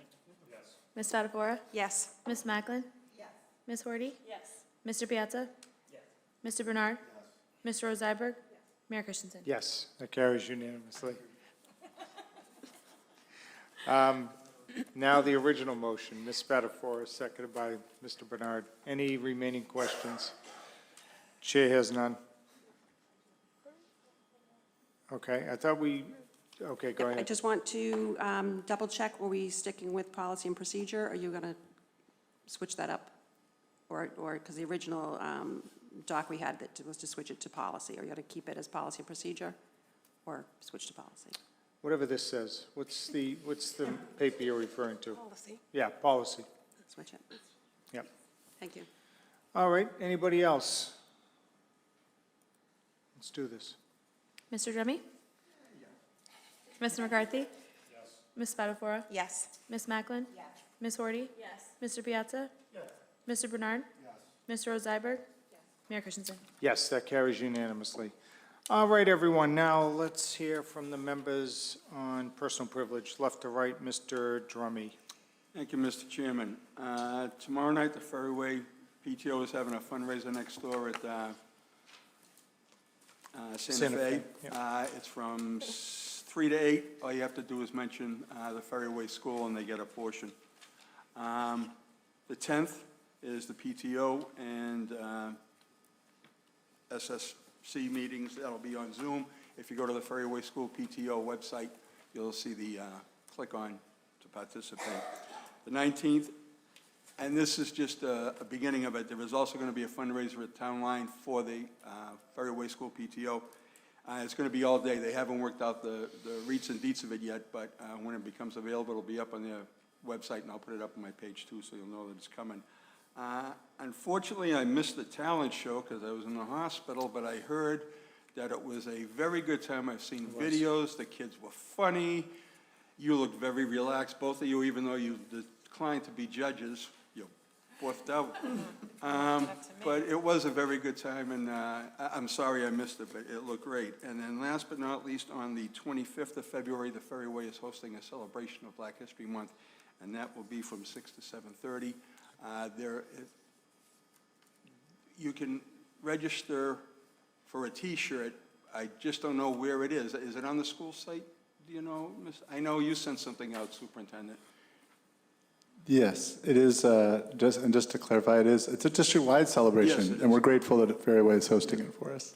Yes. Ms. Spatafora? Yes. Ms. Macklin? Yes. Ms. Horty? Yes. Mr. Piazza? Yes. Mr. Bernard? Yes. Ms. Rose Iberg? Mayor Christensen? Yes, that carries unanimously. Now the original motion, Ms. Spatafora, seconded by Mr. Bernard. Any remaining questions? Chair has none. Okay, I thought okay, go I ahead. just want to double check, were we sticking with policy and procedure? Are you going to switch that up? Or because the original doc we had that was to switch it to policy, are you going to keep it as policy and procedure or switch to policy? Whatever this says, what's the paper you're referring to? Policy. Yeah, policy. Switch it. Yep. Thank you. All right, anybody else? Let's do this. Mr. Drummy? Mr. McCarthy? Yes. Ms. Spatafora? Yes. Ms. Macklin? Yes. Ms. Horty? Yes. Mr. Piazza? Yes. Mr. Bernard? Yes. Ms. Rose Iberg? Yes. Mayor Christensen? Yes, that carries unanimously. All right, everyone, now let's hear from the members on personal privilege. Left to right, Mr. Drummy. Thank you, Mr. Chairman. Tomorrow night, the Ferryway PTO is having a fundraiser next door at Santa Fe. It's from 3 to 8. All you have to do is mention the Ferryway School and they get a portion. The 10th is the PTO and SSC meetings. That'll be on Zoom. If you go to the Ferryway School PTO website, you'll see the click on to participate. The 19th, and this is just a beginning of it, there is also going to be a fundraiser at Town Line for the Ferryway School PTO. It's going to be all day. They haven't worked out the reats and deets of it yet, but when it becomes available, it'll be up on their website, and I'll put it up on my page too, so you'll know that it's coming. Unfortunately, I missed the talent show because I was in the hospital, but I heard that it was a very good time. I've seen videos. The kids were funny. You looked very relaxed, both of you, even though you declined to be judges. You fourth out. But it was a very good time, and I'm sorry I missed it, but it looked great. And then last but not least, on the 25th of February, the Ferryway is hosting a celebration of Black History Month, and that will be from 6 to 7:30. You can register for a T-shirt. I just don't know where it is. Is it on the school site? Do you know, Miss? I know you sent something out, Superintendent. Yes, it is, just to clarify, it's a district-wide Yes, celebration, it and we're is. grateful that Fairway is hosting it for us.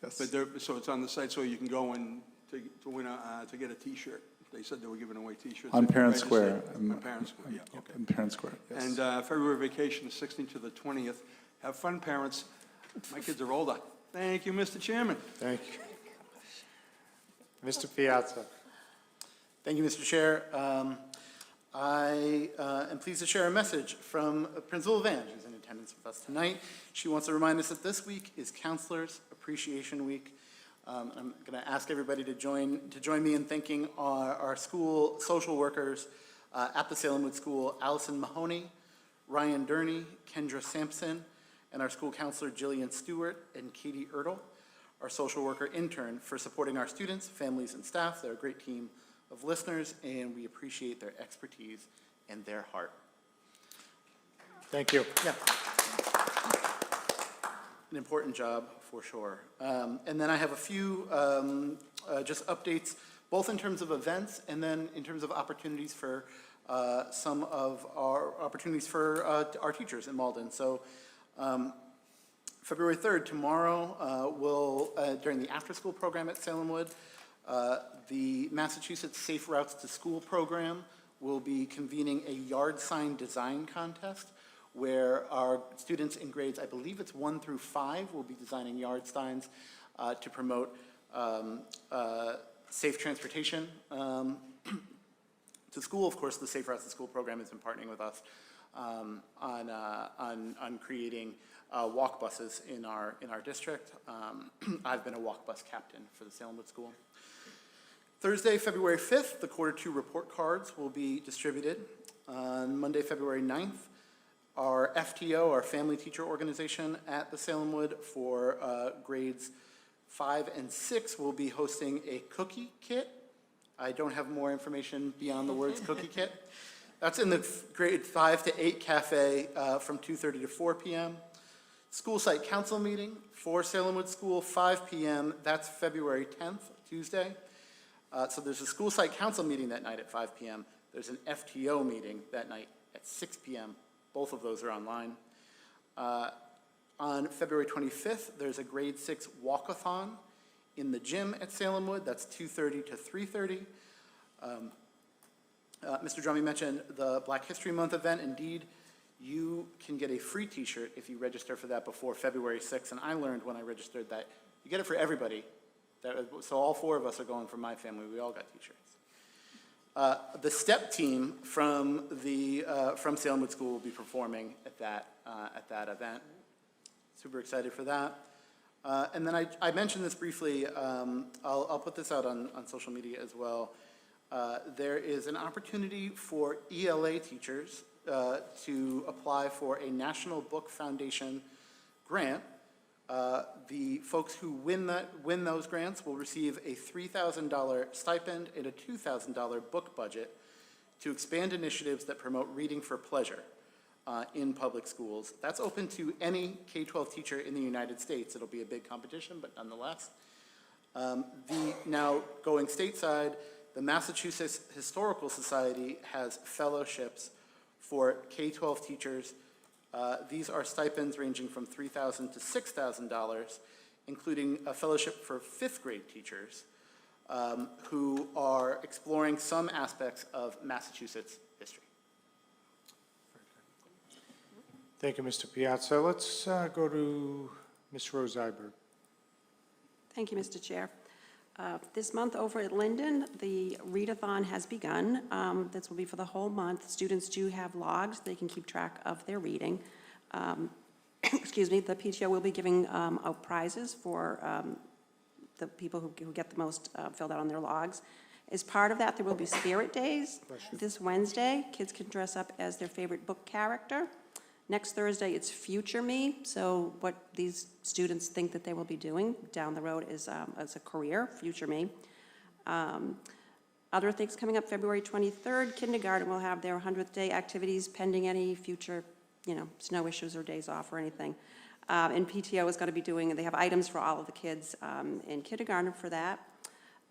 Yes. But so it's on the site, so you can go and to get a T-shirt. They said they were giving away T-shirts. On If you Parent register- Square. On Parent Square, yeah, okay. In Parent Square, yes. And February vacation, the 16th to the 20th. Have fun, parents. My kids are older. Thank you, Mr. Chairman. Thank you. Mr. Piazza. Thank you, Mr. Chair. I am pleased to share a message from Principal Van, who's in attendance with us tonight. She wants to remind us that this week is Counselors Appreciation Week. I'm going to ask everybody to join me in thanking our school social workers at the Salem Wood School, Allison Mahoney, Ryan Durney, Kendra Sampson, and our school counselor Jillian Stewart and Katie Ertle, our social worker intern, for supporting our students, families, and staff. They're a great team of listeners, and we appreciate their expertise and their heart. Thank you. Yeah. An important job, for sure. And then I have a few just updates, both in terms of events and then in terms of opportunities for some of our opportunities for our teachers in Malden. So February 3rd, tomorrow, during the after-school program at Salem Wood, the Massachusetts Safe Routes to School program will be convening a yard sign design contest where our students in grades, I believe it's 1 through 5, will be designing yard signs to promote safe transportation to school. Of course, the Safe Routes to School program has been partnering with us on creating walk buses in our district. I've been a walk bus captain for the Salem Wood School. Thursday, February 5th, the Quarter 2 report cards will be distributed. On Monday, February 9th, our FTO, our Family Teacher Organization at the Salem Wood for grades 5 and 6 will be hosting a cookie kit. I don't have more information beyond the words cookie kit. That's in the grade 5 to 8 cafe from 2:30 to 4 p.m. School site council meeting for Salem Wood School, 5 p.m. That's February 10th, Tuesday. So there's a school site council meeting that night at 5 p.m. There's an FTO meeting that night at 6 p.m. Both of those are online. On February 25th, there's a grade 6 walkathon in the gym at Salem Wood. That's 2:30 to 3:30. Mr. Drummond mentioned the Black History Month event. Indeed, you can get a free t-shirt if you register for that before February 6th. And I learned when I registered that you get it for everybody. So all 4 of us are going from my family. We all got t-shirts. The STEP team from Salem Wood School will be performing at that event. Super excited for that. And then I mentioned this briefly. I'll put this out on social media as well. There is an opportunity for ELA teachers to apply for a National Book Foundation grant. The folks who win those grants will receive a $3,000 stipend and a $2,000 book budget to expand initiatives that promote reading for pleasure in public schools. That's open to any K-12 teacher in the United States. It'll be a big competition, but nonetheless. Now, going stateside, the Massachusetts Historical Society has fellowships for K-12 teachers. These are stipends ranging from $3,000 to $6,000, including a fellowship for 5th grade teachers who are exploring some aspects of Massachusetts history. Thank you, Mr. Piazza. Let's go to Ms. Rose Iberg. Thank you, Mr. Chair. This month over at Linden, the readathon has begun. This will be for the whole month. Students do have logs. They can keep track of their reading. Excuse me, the PTO will be giving out prizes for the people who get the most filled out on their logs. As part of that, there will be Spirit Days this Wednesday. Kids can dress up as their favorite book character. Next Thursday, it's Future Me, so what these students think that they will be doing down the road is as a career, Future Me. Other things coming up, February 23rd, kindergarten will have their 100th day activities pending any future, snow issues or days off or anything. And PTO is going to be doing, they have items for all of the kids in kindergarten for that.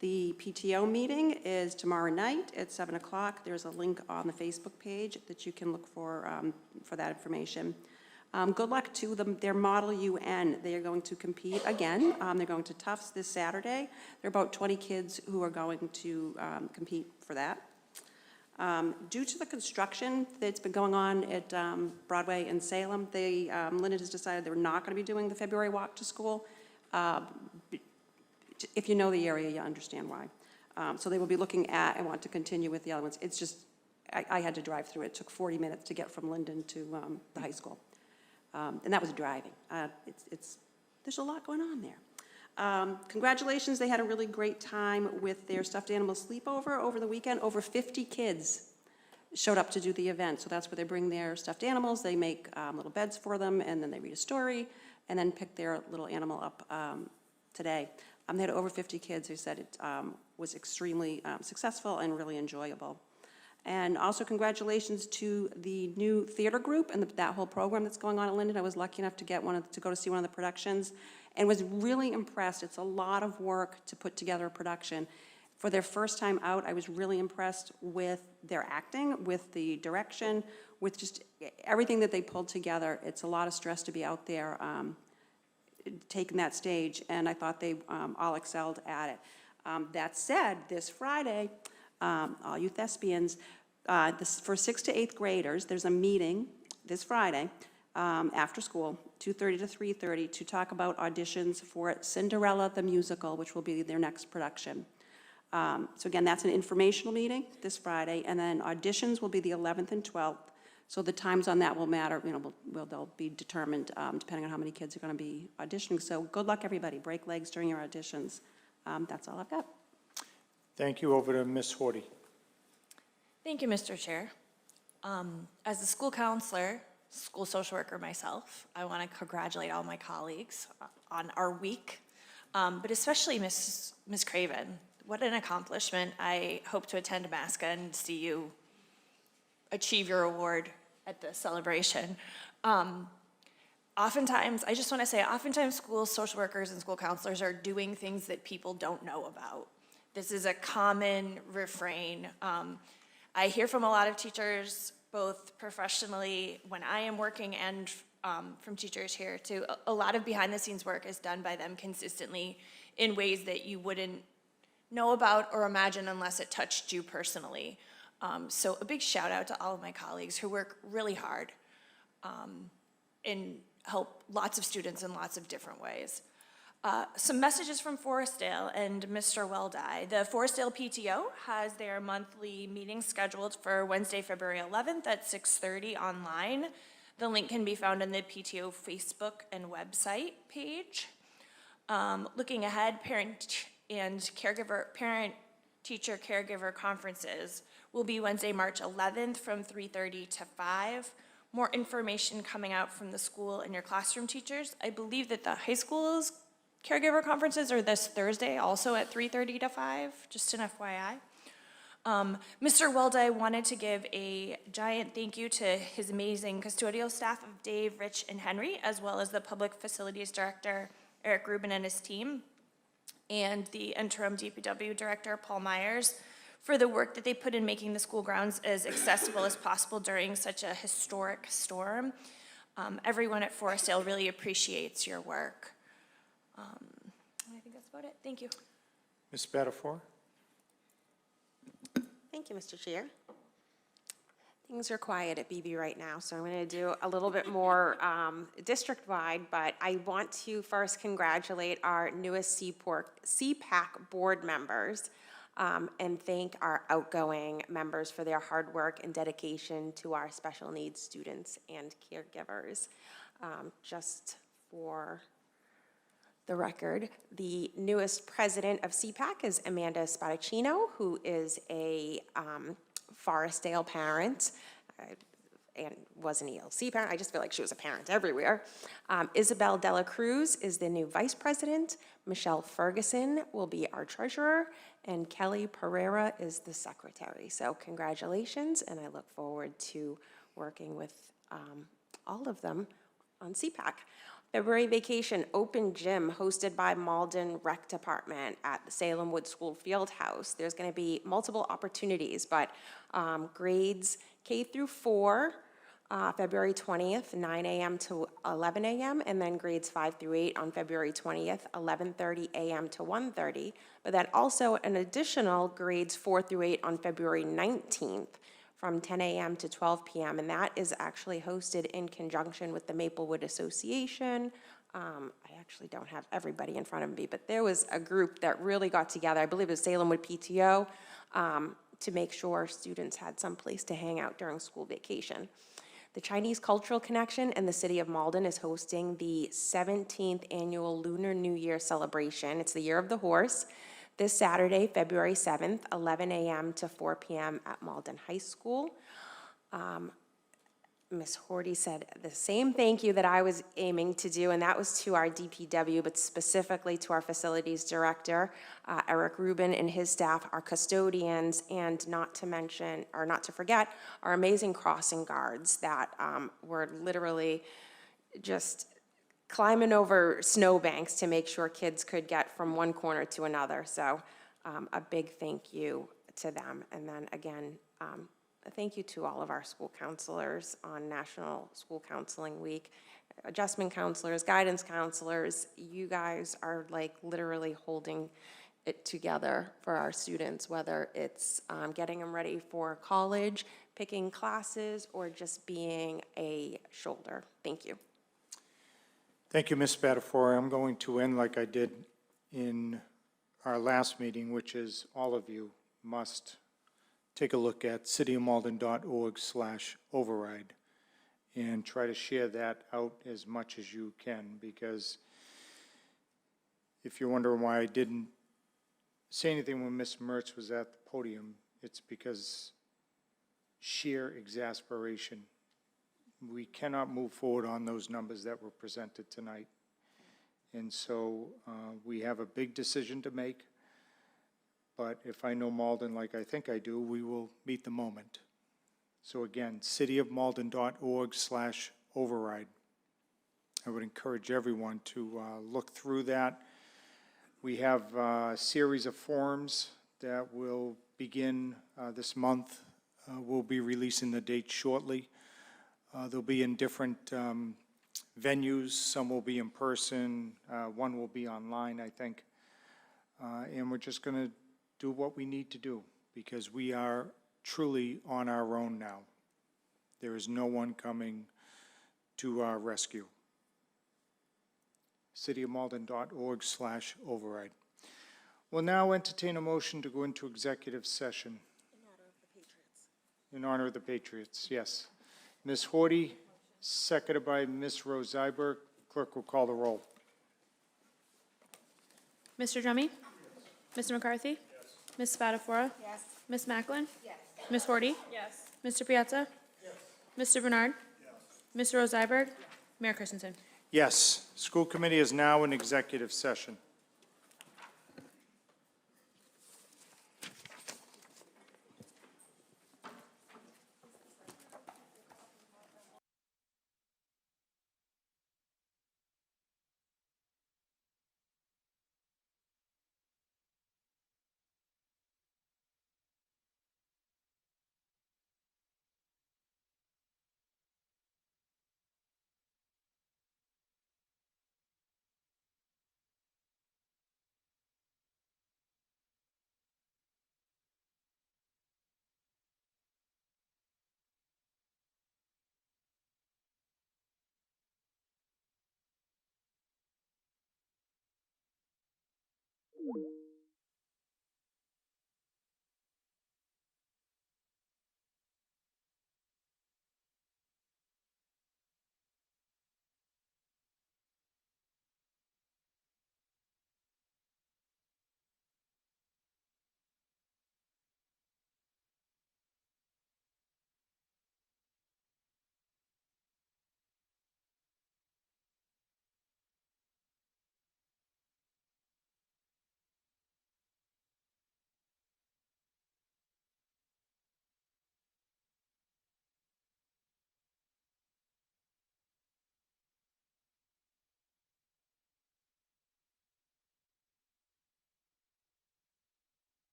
The PTO meeting is tomorrow night at 7 o'clock. There's a link on the Facebook page that you can look for that information. Good luck to them. Their Model UN, they are going to compete again. They're going to Tufts this Saturday. There are about 20 kids who are going to compete for that. Due to the construction that's been going on at Broadway and Salem, Linden has decided they're not going to be doing the February walk to school. If you know the area, you understand why. So they will be looking at, I want to continue with the other ones. It's just, I had to drive through it. It took 40 minutes to get from Linden to the high school. And that was driving. There's a lot going on there. Congratulations, they had a really great time with their stuffed animal sleepover over the weekend. Over 50 kids showed up to do the event. So that's where they bring their stuffed animals, they make little beds for them, and then they read a story, and then pick their little animal up today. They had over 50 kids who said it was extremely successful and really enjoyable. And also congratulations to the new theater group and that whole program that's going on at Linden. I was lucky enough to get to go to see one of the productions and was really impressed. It's a lot of work to put together a production. For their first time out, I was really impressed with their acting, with the direction, with just everything that they pulled together. It's a lot of stress to be out there taking that stage, and I thought they all excelled at it. That said, this Friday, all you thespians, for 6th to 8th graders, there's a meeting this Friday after school, 2:30 to 3:30, to talk about auditions for Cinderella the Musical, which will be their next production. So again, that's an informational meeting this Friday, and then auditions will be the 11th and 12th. So the times on that will matter, they'll be determined depending on how many kids are going to be auditioning. So good luck, everybody. Break legs during your auditions. That's all I've got. Thank you. Over to Ms. Horty. Thank you, Mr. Chair. As a school counselor, school social worker myself, I want to congratulate all my colleagues on our week, but especially Ms. Craven. What an accomplishment. I hope to attend Masca and see you achieve your award at the celebration. Oftentimes, I just want to say, oftentimes school social workers and school counselors are doing things that people don't know about. This is a common refrain. I hear from a lot of teachers, both professionally when I am working and from teachers here too. A lot of behind the scenes work is done by them consistently in ways that you wouldn't know about or imagine unless it touched you personally. So a big shout out to all of my colleagues who work really hard and help lots of students in lots of different ways. Some messages from Forestdale and Mr. Weldi. The Forestdale PTO has their monthly meeting scheduled for Wednesday, February 11th at 6:30 online. The link can be found on the PTO Facebook and website page. Looking ahead, parent-teacher caregiver conferences will be Wednesday, March 11th from 3:30 to 5. More information coming out from the school and your classroom teachers. I believe that the high school's caregiver conferences are this Thursday, also at 3:30 to 5, just an FYI. Mr. Weldi wanted to give a giant thank you to his amazing custodial staff of Dave, Rich, and Henry, as well as the Public Facilities Director, Eric Rubin, and his team, and the interim DPW Director, Paul Myers, for the work that they put in making the school grounds as accessible as possible during such a historic storm. Everyone at Forestdale really appreciates your work. I think that's about it. Thank you. Ms. Spatafor. Thank you, Mr. Chair. Things are quiet at BB right now, so I'm going to do a little bit more district-wide, but I want to first congratulate our newest CPAC board members and thank our outgoing members for their hard work and dedication to our special needs students and caregivers. Just for the record, the newest president of CPAC is Amanda Spadaccino, who is a Forestdale parent, and was an ELC parent. I just feel like she was a parent everywhere. Isabel Dela Cruz is the new vice president. Michelle Ferguson will be our treasurer, and Kelly Pereira is the secretary. So congratulations, and I look forward to working with all of them on CPAC. February vacation, open gym hosted by Malden Rec Department at the Salem Wood School Field House. There's going to be multiple opportunities, but grades K through 4, February 20th, 9 a.m. to 11 a.m., and then grades 5 through 8 on February 20th, 11:30 a.m. to 1:30. But then also an additional grades 4 through 8 on February 19th, from 10 a.m. to 12 p.m., and that is actually hosted in conjunction with the Maplewood Association. I actually don't have everybody in front of me, but there was a group that really got together, I believe it was Salem Wood PTO, to make sure students had some place to hang out during school vacation. The Chinese Cultural Connection and the City of Malden is hosting the 17th annual Lunar New Year celebration. It's the Year of the Horse. This Saturday, February 7th, 11 a.m. to 4 p.m. at Malden High School. Ms. Horty said the same thank you that I was aiming to do, and that was to our DPW, but specifically to our facilities director, Eric Rubin and his staff, our custodians, and not to mention, or not to forget, our amazing crossing guards that were literally just climbing over snowbanks to make sure kids could get from one corner to another. So a big thank you to them. And then again, a thank you to all of our school counselors on National School Counseling Week, adjustment counselors, guidance counselors. You guys are like literally holding it together for our students, whether it's getting them ready for college, picking classes, or just being a shoulder. Thank you. Thank you, Ms. Spatafora. I'm going to end like I did in our last meeting, which is all of you must take a look at cityofmalden.org/override and try to share that out as much as you can, because if you're wondering why I didn't say anything when Ms. Mertz was at the podium, it's because sheer exasperation. We cannot move forward on those numbers that were presented tonight. And so we have a big decision to make, but if I know Malden like I think I do, we will meet the moment. So again, cityofmalden.org/override. I would encourage everyone to look through that. We have a series of forms that will begin this month. We'll be releasing the date shortly. They'll be in different venues. Some will be in person. One will be online, I think. And we're just going to do what we need to do, because we are truly on our own now. There is no one coming to our rescue. cityofmalden.org/override. We'll now entertain a motion to go into executive session. In honor of the Patriots, yes. Ms. Horty, seconded by Ms. Rose Zeiberg. Clerk will call the roll. Mr. Drummy? Mr. McCarthy? Yes. Ms. Spatafora? Yes. Ms. Macklin? Yes. Ms. Horty? Yes. Mr. Piazza? Yes. Mr. Bernard? Yes. Ms. Rose Zeiberg? Mayor Christensen? Yes, school committee is now in executive session.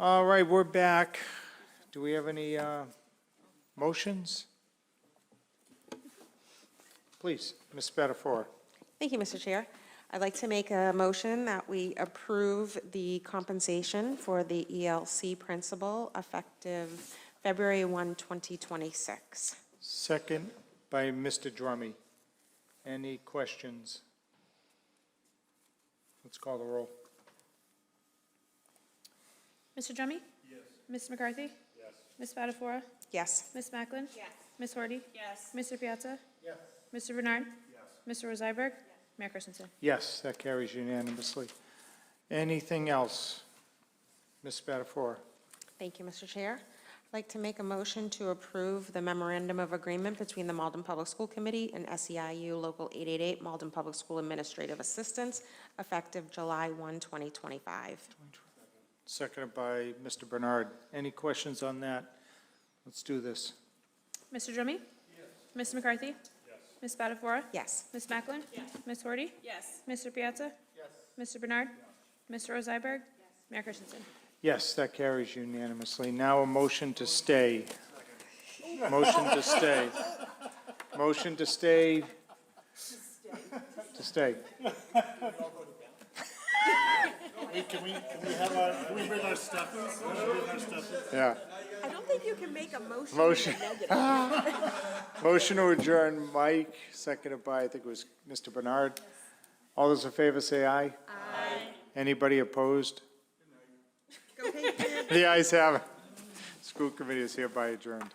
All right, we're back. Do we have any motions? Please, Ms. Spatafora. Thank you, Mr. Chair. I'd like to make a motion that we approve the compensation for the ELC principal effective February 1, 2026. Second by Mr. Drummy. Any questions? Let's call the roll. Mr. Drummy? Yes. Ms. McCarthy? Yes. Ms. Spatafora? Yes. Ms. Macklin? Yes. Ms. Horty? Yes. Mr. Piazza? Yes. Mr. Bernard? Yes. Mr. Rosalberg? Mayor Christensen? Yes, that carries unanimously. Anything else? Ms. Spatafora? Thank you, Mr. Chair. I'd like to make a motion to approve the memorandum of agreement between the Malden Public School Committee and SEIU Local 888 Malden Public School Administrative Assistants effective July 1, 2025. Seconded by Mr. Bernard. Any questions on that? Let's do this. Mr. Drummy? Yes. Ms. McCarthy? Yes. Ms. Spatafora? Yes. Ms. Macklin? Yes. Ms. Horty? Yes. Mr. Piazza? Yes. Mr. Bernard? Yes. Mr. Rosalberg? Yes. Mayor Christensen? Yes, that carries unanimously. Now a motion to stay. Motion to stay. Motion to stay. To stay. Can we bring our stuffers? Yeah. I don't think you can make a motion. Motion. Motion to adjourn, Mike, seconded by, I think it was Mr. Bernard. All those in favor say aye. Aye. Anybody opposed? The ayes have it. School committee is hereby adjourned.